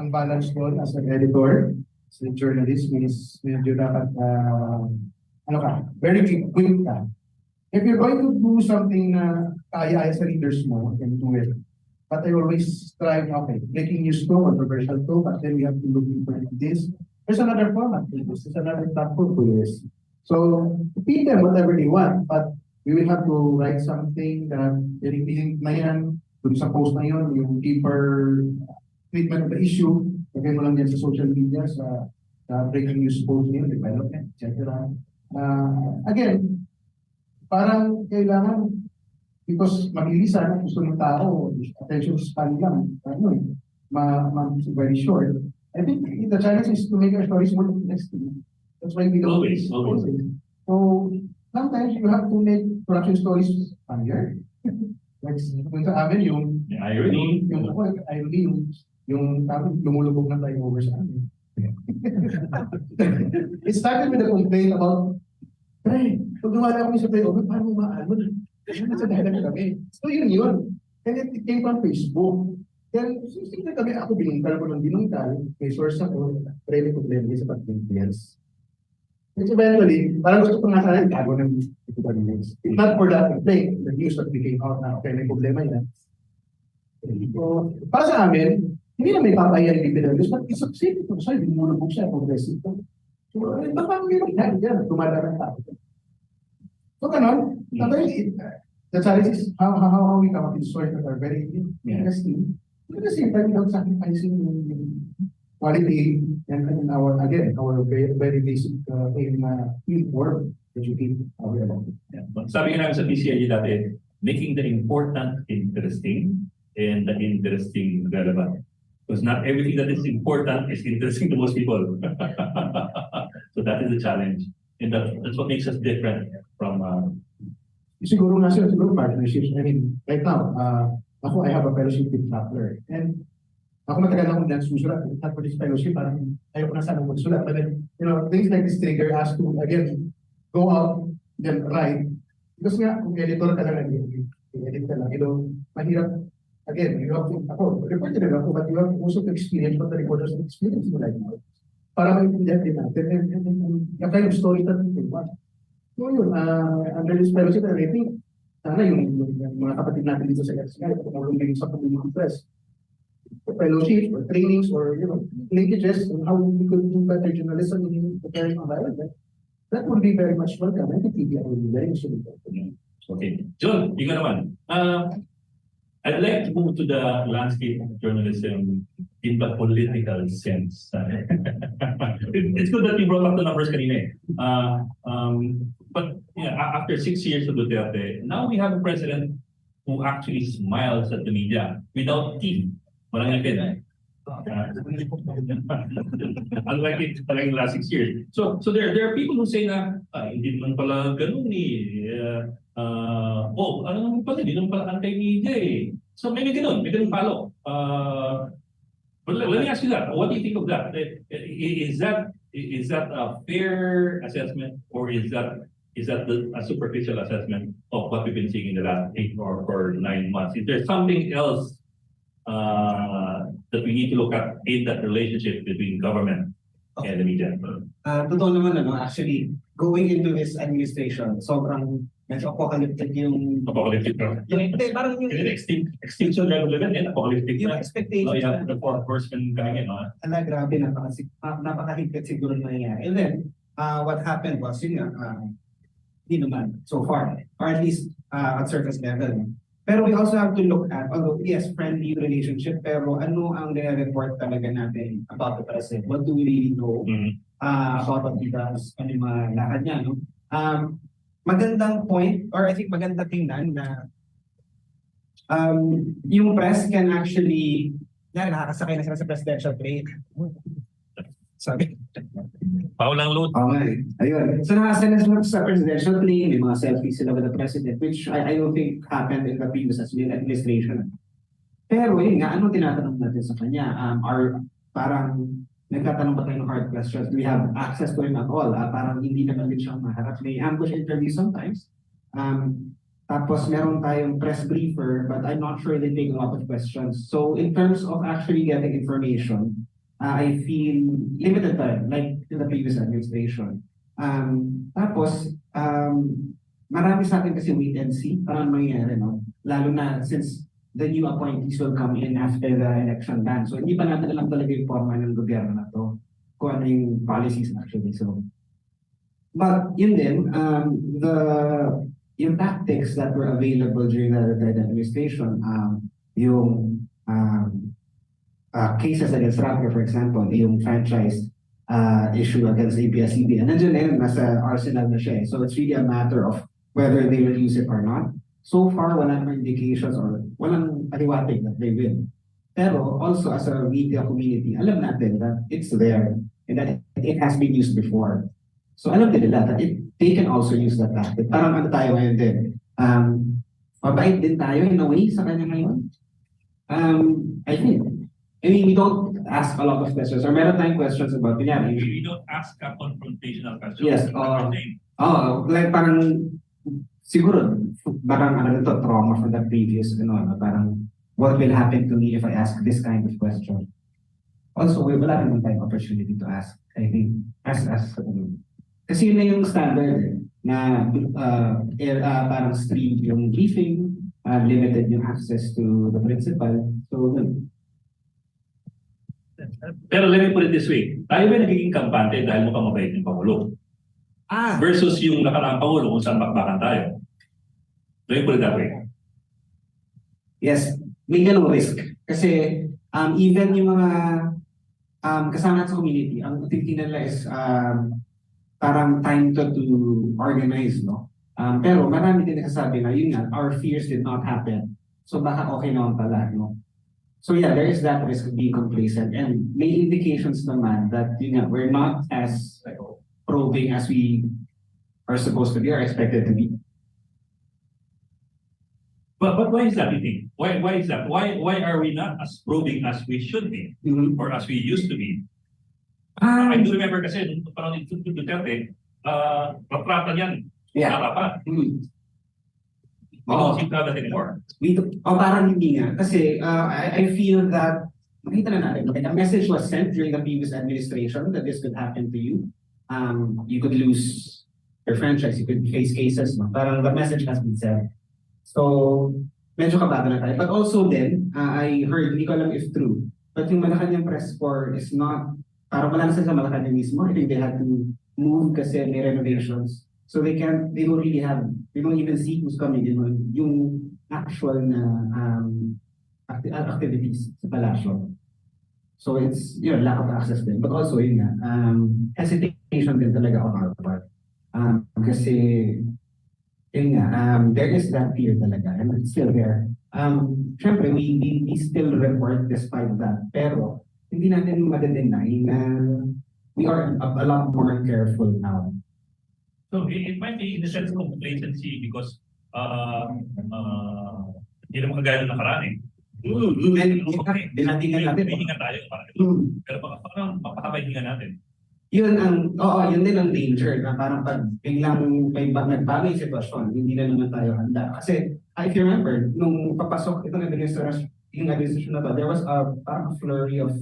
ang balance doon as an editor, as a journalist, means medyo dapat, very quick ka. If you're going to do something na kaya sa readers mo, you can do it. But I always strive, okay, making news to, controversial to, but then we have to look into this. There's another format for this, there's another platform for this. So, feed them whatever they want, but we will have to write something that pinipilin na yan, dun sa post na yun, yung deeper treatment of the issue, lagay mo lang yan sa social media, sa breaking news post niyo, development, etc. Again, parang kailangan, because mabilisan, gusto ng tao, attention span lang, very short. I think the challenge is to make our stories more interesting. That's why we don't Always. So, sometimes you have to make production stories funnier. Like, kung sa amin yung irony, yung lumulubog na tayo over sa amin. It started with a complaint about, hey, pag lumala kami sa playover, paano maano na? Nasa dahilan kami. So yun. And it came from Facebook. Then, sisig kami, ako binungkal ko ng binungkal, may source ako, pero may problema sa pag-influence. Which eventually, parang gusto ko nga sana itago ng news. If not for that complaint, the news that became out na, okay, may problema yan. So, para sa amin, hindi na may papaya yung bibigyan news, but it's a safe ito. So, binulubog siya, progressive ito. So, baka may yan, tumadara ng tao. So, ganon. The challenge is how we come up with stories that are very interesting. At the same time, without sacrificing quality and our very basic aim na inform, educate, aware about it. Yeah. Sabi nga namin sa PCIG dati, making the important interesting and the interesting relevant. Because not everything that is important is interesting to most people. So that is the challenge. And that's what makes us different from... Siguro partnerships. I mean, right now, I have a fellowship with Rappler. And ako matagal akong nagsusulat. Not for this fellowship, parang ayaw ko na sana magsulat. But then, things like this trigger us to, again, go out, then write. Because nga, kung editor ka lang, edit ka lang, mahirap. Again, you have to, reporter na ako, but you have also to experience what the reporters have experienced right now. Para maintindihan din natin, and the kind of story that we want. So yun, under this fellowship, I think, sana yung mga kapatid natin dito sa SCI, tumulong din sa community press. Fellowship or trainings or, linkages on how we could do better journalism in the current environment. That would be very much welcome. I think PPI would be very much welcome. Okay. John, ikaw naman. I'd like to move to the landscape of journalism in the political sense. It's good that you brought up the numbers kanina. But yeah, after 6 years of Duterte, now we have a president who actually smiles at the media without teeth. Walang ngipin. Unlike it talaga in the last 6 years. So there are people who say na hindi naman pala ganun eh. Ano naman pala, hindi naman pala anti-media eh. So may ganun palo. But let me ask you that. What do you think of that? Is that a fair assessment, or is that a superficial assessment of what we've been seeing in the last 8 or 9 months? Is there something else that we need to look at in that relationship between government and the media? Totoo naman, actually, going into this administration, sobrang medyo apocalyptic yung... Apocalyptic, no? Parang yung... Extinction level and apocalyptic. Yung expectation. Yeah, the fourth horseman coming in. Grabe, napakahigpit siguro na nangyayari. And then, what happened was, yun nga, hindi naman, so far, or at least at surface level. Pero we also have to look at, although yes, friendly relationship, pero ano ang report talaga natin about the president? What do we really know about what he does? Ano yung mga lakad niya, no? Magandang point, or I think magandang tingnan na yung press can actually, nakakasakay na sila sa presidential plane. Sabi. Paulang load. Okay. Ayun. So nakasakay na sila sa presidential plane, may mga selfies sila with the president, which I don't think happened in the previous administration. Pero yun nga, ano tinatanong natin sa kanya? Parang nagtatanong ba tayo ng hard questions? Do we have access to him at all? Parang hindi naman din siyang maharap. May ambush interview sometimes. Tapos meron tayong press briefer, but I'm not sure they take a lot of questions. So in terms of actually getting information, I feel limited time, like in the previous administration. Tapos, marami sa atin kasi wait and see, parang mangyayari, no? Lalo na since the new appointees will come in after the election ban. So hindi pa natin alam talaga yung forma ng gobyerno na to, kung ano yung policies actually. So, but yun din, yung tactics that were available during the administration, yung cases against Rapper, for example, yung franchise issue against ABS-CBN, nandiyan na yun, nasa arsenal na siya. So it's really a matter of whether they will use it or not. So far, wala namang indications or walang aliwatig that they will. Pero also as a media community, alam natin that it's there and that it has been used before. So alam din nila that they can also use that tactic. Parang ano tayo ngayon din. Mabait din tayo in a way sa kanya ngayon. I mean, we don't ask a lot of questions or meron tayong questions about kunyari. We don't ask a confrontational question. Yes. Like parang siguro parang ano to, trauma from the previous, parang what will happen to me if I ask this kind of question. Also, wala naman tayong opportunity to ask. I think, kasi yun na yung standard na parang stream yung briefing, limited yung access to the principal. So, Pero let me put it this way. Tayo ba nagiging kampante dahil mukhang mabait yung Pangulo? Versus yung nakaraang Pangulo kung saan bakbakan tayo. Let me put it that way. Yes, may ganong risk. Kasi even yung mga kasama sa community, ang tinitingnan nila is parang time to organize, no? Pero marami din nagsasabi na yun nga, our fears did not happen. So baka okay naman pala, no? So yeah, there is that risk of being complacent, and may indications naman that we're not as probing as we are supposed to be or expected to be. But why is that, you think? Why is that? Why are we not as probing as we should be or as we used to be? I do remember kasi nung parang ito Duterte, patrata niyan. Yeah. Pa. We don't see that anymore. Parang hindi nga. Kasi I feel that, makita na natin, a message was sent during the previous administration that this could happen to you. You could lose your franchise, you could face cases, no? Parang the message has been sent. So, medyo kabado na tayo. But also then, I heard, hindi ko alam if true, but yung Malacanang press corps is not, parang wala na sila sa Malacanang mismo. I think they had to move kasi may renovations. So they don't even see who's coming in, yung actual na activities sa palasyo. So it's, lack of access din. But also, hesitation din talaga on our part. Kasi, there is that fear talaga, and it's still there. Syempre, we still report despite that. Pero, hindi natin madedeny na we are a lot more careful now. So it might be in a sense complacency because hindi naman kagaya ng nakaraan eh. Dinatingan natin. May hinga tayo. Pero parang mapakabay hinga natin. Yun din ang danger na parang pag biglang may nagbago yung sitwasyon, hindi na naman tayo handa. Kasi, if you remember, nung papasok itong administration na to, there was parang a flurry of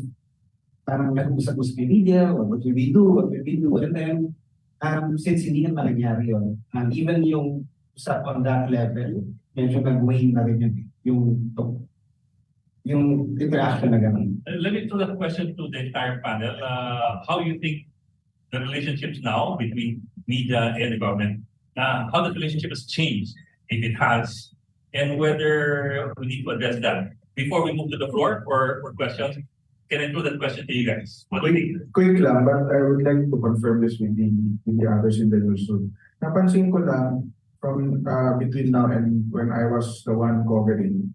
parang nag-usap-usap yung media, what will we do, and then, since hindi na nangyari yun, even yung usap on that level, medyo nag-wane na rin yung interaction na gano'n. Let me throw that question to the entire panel. How you think the relationships now between media and the government, how the relationship has changed, if it has, and whether we need to address that. Before we move to the floor for questions, can I throw that question to you guys? What do you think? Quick lang, but I would like to confirm this with the others in the newsroom. Napansin ko lang from between now and when I was the one covering,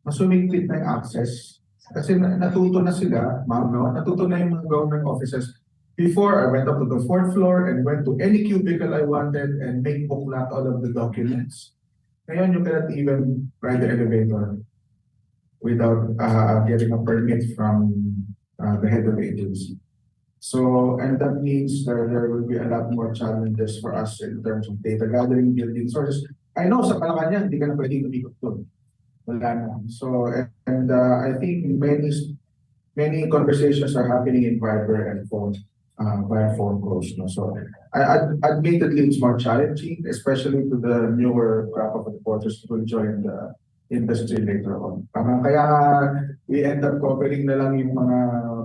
mas sumigpit na yung access. Kasi natuto na sila, ma'am, no? Natuto na yung mga government offices. Before, I went up to the 4th floor and went to any cubicle I wanted and make booklet all of the documents. Ngayon, you cannot even ride the elevator without getting a permit from the head of the agency. So, and that means there will be a lot more challenges for us in terms of data gathering, building sources. I know sa Malacanang, hindi ka na pwedeng lumikot doon. Wala na. So, and I think many conversations are happening in Viber and phone, via phone calls. No? So, admittedly, it's more challenging, especially to the newer crop of reporters who will join the industry later on. Kaya we end up covering na lang yung mga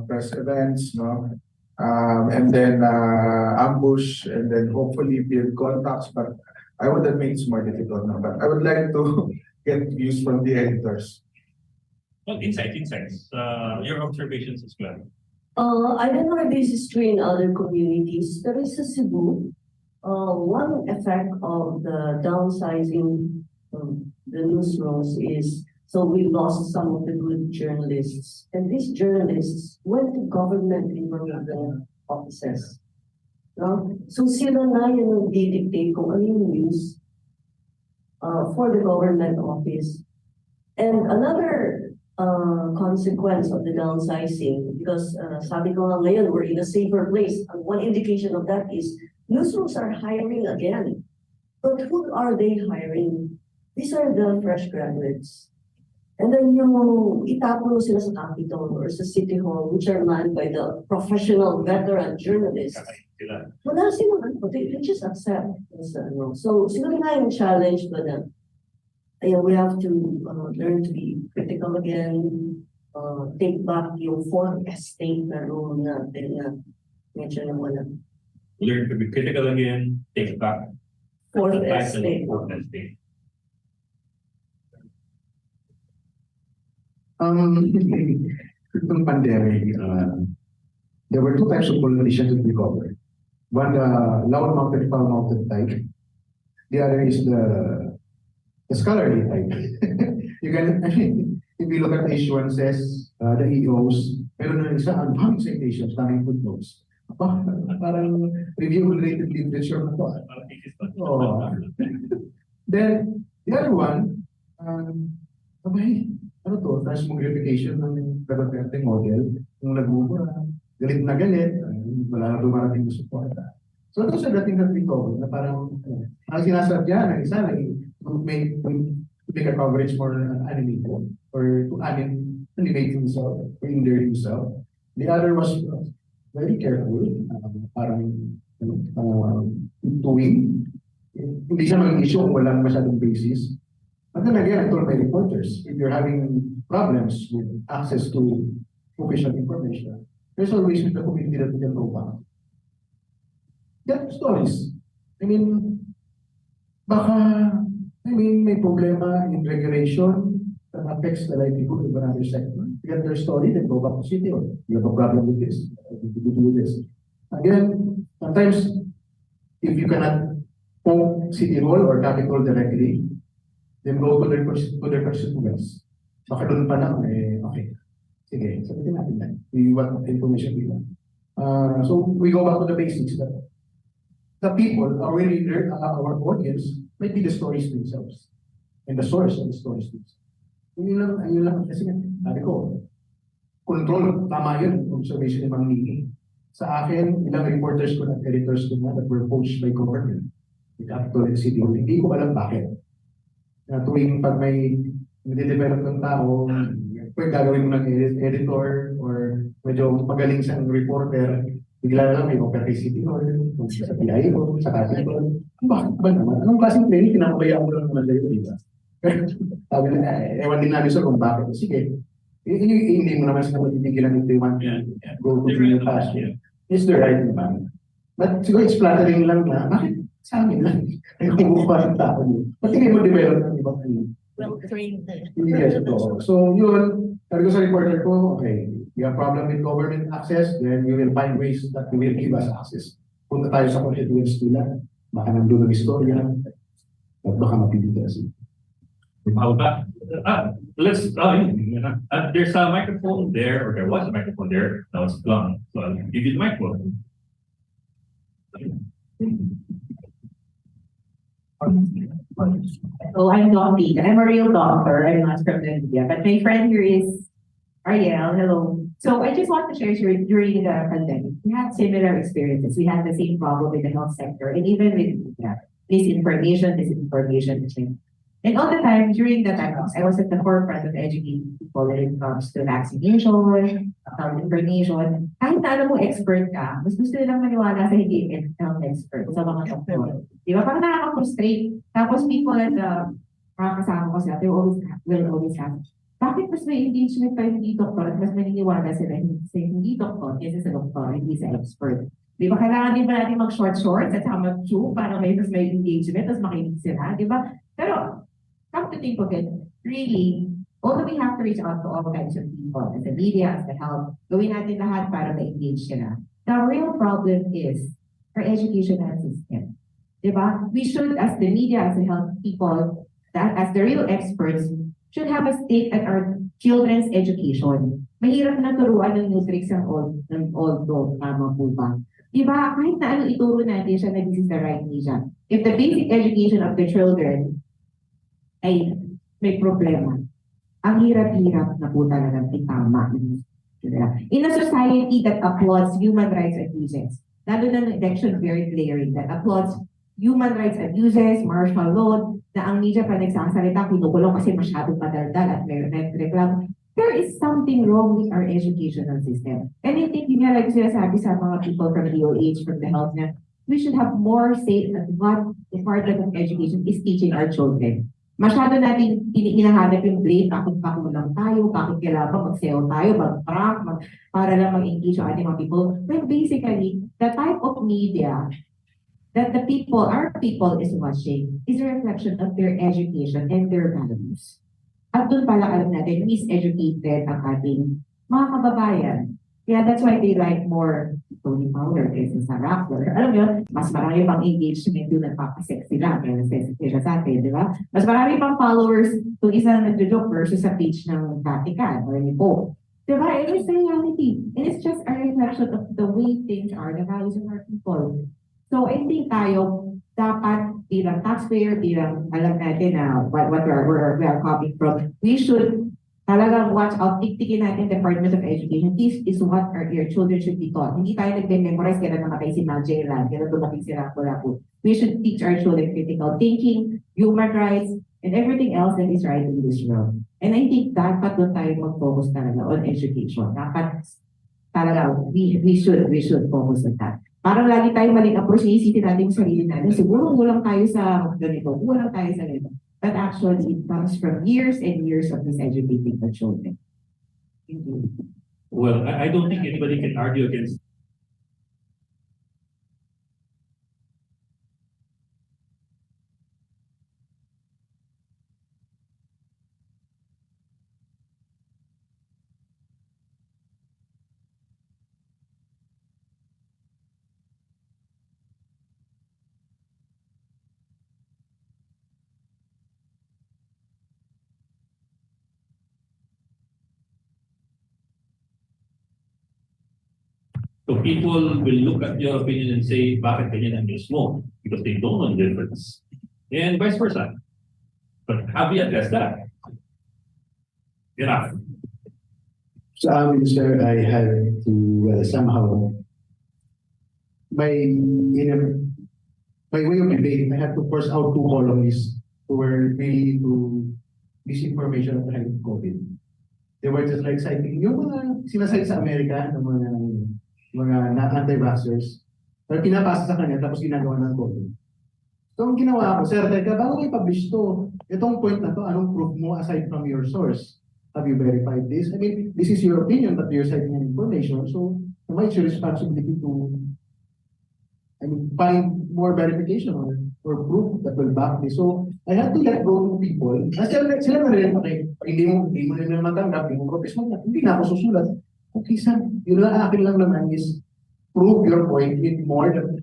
press events, no? And then ambush, and then hopefully build contacts. But I would admit it's more difficult now. But I would like to get views from the editors. Well, insights. Your observations as well. I don't know if this is true in other communities. There is a Cebu. One effect of the downsizing the newsrooms is, so we lost some of the good journalists. And these journalists went to government information offices. No? So sila na yung nagdidictate kung ano yung news for the government office. And another consequence of the downsizing, because sabi ko nga ngayon, we're in a safer place. And one indication of that is newsrooms are hiring again. But who are they hiring? These are the fresh graduates. And then yung itapon sila sa Capitol or sa City Hall, which are manned by the professional veteran journalists. Wala silang they just accept. So siguro nga yung challenge ba na we have to learn to be critical again, take back yung fourth estate na role natin na medyo na wala. Learn to be critical again, take back Fourth the title estate. of fourth estate. Itong pandemic, there were two types of politicians that we covered. One, loud-mounted, foul-mounted type. The other is the scholarly type. You can, if you look at the issuances, the EOs, meron na isa, advanced citations, daming footnotes. Parang review-related literature na to. Oh. Then, the other one, ano to, taas mong reputation ng Duterte model, nung nagmumura, galit na galit, wala na dumarating na suporta. So those are the things that we cover, na parang, ang sinasadya ng isa, to make a coverage more animated, or to animate himself, to endear himself. The other was very careful, parang tuwing. Hindi siya maging issue kung walang masyadong basis. But then again, I told my reporters, if you're having problems with access to official information, there's always the community that we can go back. Get stories. I mean, may problema in regulation that affects the livelihood of another sector. Get their story, then go back to city. Or you have a problem with this, you do this. Again, sometimes if you cannot phone city hall or capital directly, then go to their constituents. Baka doon pa lang, okay. Sige, sabihin natin yan. What information we want. So we go back to the basics that the people, our reader, our audience, might be the stories themselves. And the source of the stories themselves. Yun lang kasi sabi ko, control, tama yun, observation ni Ma'am Nini. Sa akin, ilang reporters ko at editors ko na that were poached by government. The capital and city, hindi ko alam bakit. Na tuwing pag may nade-develop ng tao, pwede gagawin mo ng editor or medyo magaling siyang reporter, bigla na lang may offer kay City Hall, sa PPI o sa Capital. Bakit ba naman? Anong klaseng training, pinapabayaan mo lang naman kayo, di ba? Sabi na, ewan din namin sir kung bakit. Sige, hindi mo naman sila magpipigilan if they want to go to your passion. It's the right naman. But siguro it's flattering lang na, bakit sa amin lang? Ay kumukuha ng tao mo. Pati kayo mag-develop ng ibang ano. Well-trained. Yes, ito. So yun, sabi ko sa reporter ko, okay, you have problem with government access, then you will find ways that you will give us access. Punta tayo sa constituents nila, baka nandun ang istorya, at baka mapilita kasi. There's a microphone there, or there was a microphone there, now it's gone. So I'll give you the microphone. So I'm Dottie. I'm a real doctor. I'm not from the media, but my friend here is Ariel. Hello. So I just want to share during the pandemic, we had similar experiences. We had the same problem with the health sector and even with media. Disinformation. And all the time during the time, I was at the forefront of educating people when it comes to vaccination, health information. Kahit na alam mo expert ka, mas gusto nilang maniwala sa hindi health expert, sa mga doktor. Di ba? Parang nakaka-frustrate. Tapos people at mga kasama ko sila, will always have, bakit mas may engagement pa hindi doktor at mas maniniwala sila sa hindi doktor kaysa sa doktor, hindi sa expert. Di ba? Kailangan din ba natin mag-short-shorts at saka mag-chew para may engagement, tapos makinig sila, di ba? Pero, come to think of it, really, although we have to reach out to all kinds of people, as the media, as the health, gawin natin lahat para ma-engage sila. The real problem is our educational system. Diba? We should, as the media, as the health people, as the real experts, should have a stake at our children's education. Mahirap na turuan ng Nutrix ang old dog, tama po ba? Diba? Kahit na ano ituro natin siya na this is the right media. If the basic education of the children ay may problema. Ang hirap-hirap na po talagang itama. In a society that applauds human rights abuses, lalo na ng election very glaring, that applauds human rights abuses, martial law, na ang media pa nagsasalita, kinukulong kasi masyadong padaldal at may reklamo. There is something wrong with our educational system. And I think yun nga like sinasabi sa mga people from DOH, from the health na, we should have more say at what department of education is teaching our children. Masyado natin hinahanap yung blame, bakit lang tayo, bakit kailangan mag-sell tayo, mag-prank, para lang mag-engage ang ating mga people. When basically, the type of media that our people is watching is a reflection of their education and their values. At doon pala alam natin, miseducated ang ating mga kababayan. Yeah, that's why they like more Tony Power kaysa sa rapper. Alam mo, mas marami pang engagement yung nagpapasex sila. Kaya sila sa atin, di ba? Mas marami pang followers kung isa na nagjo-joke versus sa page ng Vatican or ni Pope. Di ba? It is the reality. And it's just a reflection of the way things are, the values of our people. So I think tayo, dapat bilang taxpayer, bilang alam natin na where we are coming from, we should talagang watch out, tiktikin natin Department of Education. This is what our children should be taught. Hindi tayo nagme-memorize kaya namatay si Magellan, kaya dumating si Lapu-Lapu. We should teach our children critical thinking, human rights, and everything else that is right in this world. And I think dapat doon tayo mag-focus talaga on education. Dapat talaga, we should focus on that. parang lagi tayong maling approach, iisipin natin yung sarili natin. Siguro kulang tayo sa ganito, kulang tayo sa ganito. But actually, it comes from years and years of miseducating the children. Thank you. Well, I don't think anybody can argue against. So people will look at your opinion and say, bakit ganyan ang news mo? Because they don't know the difference. And vice versa. But have we addressed that? Enough. Sa amin, sir, I had to somehow, my way of debate, I had to force out two columnists who were really to disinformation at the height of COVID. They were just like citing yung mga sinasay sa Amerika ng mga anti-vaxxers. Pero pinapasa sa kanya tapos ginagawa ng COVID. So ang ginawa ko, sir, teka, bago kayo publish to, itong point na to, anong proof mo aside from your source? Have you verified this? I mean, this is your opinion that you're citing an information. So, it's your responsibility to, find more verification or proof that will back this. So, I had to let go of people. Kasi sila na rin, okay, hindi mo rin naman tanggap, hindi mo protest mo, hindi na ako susulat. Okay, sir, yun lang akin lang naman is prove your point with more than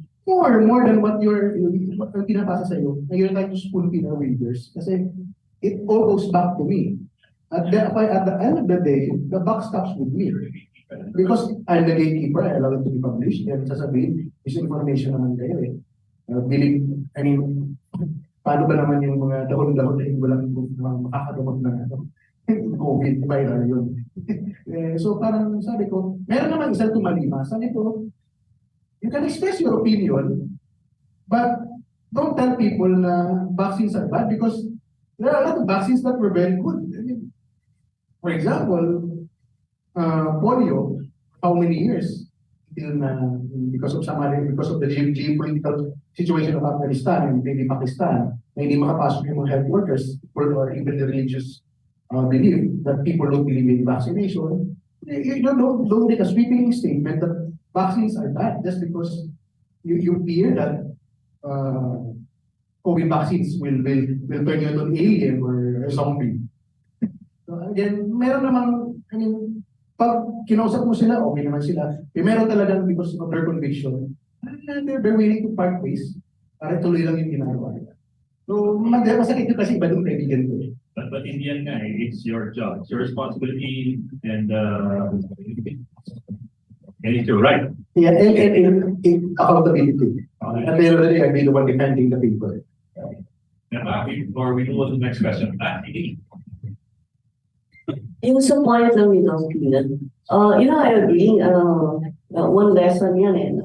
what ang pinapasa sa iyo. Na you're trying to spoon feed our readers. Kasi it all goes back to me. At the end of the day, the buck stops with me. Because I'm the gatekeeper, I allow it to be published. And sasabihin, misinformation naman kayo eh. Paano ba naman yung mga dahon-dahon na yung walang makakagamot na COVID viral yun. So parang sabi ko, meron naman isang tumalima. Sabi ko, you can express your opinion, but don't tell people na vaccines are bad because there are a lot of vaccines that were very good. For example, polio, how many years till because of the geopolitical situation of Afghanistan and maybe Pakistan, na hindi makapasok yung mga health workers or even the religious belief that people don't believe in vaccination. You don't make a sweeping statement that vaccines are bad just because you fear that COVID vaccines will turn you into an alien or a zombie. So again, meron namang, pag kinausap mo sila, okay naman sila. Meron talagang because of their conviction, they're willing to part ways para tuloy lang yung ginagawa nila. So, masakit yun kasi iba yung kaibigan ko. But in the end, it's your job, it's your responsibility, and it's your right. Yeah, and accountability. At the end of the day, I'll be the one defending the people. Or we move on to the next question. Yung sa point lang ni Dr. Keenan, I agree, one lesson yan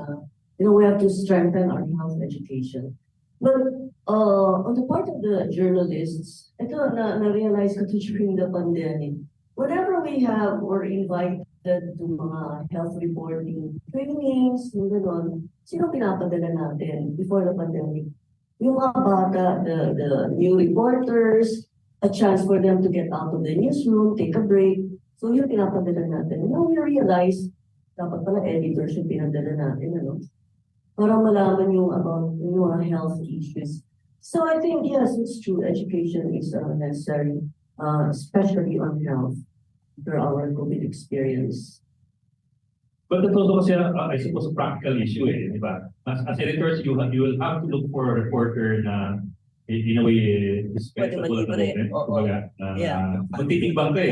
we have to strengthen our health education. But on the part of the journalists, ito na-realize ko during the pandemic, whenever we have or invited to mga health reporting trainings, yung gano'n, sino pinapadala natin before the pandemic? Yung mga bata, the new reporters, a chance for them to get out of the newsroom, take a break. So yun pinapadala natin. Now we realize, dapat pala editors yung pinadala natin, para malaman yung about yung health issues. So I think, yes, it's true. Education is necessary, especially on health, for our COVID experience. But it's also kasi, I suppose, a practical issue, di ba? As editors, you will have to look for a reporter na in a way, respectable at the moment. Kumbaga, magtitimbang ka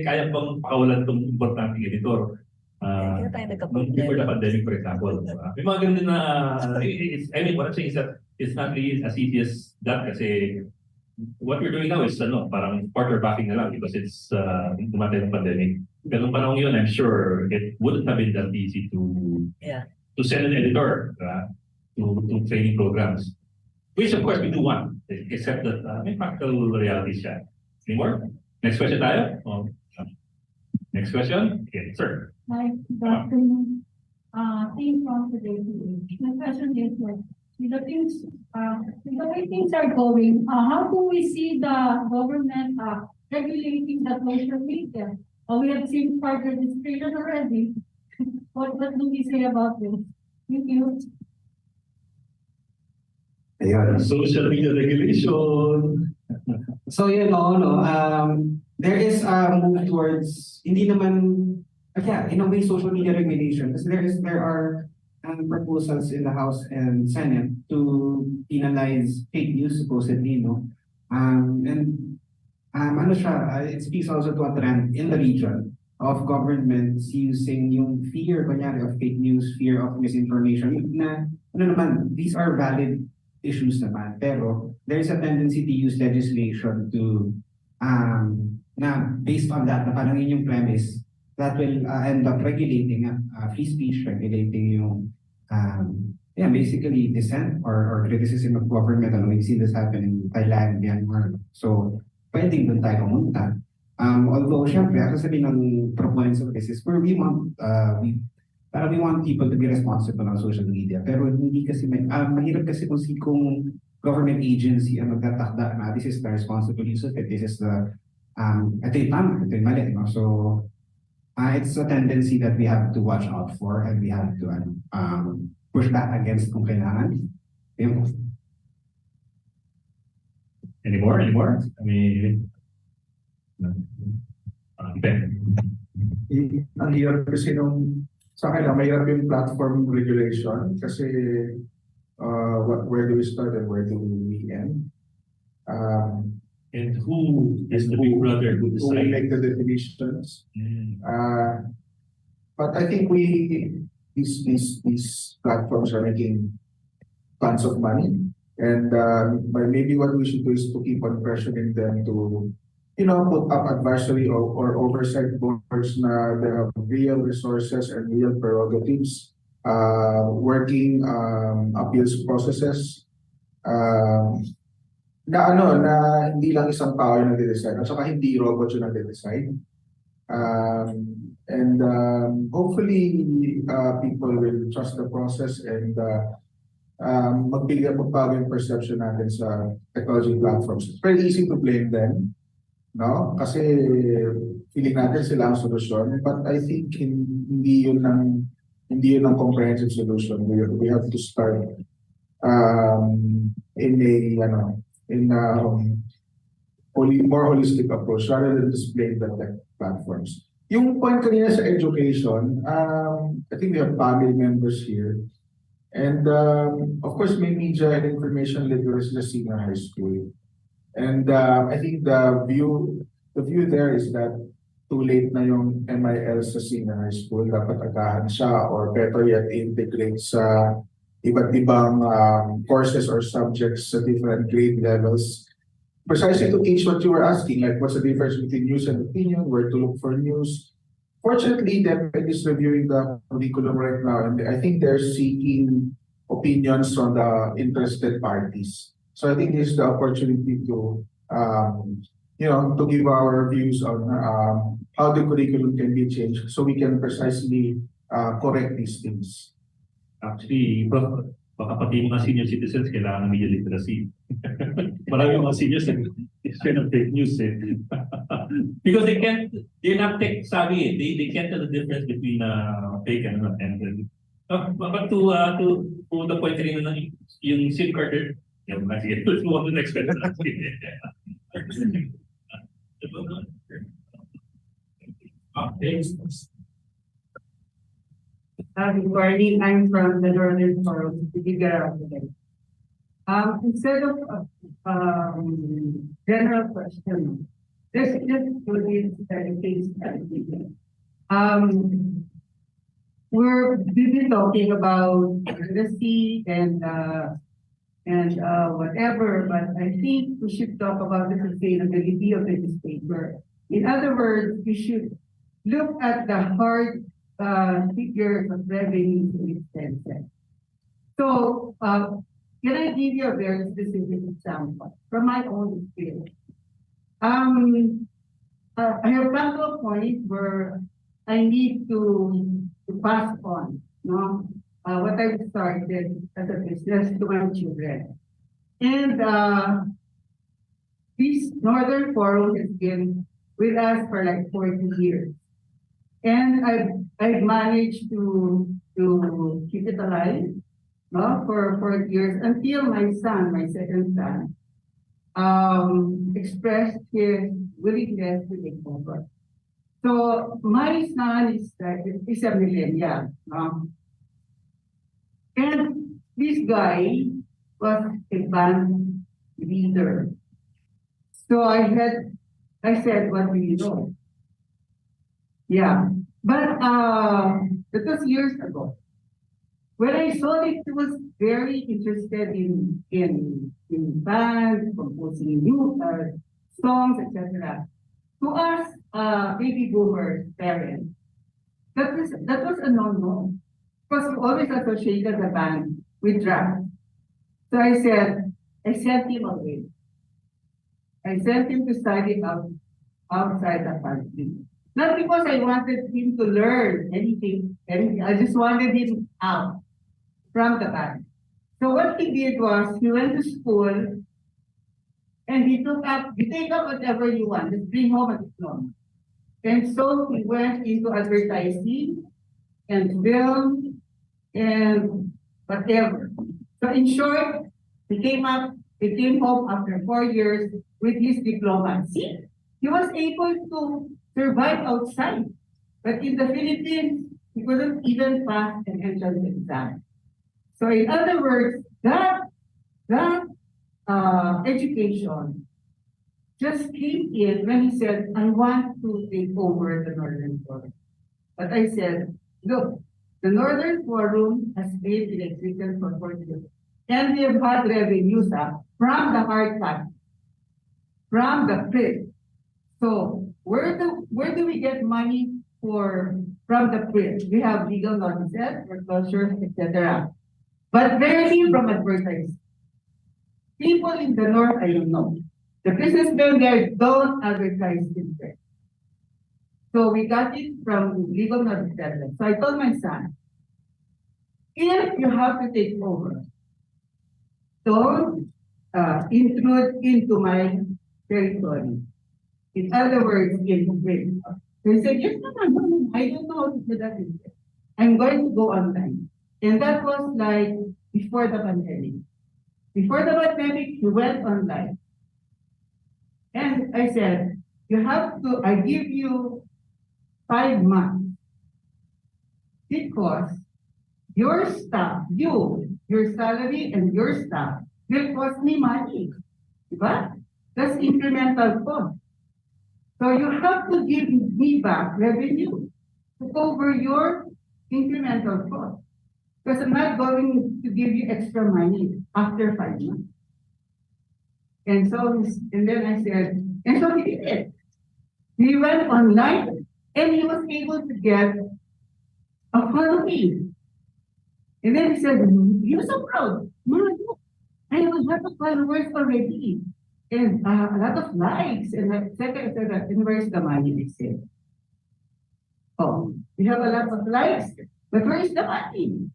kaya bang pakawalan itong importanteng editor? Before the pandemic, for example. May mga ganun na, what I'm saying is that it's not really as easy as that kasi what we're doing now is parang quarterbacking na lang because it's dumating ng pandemic. Ganun panahon yun, I'm sure it wouldn't have been that easy to send an editor to training programs. Which of course we do want, except that may practical realities siya. Any more? Next question tayo? Next question? Okay, sir. Hi, good afternoon. theme from today's meeting. My question is, with the way things are going, how do we see the government regulating the social media? We have seen part registration already. What do we say about this? Thank you. Ayun. Social media regulation. So there is a move towards hindi naman in a way social media regulation kasi there are proposals in the House and Senate to penalize fake news supposedly it speaks also to a trend in the region of governments using yung fear kunyari of fake news, fear of misinformation na these are valid issues naman pero there is a tendency to use legislation to na based on that na parang yun yung premise that will end up regulating free speech, regulating yung basically dissent or criticism of government. We've seen this happen in Thailand, Myanmar. So pwedeng doon tayo pumunta. Although syempre, sabi ng proponents of this is where we want people to be responsible on social media. Pero hindi kasi mahirap kasi kung government agency ang magtatakda na this is the responsible use of it. This is the ito yung tama, ito yung mali. No? So it's a tendency that we have to watch out for and we have to push back against kung kailangan. Any more? I mean, Ang hirap kasi sa akin lang, mahirap yung platform regulation kasi where do we start and where do we end? and who is the big brother who Who will decides? make the definitions? Mm. But I think these platforms are making tons of money, and but maybe what we should do is to keep on pressuring them to, put up advisory or oversight boards na they have real resources and real prerogatives, working appeals processes, na hindi lang isang tao yung nag-decide at saka hindi robot yung nag-decide. Hopefully people will trust the process and magbago yung perception natin sa technology platforms. It's very easy to blame them, no? Kasi feeling natin sila ang solusyon, but I think hindi yun ang comprehensive solution. We have to start in a more holistic approach rather than just blame the tech platforms. Yung point kanina sa education, I think we have family members here. And of course, may media and information literacy sa senior high school. And I think the view there is that too late na yung MIL sa senior high school. Dapat agahan siya or better yet integrate sa iba't ibang courses or subjects sa different grade levels. Precisely to teach what you were asking, like what's the difference between news and opinion, where to look for news. Fortunately, DepEd is reviewing the curriculum right now, and I think they're seeking opinions from the interested parties. So I think this is the opportunity to, to give our views on how the curriculum can be changed so we can precisely correct these things. Actually, baka pati mga senior citizens kailangan ng media literacy. Marami mga seniors share ng fake news because they're not tech savvy. They can't tell the difference between fake and but to the point rin na yung SIM card yung sige, let's move on to the next question. Good morning. I'm from the Northern Forum, today. Instead of general question, this will be case study. We're busy talking about privacy and whatever, but I think we should talk about the sustainability of the newspaper. In other words, we should look at the hard figures of revenue and expenses. So, can I give you a very specific example from my own experience? I have come to a point where I need to pass on no? What I started as a business to my children. And this Northern Forum has been with us for like 40 years. And I've managed to keep it alive, no, for 40 years until my son, my second son, expressed his willingness to take over. So my son is a millennial, no? And this guy was a band leader. So I said, what do you know? Yeah, but that was years ago. When I saw it, he was very interested in bands, composing new songs, etc. To us, baby boomers, parents, that was a no-no. Because we always associated the band with drugs. So I sent him away. I sent him to study outside the country. Not because I wanted him to learn anything. I just wanted him out from the band. So what he did was he went to school and you take up whatever you want, just bring home a diploma. And so he went into advertising and film and whatever. So in short, he came home after 4 years with his diploma. See, he was able to survive outside. But in the Philippines, he couldn't even pass an entrance exam. So in other words, that education just came in when he said, I want to take over the Northern Forum. But I said, look, the Northern Forum has been in existence for 40 years. And we have had revenues from the hard copy, from the print. So where do we get money from the print? We have legal notices, foreclosures, etc. But rarely from advertising. People in the North, I don't know. The businessmen there don't advertise in print. So we got it from legal notices. So I told my son, if you have to take over, don't intrude into my territory. In other words, into print. They said, yes, no, I don't know how to do that. I'm going to go online. And that was like before the pandemic. Before the pandemic, he went online. And I said, I give you 5 months. Because your staff, your salary and your staff will cost me money. Right? That's incremental cost. So you have to give me back revenue to cover your incremental cost. Because I'm not going to give you extra money after 5 months. And then I said, and so he did it. He went online and he was able to get a following. And then he said, he was so proud. Mama, look, I have a lot of followers already. And a lot of likes, and etc. And where's the money? They said, oh, you have a lot of likes, but where is the money?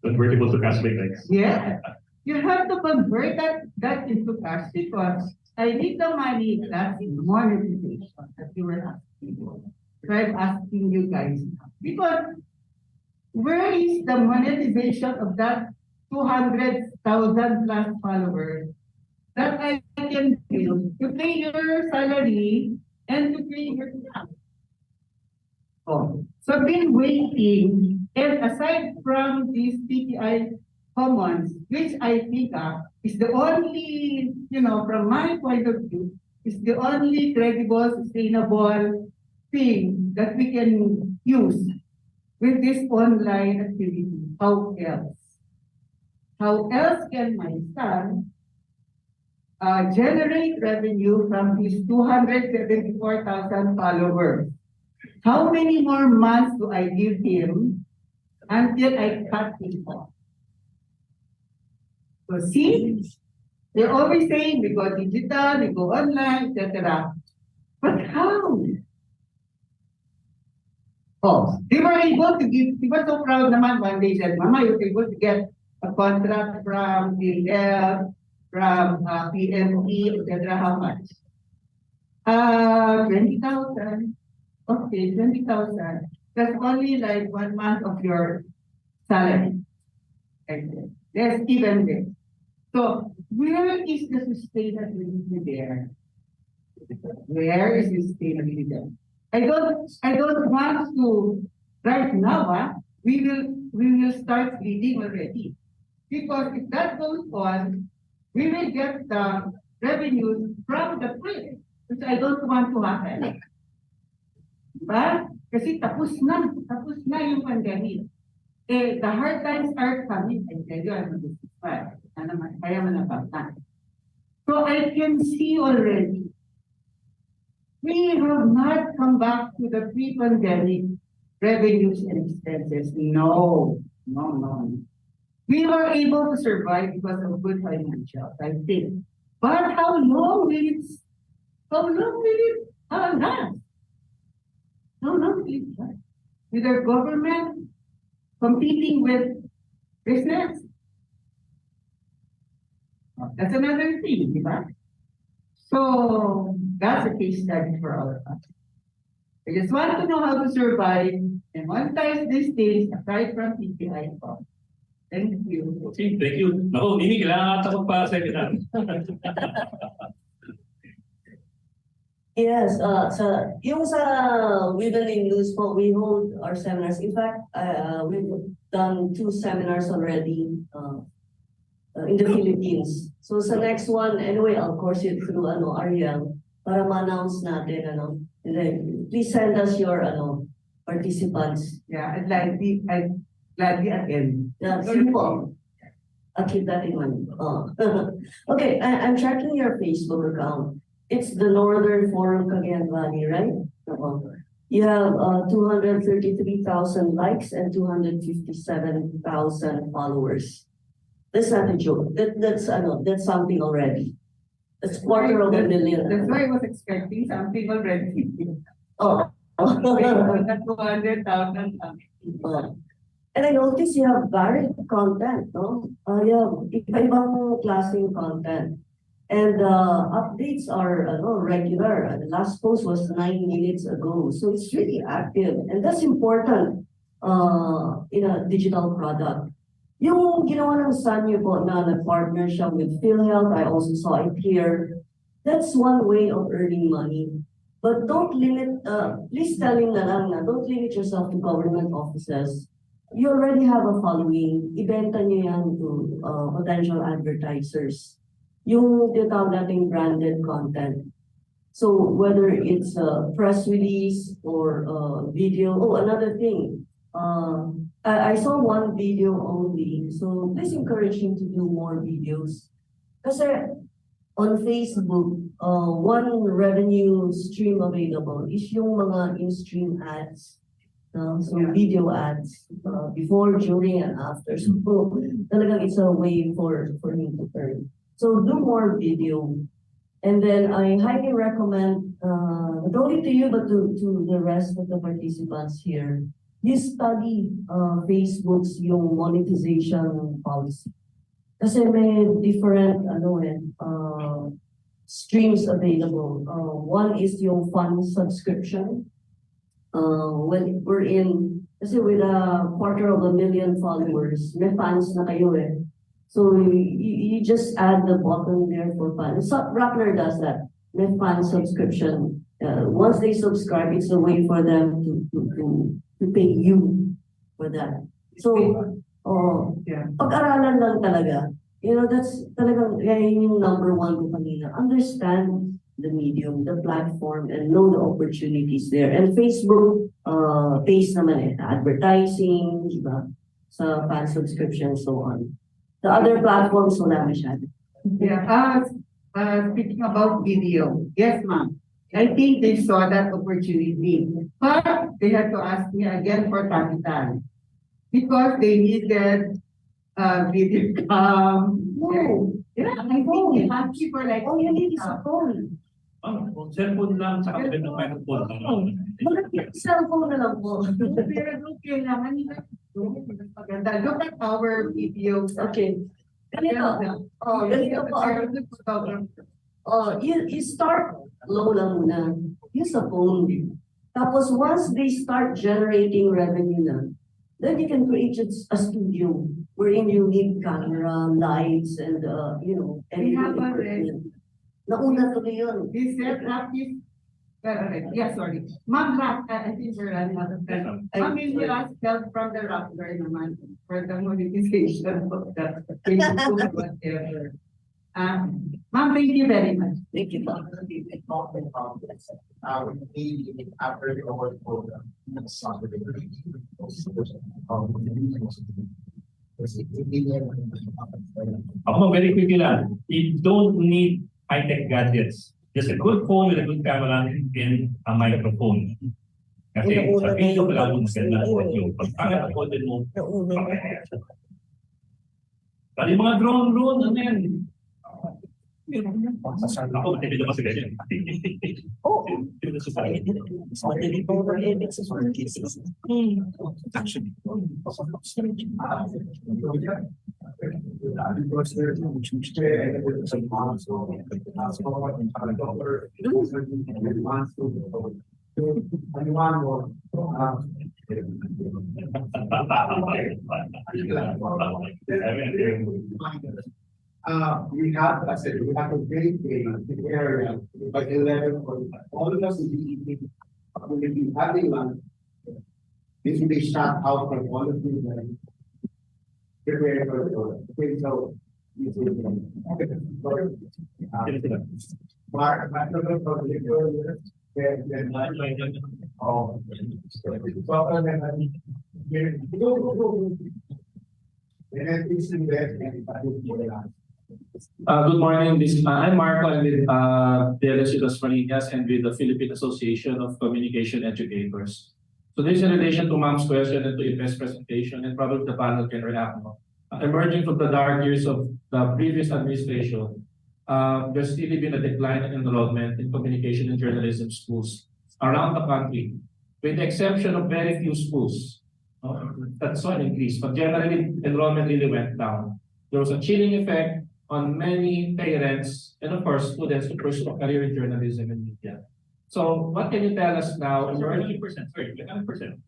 Convertible to cash likes. Yeah. You have to convert that into cash because I need the money. That's in monetization that you were asking for. So I'm asking you guys because where is the monetization of that 200,000 plus followers that I can use to pay your salary and to pay your staff? Oh, so I've been waiting, and aside from these PPI commons, which I think is the only, from my point of view, is the only credible, sustainable thing that we can use with this online activity. How else? How else can my son generate revenue from his 274,000 followers? How many more months do I give him until I cut him off? So see, they're always saying we go digital, we go online, etc. But how? Oh, they were able to give, they were so proud naman when they said, Mama, you were able to get a contract from PL, from PME, etc. How much? 20,000. Okay, 20,000. That's only like 1 month of your salary. Okay. There's even this. So where is the sustainability there? Where is the sustainability there? I don't want to right now, we will start bleeding already. Because if that goes on, we will get the revenues from the print, which I don't want to happen. Diba? Kasi tapos na yung pandemic. The hard times are coming. I tell you, I'm a businessman. Kaya man about that. So I can see already, we have not come back to the pre-pandemic revenues and expenses. No. We were able to survive because of good financials, I think. But how long will it last? How long will it last? With our government competing with business. That's another thing, diba? So that's a case study for all of us. I just want to know how to survive and monetize these days aside from PPI. Thank you. Okay, thank you. No, Nini, kailangan ata magpa-seminar. Yes, so yung sa Women in News po, we hold our seminars. In fact, we've done 2 seminars already in the Philippines. So sa next one, anyway, of course, it through Ariel para ma-announce natin, and then please send us your participants. Yeah, I'd gladly attend. Yeah, simple. I'll keep that in mind. Okay, I'm checking your Facebook account. It's the Northern Forum Cagayan Valley, right? You have 233,000 likes and 257,000 followers. That's not a joke. That's something already. That's quarter of a million. That's why I was expecting something already. Oh. That's 200,000. And I notice you have varied content, no? You have iba-ibang klaseng content. And updates are regular. The last post was 9 minutes ago. So it's really active. And that's important in a digital product. Yung ginawa ng Sanyo po na nag-partner siya with PhilHealth, I also saw it here. That's one way of earning money. But don't limit, please tell him na lang na don't limit yourself to government offices. You already have a following. Ibenta nyo yan to potential advertisers. Yung tinatawag nating branded content. So whether it's a press release or video. Oh, another thing. I saw one video only. So please encourage him to do more videos. Kasi on Facebook, one revenue stream available is yung mga in-stream ads. So video ads before, during, and after. So talagang it's a way for him to earn. So do more video. And then I highly recommend, not only to you, but to the rest of the participants here, you study Facebook's yung monetization policy. Kasi may different streams available. One is yung fund subscription. When we're in, kasi with 250,000 followers, may fans na kayo eh. So you just add the button there for fun. So Rappler does that. May fan subscription. Once they subscribe, it's a way for them to pay you for that. So, pag-aralan lang talaga. That's talagang yung number 1 ko kanina. Understand the medium, the platform, and know the opportunities there. And Facebook pays naman advertising, diba? Sa fan subscription, so on. The other platforms wala masyado. Yeah, speaking about video, yes ma'am. I think they saw that opportunity, but they had to ask me again for capital because they needed video. No. Yeah, I think they asked you for like. All you need is a phone. Cellphone lang sa kapatid ng microphone. Cellphone na lang po. Pero kailangan nila. Maganda. Look at our videos. Okay. Ganito. Ganito po. You start low lang muna. Use the phone. Tapos once they start generating revenue na, then you can create a studio wherein you need camera, lights, and We have a equipment. Nauna tuloy yun. This practice. Yeah, sorry. Ma'am, I think we're running out of time. Ma'am, will you ask help from the Rappler naman for the monetization of the Facebook, whatever. Ma'am, thank you very much. Thank you. We need after the award program. Ako very quickly lang. You don't need high-tech gadgets. Just a good phone with a good camera and a microphone. Kasi sa video ko lang maganda ang audio. Pag content mo, kali mga drone, ano yan? Ako, matipid ako sa ganyan. Oh. We have, I said, we have a great area, by 11, all of us will be having lunch. This will be shot out from all of you. Prepare for it. Okay, so. Mark, Good morning. I'm Marco. I'm with PLSU Las Marinas and with the Philippine Association of Communication Educators. So this is in relation to Ma'am's question and to Ipes' presentation, and probably the panel can react. Emerging from the dark years of the previous administration, there's really been a decline in enrollment in communication and journalism schools around the country, with the exception of very few schools. That saw an increase, but generally enrollment really went down. There was a chilling effect on many parents and of course students to pursue a career in journalism and media. So what can you tell us now? 30%, sorry, 11%.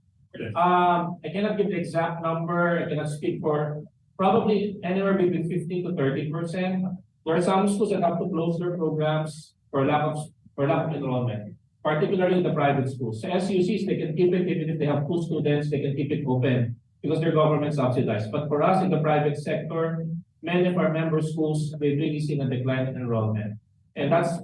I cannot give the exact number. I cannot speak for probably anywhere between 15 to 30%. There are some schools that have to close their programs for lack of enrollment, particularly the private schools. So SUCs, they can keep it even if they have 2 students, they can keep it open because they're government subsidized. But for us in the private sector, many of our member schools, they've really seen a decline in enrollment. And that's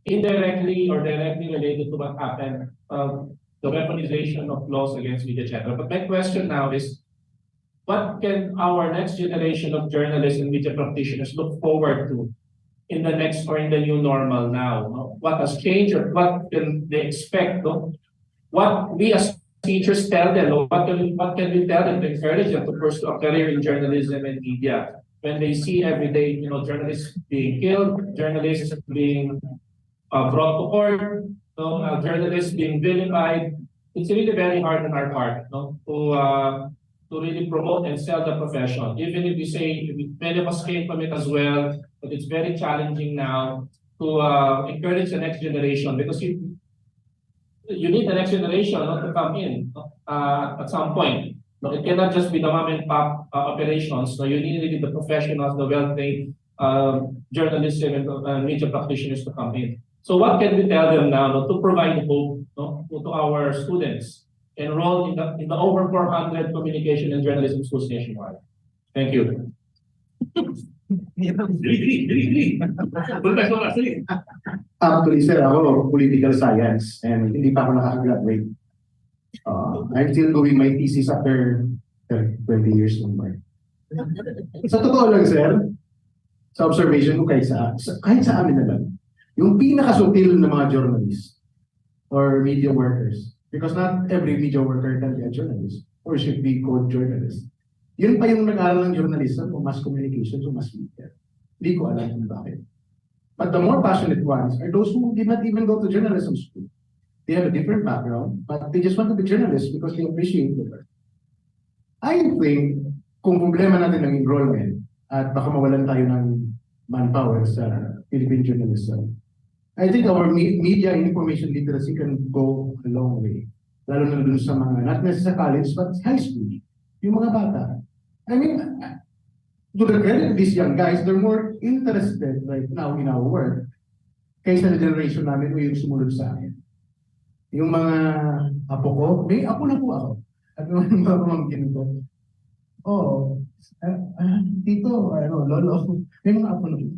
indirectly or directly related to what happened, the weaponization of laws against media, etc. But my question now is, what can our next generation of journalists and media practitioners look forward to in the next or in the new normal now? What has changed or what can they expect? What we as teachers tell them, what can we tell them to encourage them to pursue a career in journalism and media when they see every day, journalists being killed, journalists being brought to court, journalists being vilified? It's really very hard on our part, to really promote and sell the profession. Even if we say many of us came from it as well, but it's very challenging now to encourage the next generation because you need the next generation to come in at some point. It cannot just be the mom and pop operations. You need really the professionals, the well-trained journalists and media practitioners to come in. So what can we tell them now to provide hope to our students enrolled in the over 400 communication and journalism schools nationwide? Thank you. Actually, sir, ako political science and hindi pa ako nakaka-graduate. I'm still doing my thesis after 20 years naman. Sa totoo lang, sir, sa observation ko kahit sa amin naman, yung pinakasutil ng mga journalists or media workers, because not every media worker can be a journalist or should be called journalist. Yun pa yung nag-aaral ng journalism o mass communication o mass media. Hindi ko alam kung bakit. But the more passionate ones are those who did not even go to journalism school. They have a different background, but they just want to be journalists because they appreciate the work. I think, kung problema natin ng enrollment at baka mawalan tayo ng manpower sa Philippine journalism, I think our media information literacy can go a long way. Lalo na dun sa mga, not necessarily sa college, but high school. Yung mga bata. I mean, to the credit of these young guys, they're more interested right now in our work kaysa na generation namin o yung sumunod sa akin. Yung mga apo ko, may apo na po ako. At yung mga pamangkin ko, tito, lolo, may mga apo na po.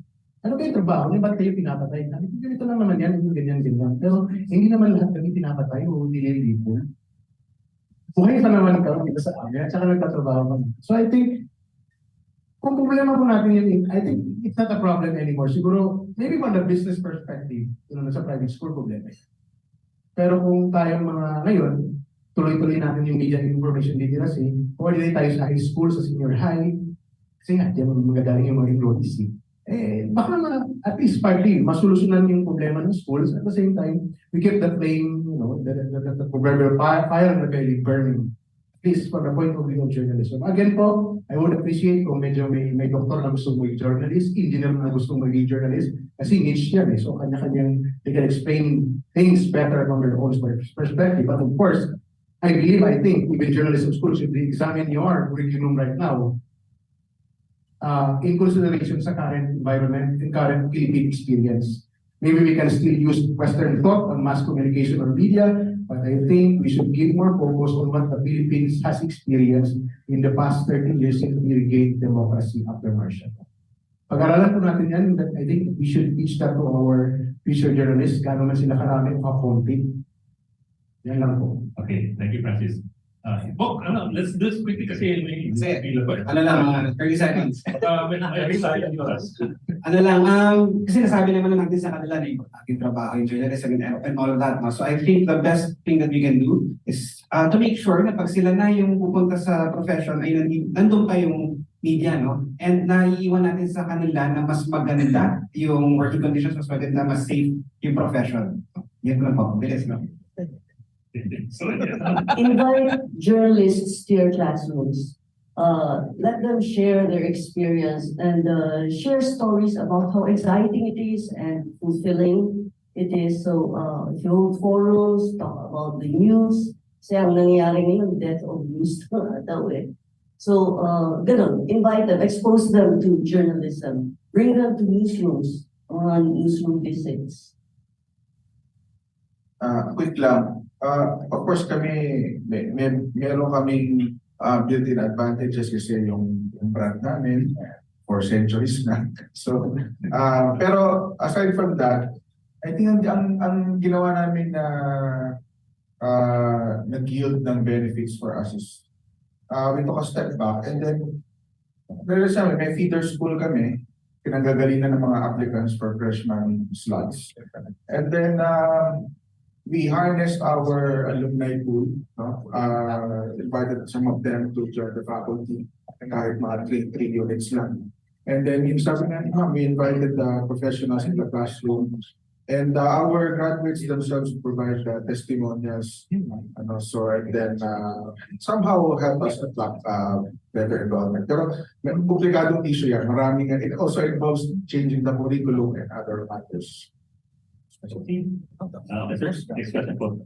Ano kayo trabaho niyo? Ba't kayo pinapatay? Ganito lang naman yan, ganyan. Pero hindi naman lahat kami pinapatay o nililipo. Buhay pa naman kami dito sa amin at saka nagtatrabaho kami. So I think, kung problema po natin yun, I think it's not a problem anymore. Siguro, maybe from the business perspective, sa private school problema. Pero kung tayong mga ngayon, tuloy-tuloy natin yung media information literacy, or tayo sa high school, sa senior high, kasi nga, diyan magagaling yung mga enrollees. Baka at least partly, masolusyonan yung problema ng schools. At the same time, we keep the flame, the proverbial fire in the belly burning. At least from the point of view of journalism. Again po, I would appreciate kung medyo may doktor na gusto maging journalist, engineer na gusto maging journalist, kasi niche yan eh. So kanya-kanyang, they can explain things better from their own perspective. But of course, I think, even journalism schools, if they examine your curriculum right now, in consideration sa current environment and current Philippine experience. Maybe we can still use Western thought on mass communication or media, but I think we should give more focus on what the Philippines has experienced in the past 30 years since we regained democracy after martial law. Pag-aralan po natin yan, that I think we should teach that to our future journalists, gano'n man sila karami o kapunti. Yan lang po. Okay, thank you, Francis. Let's do this quickly kasi may Ano lang, 30 seconds. Ano lang, kasi nasabi naman natin sa kanila na aking trabaho yung journalism and all of that. No? So I think the best thing that we can do is to make sure na pag sila na yung pupunta sa profession ay nandun pa yung media, no? And naiiwan natin sa kanila na mas maganda yung working conditions, mas maganda, mas safe yung profession. Yan lang po, bilis, no? Invite journalists to your classrooms. Let them share their experience and share stories about how exciting it is and fulfilling it is. So if you hold forums, talk about the news, say ang nangyayari ngayon, death of news, that way. So ganun, invite them, expose them to journalism, bring them to newsrooms on newsroom visits. Quick lang. Of course kami, meron kaming built-in advantages kasi yung brand namin for centuries na. So, pero aside from that, I think ang ginawa namin na nag-yield ng benefits for us is we took a step back and then may feeder school kami, pinanggagalingan ng mga applicants for freshman slots. And then we harnessed our alumni pool, no? Invited some of them to join the faculty, kahit mga 3 units lang. And then yung sabi nga, we invited the professionals in the classroom, and our graduates themselves provide testimonials, so and then somehow help us attract better enrollment. Pero may komplikadong issue yan. Maraming, it also involves changing the curriculum and other matters. Next question po.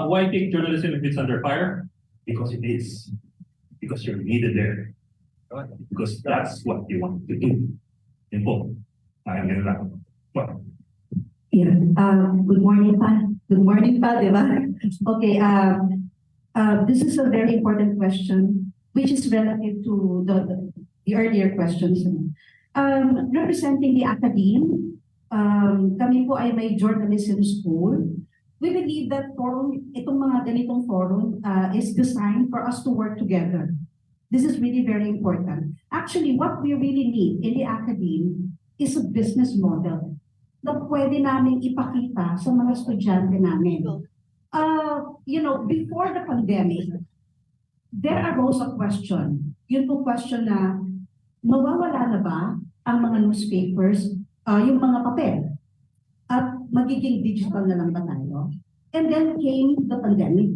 Why take journalism if it's under fire? Because it is. Because you're needed there. Because that's what you want to do. Yan po. Ayun lang. Yeah. Good morning, pa. Good morning, pa, di ba? Okay. This is a very important question, which is relative to the earlier questions. Representing the academe, kami po ay may journalism school. We believe that itong mga ganitong forum is designed for us to work together. This is really very important. Actually, what we really need in the academe is a business model na pwede namin ipakita sa mga estudyante namin. Before the pandemic, there arose a question. Yun po question na, mawawala na ba ang mga newspapers yung mga papel. At magiging digital na lang ba tayo? And then came the pandemic.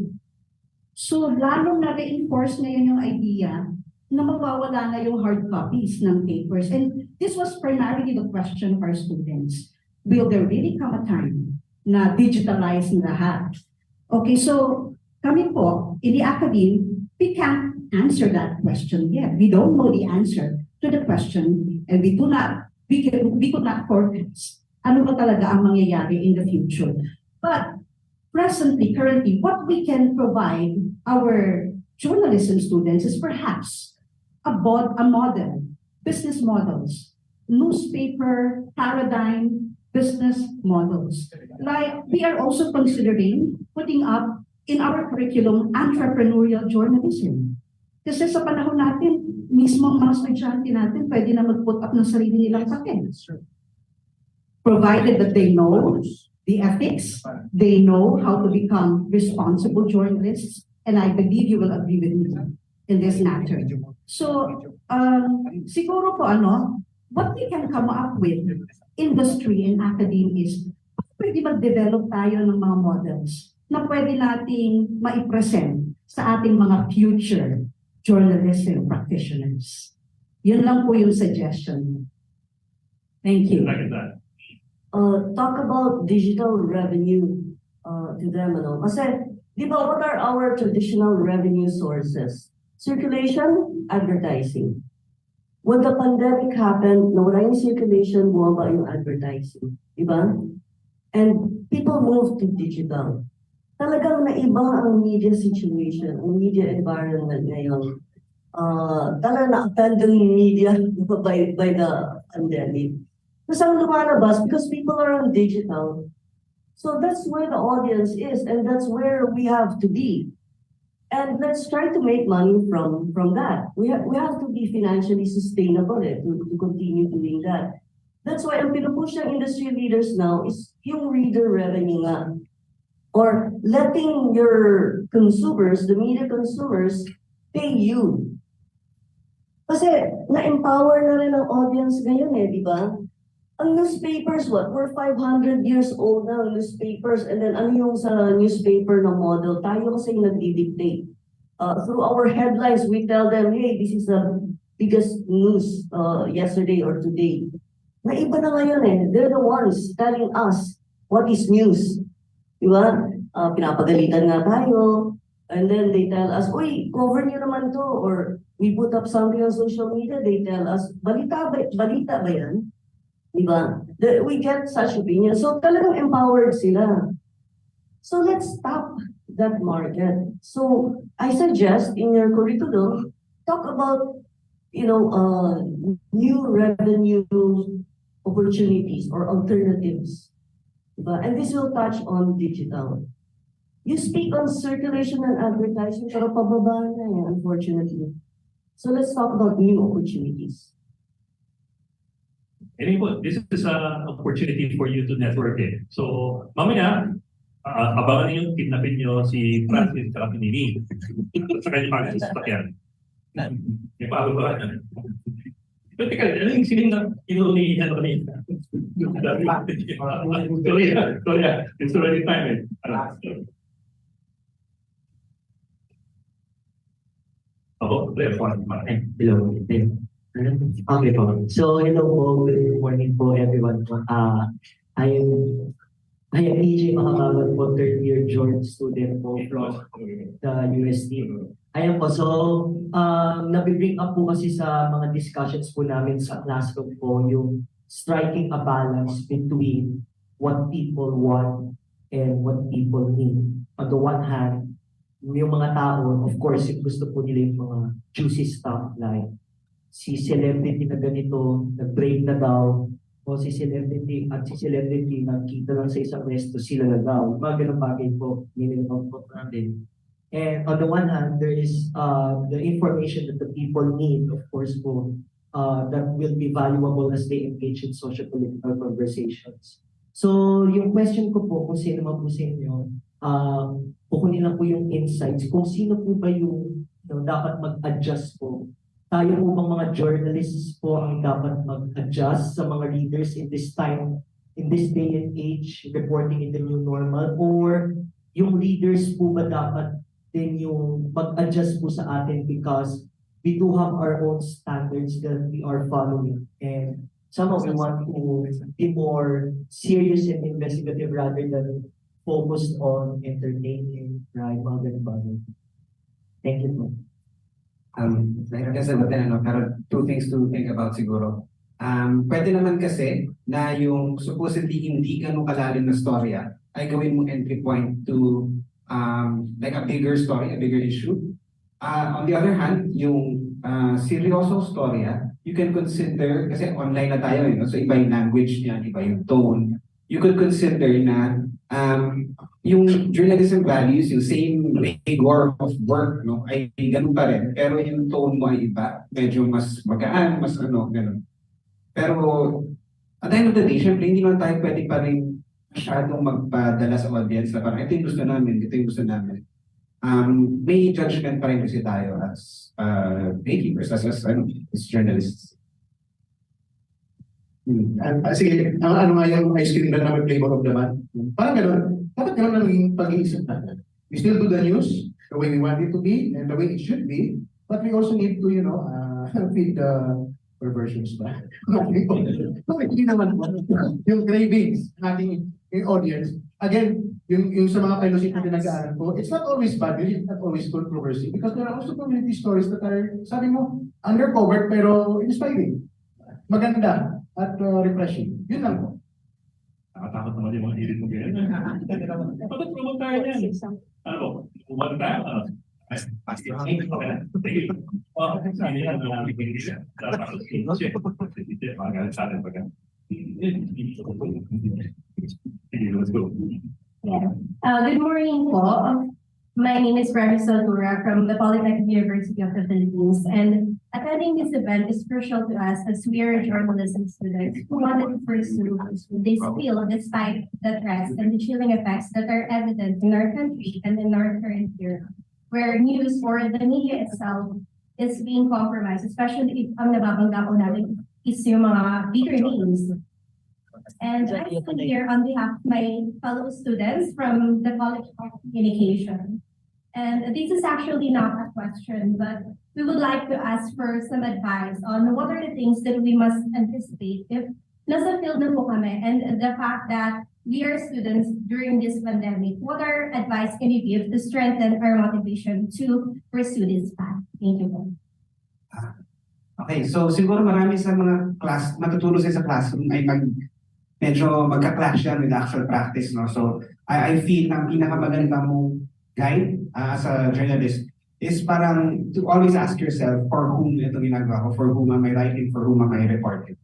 So lalo na reinforce ngayon yung idea na mawawala na yung hard copies ng papers. And this was primarily the question of our students. Will there really come a time na digitalize na lahat? Okay, so kami po, in the academy, we can't answer that question yet. We don't know the answer to the question, and we could not forecast ano ba talaga ang mangyayari in the future. But currently, what we can provide our journalism students is perhaps a model, business models, newspaper paradigm, business models. Like we are also considering putting up in our curriculum entrepreneurial journalism. Kasi sa panahon natin, mismo ang mga estudyante natin pwede na mag-put up ng sarili nilang papel. Provided that they know the ethics, they know how to become responsible journalists, and I believe you will agree with me in this matter. So, siguro po what we can come up with, industry and academia is, pwede mag-develop tayo ng mga models na pwede nating maipresent sa ating mga future journalism practitioners. Yun lang po yung suggestion. Thank you. Like that. Talk about digital revenue to them. Kasi, di ba, what are our traditional revenue sources? Circulation, advertising. When the pandemic happened, nawala yung circulation, bumaba yung advertising. Di ba? And people moved to digital. Talagang naiba ang media situation, ang media environment ngayon. Talagang na-abandon yung media by the pandemic. Kasi ang lumalabas, because people are on digital. So that's where the audience is, and that's where we have to be. And let's try to make money from that. We have to be financially sustainable to continue doing that. That's why ang pinupush ng industry leaders now is yung reader revenue nga. Or letting your consumers, the media consumers, pay you. Kasi na-empower na rin ang audience ngayon di ba? Ang newspapers, we're 500 years old na ang newspapers, and then ano yung sa newspaper na model? Tayo kasi nagdi-dictate. Through our headlines, we tell them, hey, this is the biggest news yesterday or today. Naiba na ngayon They're the ones telling us what is news. Diba? Pinapagalitan nga tayo. And then they tell us, uy, cover nyo naman to. Or we put up something on social media, they tell us, balita ba yan? Diba? We get such opinions. So talagang empowered sila. So let's stop that market. So I suggest in your curriculum, talk about, new revenue opportunities or alternatives. Diba? And this will touch on digital. You speak on circulation and advertising, pero pababa na unfortunately. So let's talk about new opportunities. Anyway, this is an opportunity for you to network So, mamaya, abangan niyo, kidnapin niyo si Francis at si Nini. Sa kanyang mga sasakyan. May pababa na. Pero teka, ano yung sining na inuli kanina? Sorry, it's already time Hello. Okay po. So, hello po. Good morning po, everyone. I am EJ Makabagod po, third year George student po from the UST. Ayan po. So, nabibring up po kasi sa mga discussions po namin sa classroom po yung striking a balance between what people want and what people need. On the one hand, yung mga tao, of course, yung gusto po nila yung mga juicy stuff like si celebrity na ganito, nag-break na daw, o si celebrity nakita lang sa isang resto, sila na daw. Mga ganun bagay po, minimum po natin. And on the one hand, there is the information that the people need, of course po, that will be valuable as they engage in socio-political conversations. So, yung question ko po, kung sino man po sa inyo, kukunin lang po yung insights, kung sino po ba yung dapat mag-adjust po tayo po bang mga journalists po ang dapat mag-adjust sa mga readers in this time, in this day and age, reporting in the new normal? Or yung readers po ba dapat din yung mag-adjust po sa atin because we do have our own standards that we are following, and somehow we want to be more serious and investigative rather than focused on entertaining, right, mga ganun. Thank you po. Mahirap kasi sagutin, pero two things to think about siguro. Pwede naman kasi na yung supposedly hindi ganun kalalim na storya ay gawin mong entry point to like a bigger story, a bigger issue. On the other hand, yung seryoso storya, you can consider, kasi online na tayo, so iba yung language niya, iba yung tone. You could consider na yung journalism values, yung same rigor of work, ay ganun pa rin. Pero yung tone mo ay iba, medyo mas magaan, mas ganun. Pero at the end of the day, syempre hindi naman tayo pwede pa rin masyadong magpadala sa audience na parang ito yung gusto namin, ito yung gusto namin. May judgment pa rin kasi tayo as gatekeepers, as journalists. Sige, ano nga yung ice cream na namin flavor of the month? Parang gano'n. Dapat gano'n na yung pag-iisip natin. We still do the news the way we want it to be and the way it should be, but we also need to, feed the perversions ba? Hindi naman yung cravings nating audience. Again, yung sa mga fellowship na pinag-aaral ko, it's not always bad, it's not always controversy because there are also community stories that are, sabi mo, undercover pero inspiring. Maganda at refreshing. Yun lang po. Nakatakot naman yung mga hirit mo ganyan. Bakit promote tayo yan? Ano po? Promote tayo? Good morning po. My name is Marisol Dura from the Polytechnic University of the Philippines, and attending this event is crucial to us as we are journalism students who wanted to pursue this field despite the threats and the chilling effects that are evident in our country and in our current era, where news or the media itself is being compromised, especially if ang nababangga po natin is yung mga bigger names. And I'm here on behalf of my fellow students from the College of Communication. And this is actually not a question, but we would like to ask for some advice on what are the things that we must anticipate if nasa field na po kami, and the fact that we are students during this pandemic. What are advice can you give to strengthen our motivation to pursue this path? Thank you. Okay, so siguro marami sa mga matutulong sa classroom ay medyo magka-clash yan with actual practice, no? So I feel ang pinakamaganda mong guide as a journalist is parang to always ask yourself for whom ito ginagawa ko, for whom am I writing, for whom am I reporting.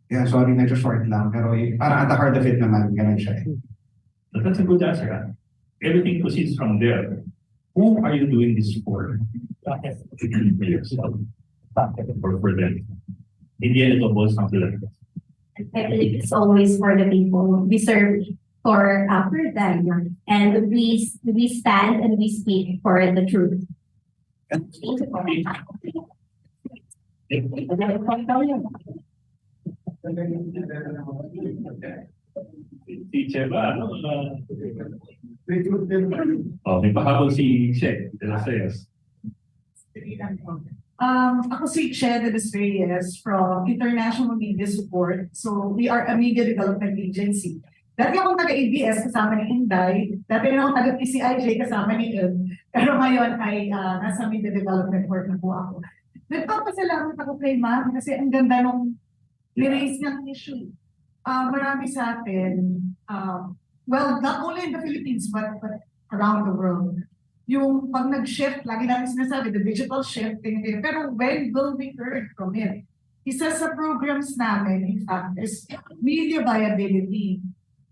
Yeah, sorry, medyo short lang, pero parang at the heart of it naman, ganun siya. But that's a good answer. Everything proceeds from there. Who are you doing this for? For yourself. Or for them. In the end, it all boils down to that. I believe it's always for the people we serve for them, and we stand and we speak for the truth. Teacher ba? May pahabol si Shek de las Reyes. Ako si Che de las Reyes from International Media Support. So we are a media development agency. Dati akong taga-ABS kasama ni Inday. Dati rin akong taga-PCIJ kasama ni Ed. Pero ngayon ay nasa media development work na po ako. Nagpapasalamat ako kay Ma'am kasi ang ganda nung ni-raise niyang issue. Marami sa atin, well, not only in the Philippines but around the world. Yung pag nag-shift, lagi namin sinasabi, the digital shift, pero when will we learn from it? Isa sa programs namin, in fact, is media viability.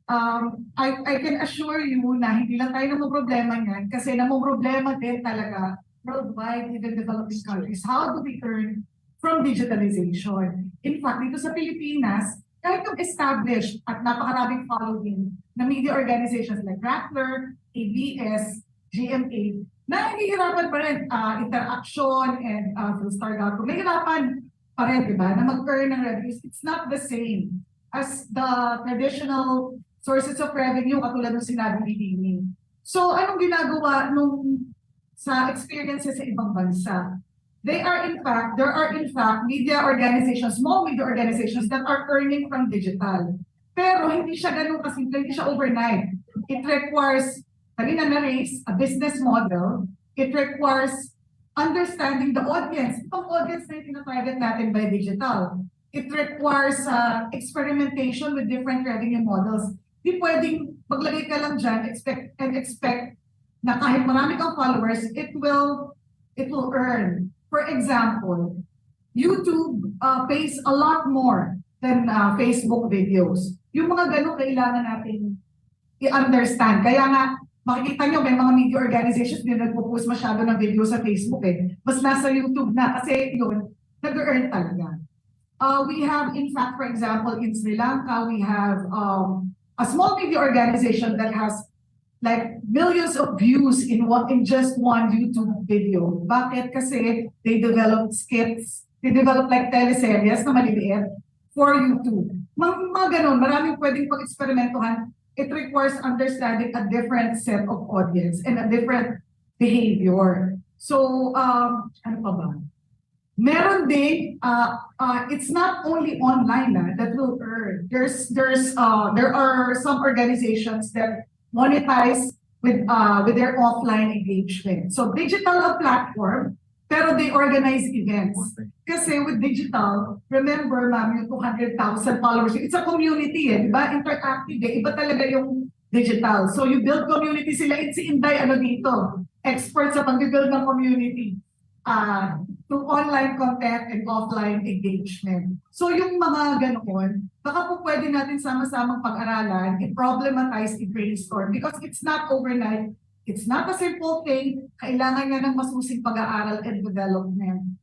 I can assure you na hindi lang tayo namang problema niyan kasi namang problema din talaga worldwide in the developing countries. How do we learn from digitalization? In fact, dito sa Pilipinas, kahit yung established at napakaraming following na media organizations like Rappler, ABS, GMA, nahihirapan pa rin interaction and through startup. Nahihirapan pa rin, di ba, na mag-earn ng revenues. It's not the same as the traditional sources of revenue katulad ng sinabi ni Dini. So, anong ginagawa nung sa experiences sa ibang bansa? There are in fact media organizations, small media organizations that are earning from digital. Pero hindi siya ganun kasimple, hindi siya overnight. It requires, kanina na-raise, a business model. It requires understanding the audience. Itong audience na yung tinatarget natin by digital. It requires experimentation with different revenue models. Di pwedeng maglagay ka lang dyan, expect na kahit marami kang followers, it will earn. For example, YouTube pays a lot more than Facebook videos. Yung mga ganun kailangan natin i-understand. Kaya nga, makikita nyo may mga media organizations din nagpo-post masyado ng video sa Facebook eh. Mas nasa YouTube na kasi yun, nag-earn talaga. We have, in fact, for example, in Sri Lanka, we have a small media organization that has like millions of views in just one YouTube video. Bakit? Kasi they developed skits, they developed like teleseries na maliliit for YouTube. Mga ganun, maraming pwedeng pag-eksperimentuhan. It requires understanding a different set of audience and a different behavior. So, ano pa ba? Meron din, it's not only online that will earn. There are some organizations that monetize with their offline engagement. So digital a platform, pero they organize events. Kasi with digital, remember ma'am, yung 200,000 followers, it's a community di ba? Interactive iba talaga yung digital. So you build community sila, si Inday, dito, experts sa pag-build ng community. Through online content and offline engagement. So yung mga ganoon, baka po pwede natin sama-samang pag-aralan, i-problematize, i-brainstorm because it's not overnight. It's not a simple thing. Kailangan nga ng masusing pag-aaral and development.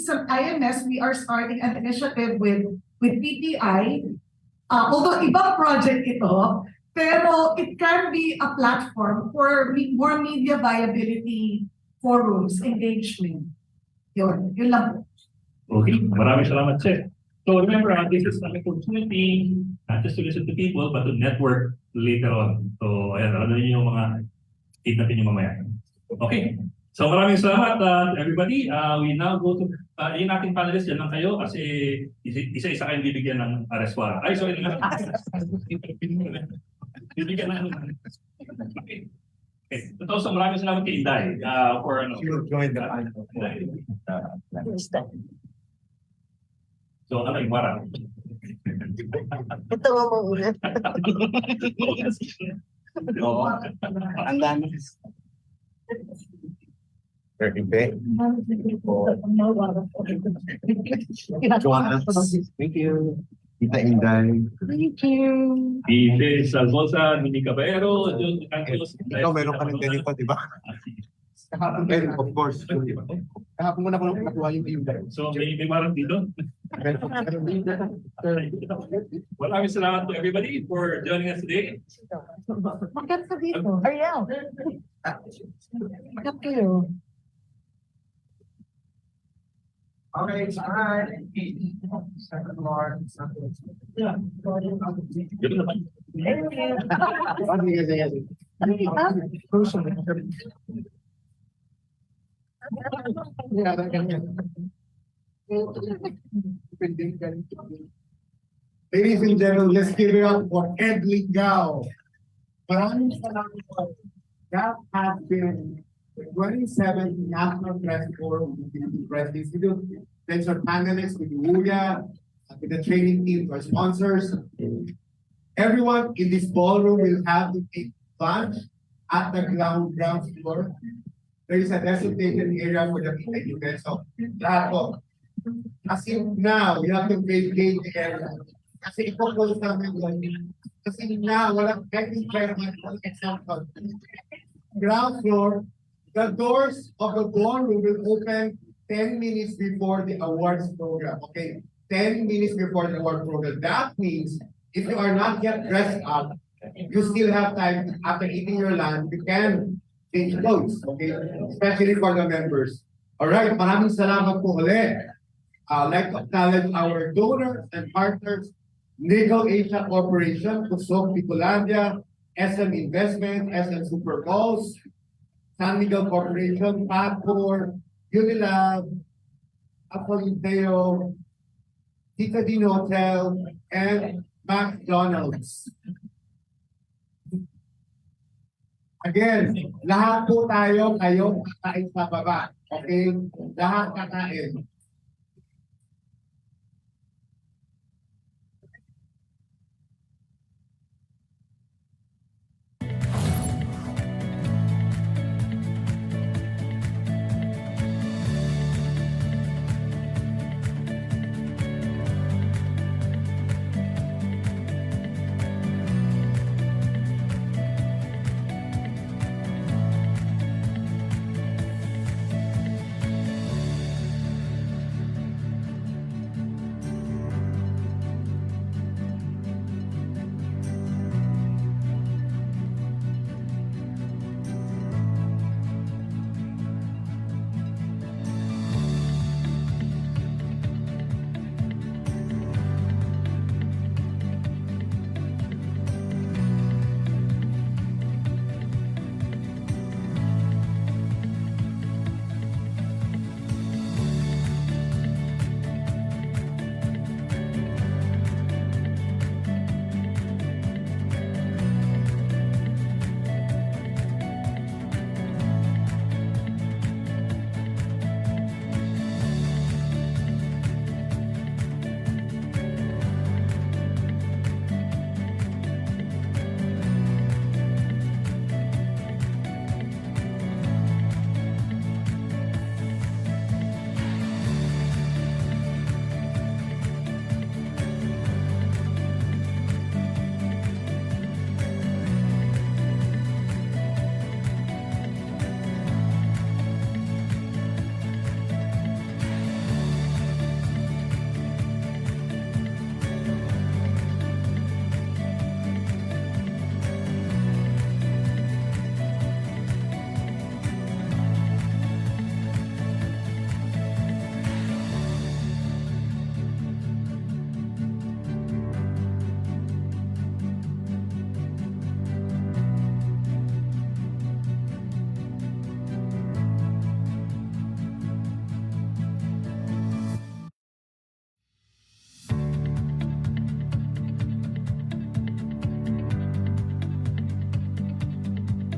Sa IMS, we are starting an initiative with PPI. Although ibang project ito, pero it can be a platform for more media viability forums, engagement. Yun lang po. Okay, maraming salamat, Chef. So remember, this is an opportunity not just to listen to people, but to network later on. So ayan, alam niyo yung mga tip natin yung mamaya. Okay, so maraming salamat everybody. We now go to, yung ating panelists, yan lang kayo kasi isa-isa kayong bibigyan ng arrest warrant. Ay, sorry. Bibigyan na. Okay. Okay. So maraming salamat kay Inday for So ano yung warrant? Ito nga mo ulit. Oo. Ang dami. Thank you. Tita Inday. Thank you. Tite Salvosa, Mini Caballero, John Cantos. Ikaw, meron ka rin ganito, di ba? Of course. Kahapon mo na kung nakuha yung Inday. So may warrant dito. Maraming salamat to everybody for joining us today. Bakit ka dito? Ariel. Bakit kayo? Okay, alright. Second floor. Thank Ladies and gentlemen, let's give it up for Ed Ligao. Maraming salamat po. That has been the 27th National Press Forum of the Philippine Press Institute. Thanks our panelists with Wuya, with the training team, our sponsors. Everyone in this ballroom will have to take lunch at the ground floor. There is a designated area for the event. So, lahat po. Kasi now, we have to vacate the area. Kasi ipopose namin yun. Kasi now, walang experiment, walang example. Ground floor, the doors of the ballroom will open 10 minutes before the awards program. Okay, 10 minutes before the award program. That means if you are not yet dressed up, you still have time after eating your lunch. You can change notes, okay? Especially for the members. Alright, maraming salamat po ulit. I'd like to acknowledge our donors and partners, Nickel Asia Corporation, Kusok Picolandia, SM Investment, SM Super Balls, San Miguel Corporation, Pacor, Unilab, Apolinteo, Citadino Hotel, and McDonald's. Again, lahat po tayo, kayo kakain sa baba. Okay? Lahat kakain.